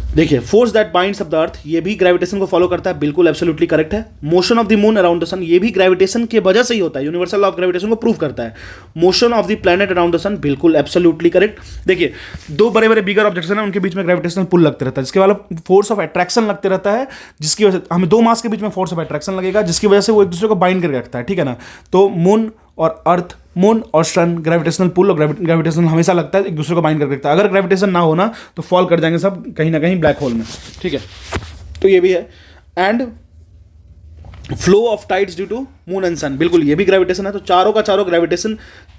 देखिए, force that binds up the earth, ये भी ग्रेविटेशन को फॉलो करता है, बिल्कुल एब्सोल्युटली करेक्ट है। Motion of the moon around the sun, ये भी ग्रेविटेशन के वजह से ही होता है, यूनिवर्सल लॉ ऑफ ग्रेविटेशन को प्रूव करता है। Motion of the planet around the sun, बिल्कुल एब्सोल्युटली करेक्ट। देखिए, दो बड़े बड़े बिगर ऑब्जेक्ट्स हैं, उनके बीच में ग्रेविटेशनल पुल लगते रहता है, जिसके वाला फोर्स ऑफ अट्रैक्शन लगते रहता है, जिसकी वजह से हमें दो मास के बीच में फोर्स ऑफ अट्रैक्शन लगेगा, जिसकी वजह से वो एक दूसरे को बाइंड करके रखता है, ठीक है ना। तो मून और अर्थ, मून और सन, ग्रेविटेशनल पुल और ग्रेविटेशन हमेशा लगता है, एक दूसरे को बाइंड करके रखता है। अगर ग्रेविटेशन ना होना तो फॉल कर जाएंगे सब कहीं ना कहीं ब्लैक होल में, ठीक है। तो ये भी है। And flow of tides due to moon and sun, बिल्कुल ये भी ग्रेविटेशन है। तो चारों का चारों ग्रेविटेशन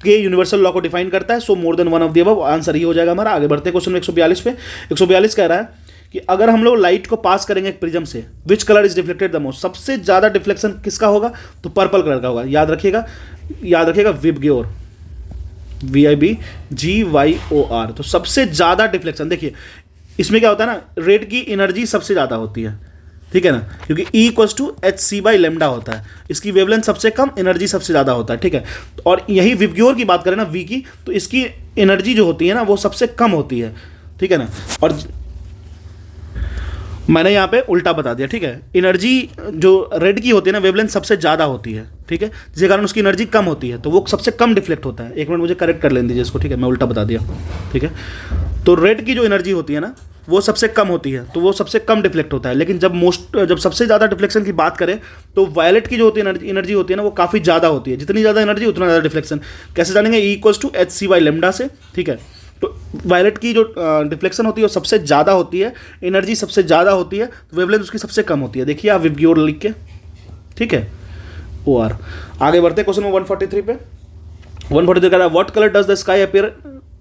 के यूनिवर्सल लॉ को डिफाइन करता है। So more than one of the above, answer ही हो जाएगा हमारा। आगे बढ़ते हैं क्वेश्चन 142 पे। 142 कह रहा है कि अगर हम लोग लाइट को पास करेंगे एक प्रिज्म से, which colour is deflected the most, सबसे ज्यादा डिफ्लेक्शन किसका होगा, तो पर्पल कलर का होगा। याद रखिएगा, याद रखिएगा, विबग्योर, VIBGYOR। तो सबसे ज्यादा डिफ्लेक्शन, देखिए इसमें क्या होता है ना, रेड की एनर्जी सबसे ज्यादा होती है, ठीक है ना, क्योंकि E=hc/λ होता है। इसकी वेवलेंथ सबसे कम, एनर्जी सबसे ज्यादा होता है, ठीक है। और यही विबग्योर की बात करें ना, V की, तो इसकी एनर्जी जो होती है ना वो सबसे कम होती है, ठीक है ना। और मैंने यहाँ पे उल्टा बता दिया, ठीक है। एनर्जी जो रेड की होती है ना, वेवलेंथ सबसे ज़्यादा होती है, ठीक है, जिसके कारण उसकी एनर्जी कम होती है, तो वो सबसे कम डिफ्लेक्ट होता है। एक मिनट मुझे करेक्ट कर लेने दीजिए इसको, ठीक है, मैं उल्टा बता दिया, ठीक है। तो रेड की जो एनर्जी होती है ना वो सबसे कम होती है, तो वो सबसे कम डिफ्लेक्ट होता है। लेकिन जब सबसे ज़्यादा डिफ्लेक्शन की बात करें तो वायलेट की जो होती है एनर्जी होती है ना वो काफ़ी ज़्यादा होती है। जितनी ज़्यादा एनर्जी उतना ज़्यादा डिफ्लेक्शन। कैसे जानेंगे, E=hc/λ से, ठीक है। तो वायलेट की जो डिफ्लेक्शन होती है वो सबसे ज़्यादा होती है, एनर्जी सबसे ज़्यादा होती है, तो वेवलेंथ उसकी सबसे कम होती है। देखिए आप विबग्योर लिख के, ठीक है, OR। आगे बढ़ते क्वेश्चन में 143 पे। 143 कह रहा है what colour does the sky appear,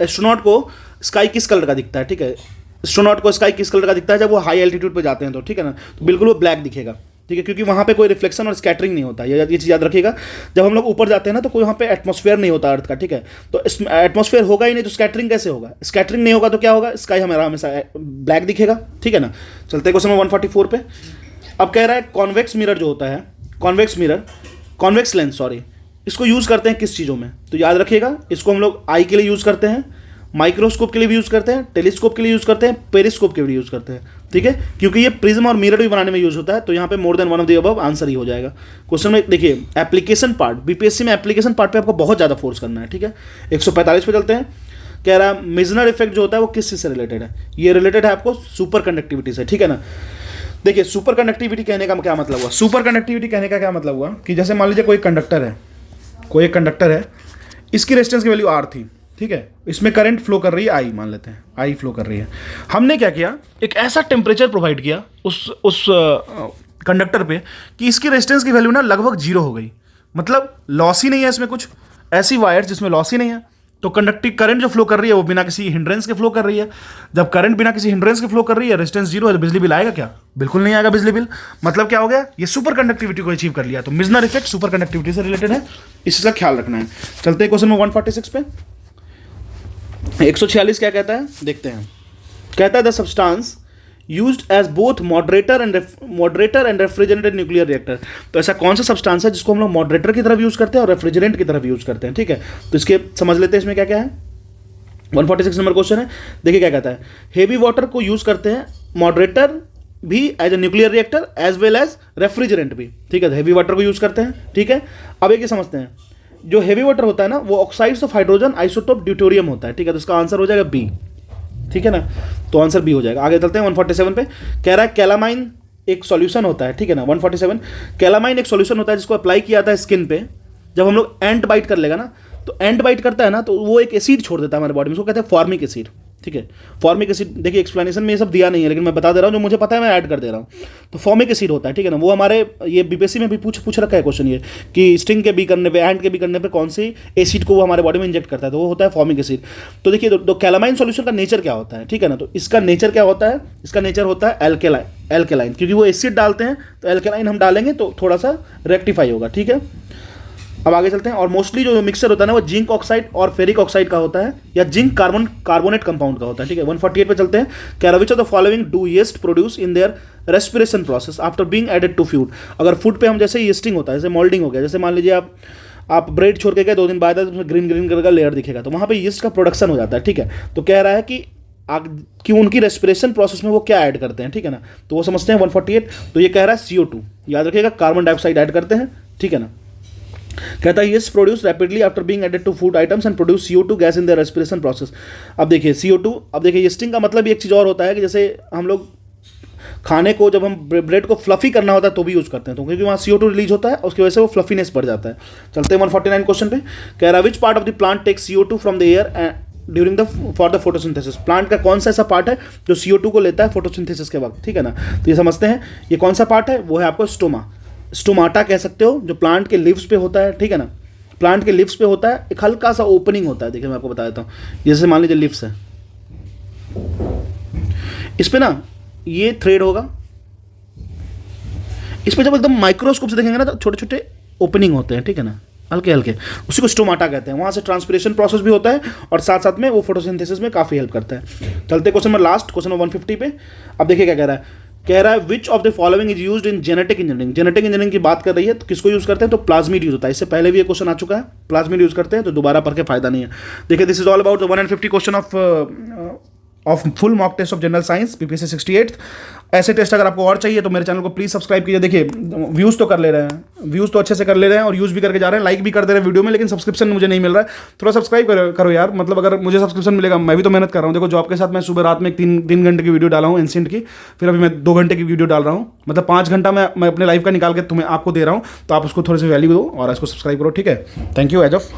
astronaut को स्काई किस कलर का दिखता है, ठीक है। एस्ट्रोनॉट को स्काई किस कलर का दिखता है जब वो हाई एल्टीट्यूड पे जाते हैं, तो ठीक है ना, तो बिल्कुल वो ब्लैक दिखेगा, ठीक है, क्योंकि वहाँ पे कोई रिफ्लेक्शन और स्कैटरिंग नहीं होता। ये चीज़ याद रखिएगा। जब हम लोग ऊपर जाते हैं ना तो कोई वहाँ पे एटमॉस्फेयर नहीं होता अर्थ का, ठीक है। तो एटमॉस्फेयर होगा ही नहीं तो स्कैटरिंग कैसे होगा, स्कैटरिंग नहीं होगा तो क्या होगा, स्काई हमारा हमेशा ब्लैक दिखेगा, ठीक है ना। चलते क्वेश्चन नंबर 144 पे। अब कह रहा है कॉन्वेक्स मिरर जो होता है, कॉन्वेक्स लेंस सॉरी, इसको यूज़ करते हैं किस चीज़ों में, तो याद रखिएगा इसको हम लोग आई के लिए यूज़ करते हैं, माइक्रोस्कोप के लिए भी यूज़ करते हैं, टेलीस्कोप के लिए यूज़ करते हैं, पेरिस्कोप के लिए यूज़ करते हैं, ठीक है, क्योंकि ये प्रिज्म और मिरर भी बनाने में यूज़ होता है। तो यहाँ पे more than one of the above, answer ही हो जाएगा। क्वेश्चन में देखिए एप्लीकेशन पार्ट, बीपीएससी में एप्लीकेशन पार्ट पे आपको बहुत ज़्यादा फोर्स करना है, ठीक है। 145 पे चलते हैं। कह रहा है मिजनर इफेक्ट जो होता है वो किस चीज़ से रिलेटेड है, ये रिलेटेड है आपको सुपर कंडक्टिविटी से, ठीक है ना। देखिए सुपर कंडक्टिविटी कहने का क्या मतलब हुआ, सुपर कंडक्टिविटी कहने का क्या मतलब हुआ कि जैसे मान लीजिए कोई एक कंडक्टर है, इसकी रेजिस्टेंस की वैल्यू R थी, ठीक है, इसमें करंट फ्लो कर रही है I, मान लेते हैं I फ्लो कर रही है। हमने क्या किया, एक ऐसा टेम्परेचर प्रोवाइड किया उस कंडक्टर पे कि इसकी रेजिस्टेंस की वैल्यू ना लगभग 0 हो गई, मतलब लॉस ही नहीं है इसमें कुछ, ऐसी वायर्स जिसमें लॉस ही नहीं है। तो कंडक्टिव करंट जो फ्लो कर रही है वो बिना किसी हिंड्रेंस के फ्लो कर रही है। जब करंट बिना किसी हिंड्रेंस के फ्लो कर रही है, रेजिस्टेंस 0 है, तो बिजली बिल आएगा क्या, बिल्कुल नहीं आएगा बिजली बिल। मतलब क्या हो गया, ये सुपर कंडक्टिविटी को अचीव कर लिया। तो मिजनर इफेक्ट सुपर कंडक्टिविटी से रिलेटेड है, इस चीज़ का ख्याल रखना है। चलते हैं क्वेश्चन में 146 पे। 146 क्या कहता है देखते हैं। कहता है the substance used as both moderator and refrigerant in nuclear reactor. तो ऐसा कौन सा सब्सटेंस है जिसको हम लोग मॉडरेटर की तरफ यूज करते हैं और रेफ्रिजरेंट की तरफ यूज करते हैं, ठीक है। तो इसके समझ लेते हैं इसमें क्या क्या है। 146 नंबर क्वेश्चन है, देखिए क्या कहता है। हेवी वाटर को यूज करते हैं मॉडरेटर भी as a nuclear reactor as well as refrigerant भी, ठीक है। हेवी वाटर को यूज करते हैं, ठीक है। अब एक समझते हैं, जो हेवी वाटर होता है ना वो oxides of hydrogen isotope deuterium होता है, ठीक है। तो इसका आंसर हो जाएगा बी, ठीक है ना। तो आंसर बी हो जाएगा। आगे चलते हैं 147 पे। कह रहा है कैलामाइन एक सॉल्यूशन होता है, ठीक है ना। 147 कैलामाइन एक सॉल्यूशन होता है जिसको अप्लाई किया जाता है स्किन पे। जब हम लोग एंट बाइट कर लेगा ना, तो एंट बाइट करता है ना तो वो एक एसिड छोड़ देता है हमारे बॉडी में, उसको कहते हैं फॉर्मिक एसिड, ठीक है। फॉर्मिक एसिड, देखिए एक्सप्लेनेशन में ये सब दिया नहीं है, लेकिन मैं बता दे रहा हूँ, जो मुझे पता है मैं ऐड कर दे रहा हूँ। तो फॉर्मिक एसिड होता है, ठीक है ना, वो हमारे ये बीपीएससी में भी पूछ रखा है क्वेश्चन ये, कि स्टिंग के बी करने पे, एंड के बी करने पे कौन सी एसिड को वो हमारे बॉडी में इंजेक्ट करता है, तो वो होता है फॉर्मिक एसिड। तो देखिए तो कैलामाइन सॉल्यूशन का नेचर क्या होता है, ठीक है ना, तो इसका नेचर क्या होता है, इसका नेचर होता है एल्केलाइन, क्योंकि वो एसिड डालते हैं तो एल्केलाइन हम डालेंगे तो थोड़ा सा रेक्टिफाई होगा, ठीक है। अब आगे चलते हैं। और मोस्टली जो मिक्सर होता है ना वो जिंक ऑक्साइड और फेरिक ऑक्साइड का होता है, या जिंक कार्बोनेट कंपाउंड का होता है, ठीक है। 148 पे चलते हैं। कह रहा which of the following do yeast produce in their respiration process after being added to food. अगर फूड पे हम जैसे यीस्टिंग होता है, जैसे मोल्डिंग हो गया, जैसे मान लीजिए आप ब्रेड छोड़ के गए 2 दिन बाद उसमें ग्रीन ग्रीन कलर का लेयर दिखेगा, तो वहाँ पे यीस्ट का प्रोडक्शन हो जाता है, ठीक है। तो कह रहा है कि उनकी रेस्पिरेशन प्रोसेस में वो क्या ऐड करते हैं, ठीक है ना, तो वो समझते हैं 148। तो ये कह रहा है CO2, याद रखिएगा कार्बन डाइऑक्साइड ऐड करते हैं, ठीक है ना। कहता है yes produce rapidly after being added to food items and produce CO2 gas in the respiration process. अब देखिए CO2, अब देखिए यीस्टिंग का मतलब एक चीज़ और होता है कि जैसे हम लोग खाने को जब हम ब्रेड को फ्लफी करना होता है तो भी यूज़ करते हैं, तो क्योंकि वहाँ CO2 रिलीज होता है, उसकी वजह से वो फ्लफीनेस बढ़ जाता है। चलते हैं 149 क्वेश्चन पे। कह रहा which part of the plant take CO2 from the air during for the photosynthesis. Plant का कौन सा ऐसा पार्ट है जो CO2 को लेता है फोटोसिंथेसिस के वक्त, ठीक है ना। तो ये समझते हैं ये कौन सा पार्ट है, वो है आपको स्टोमाटा कह सकते हो, जो प्लांट के लिव्स पे होता है, ठीक है ना। प्लांट के लिव्स पे होता है, एक हल्का सा ओपनिंग होता है, देखिए मैं आपको बता देता हूँ। जैसे मान लीजिए लिव्स है, इस पे ना ये थ्रेड होगा, इस पे जब एकदम माइक्रोस्कोप से देखेंगे ना तो छोटे छोटे ओपनिंग होते हैं, ठीक है ना, हल्के हल्के, उसी को स्टोमाटा कहते हैं। वहाँ से ट्रांसपिरेशन प्रोसेस भी होता है और साथ साथ में वो फोटोसिंथेसिस में काफ़ी हेल्प करता है। चलते क्वेश्चन में लास्ट, क्वेश्चन नंबर 150 पे। अब देखिए क्या कह रहा है which of the following is used in genetic engineering. Genetic engineering की बात कर रही है, तो किसको यूज़ करते हैं, तो प्लाज्मिड यूज़ होता है। इससे पहले भी ये क्वेश्चन आ चुका है, प्लाज्मिड यूज़ करते हैं, तो दोबारा पढ़ के फायदा नहीं है। देखिए this is all about the 150 question of full mock test of general science BPSC 68। ऐसे टेस्ट अगर आपको और चाहिए तो मेरे चैनल को प्लीज़ सब्सक्राइब कीजिए। देखिए व्यूज़ तो कर ले रहे हैं, व्यूज़ तो अच्छे से कर ले रहे हैं और यूज़ भी करके जा रहे हैं, लाइक भी कर दे रहे हैं वीडियो में, लेकिन सब्सक्रिप्शन मुझे नहीं मिल रहा है। थोड़ा सब्सक्राइब करो यार, मतलब अगर मुझे सब्सक्रिप्शन मिलेगा, मैं भी तो मेहनत कर रहा हूँ। देखो जॉब के साथ मैं सुबह रात में 3 घंटे की वीडियो डाला हूँ एंशिएंट की, फिर अभी मैं 2 घंटे की वीडियो डाल रहा हूँ, मतलब 5 घंटा मैं अपने लाइफ का निकाल के आपको दे रहा हूँ, तो आप उसको थोड़े से वैल्यू दो और इसको सब्सक्राइब करो, ठीक है। Thank you as of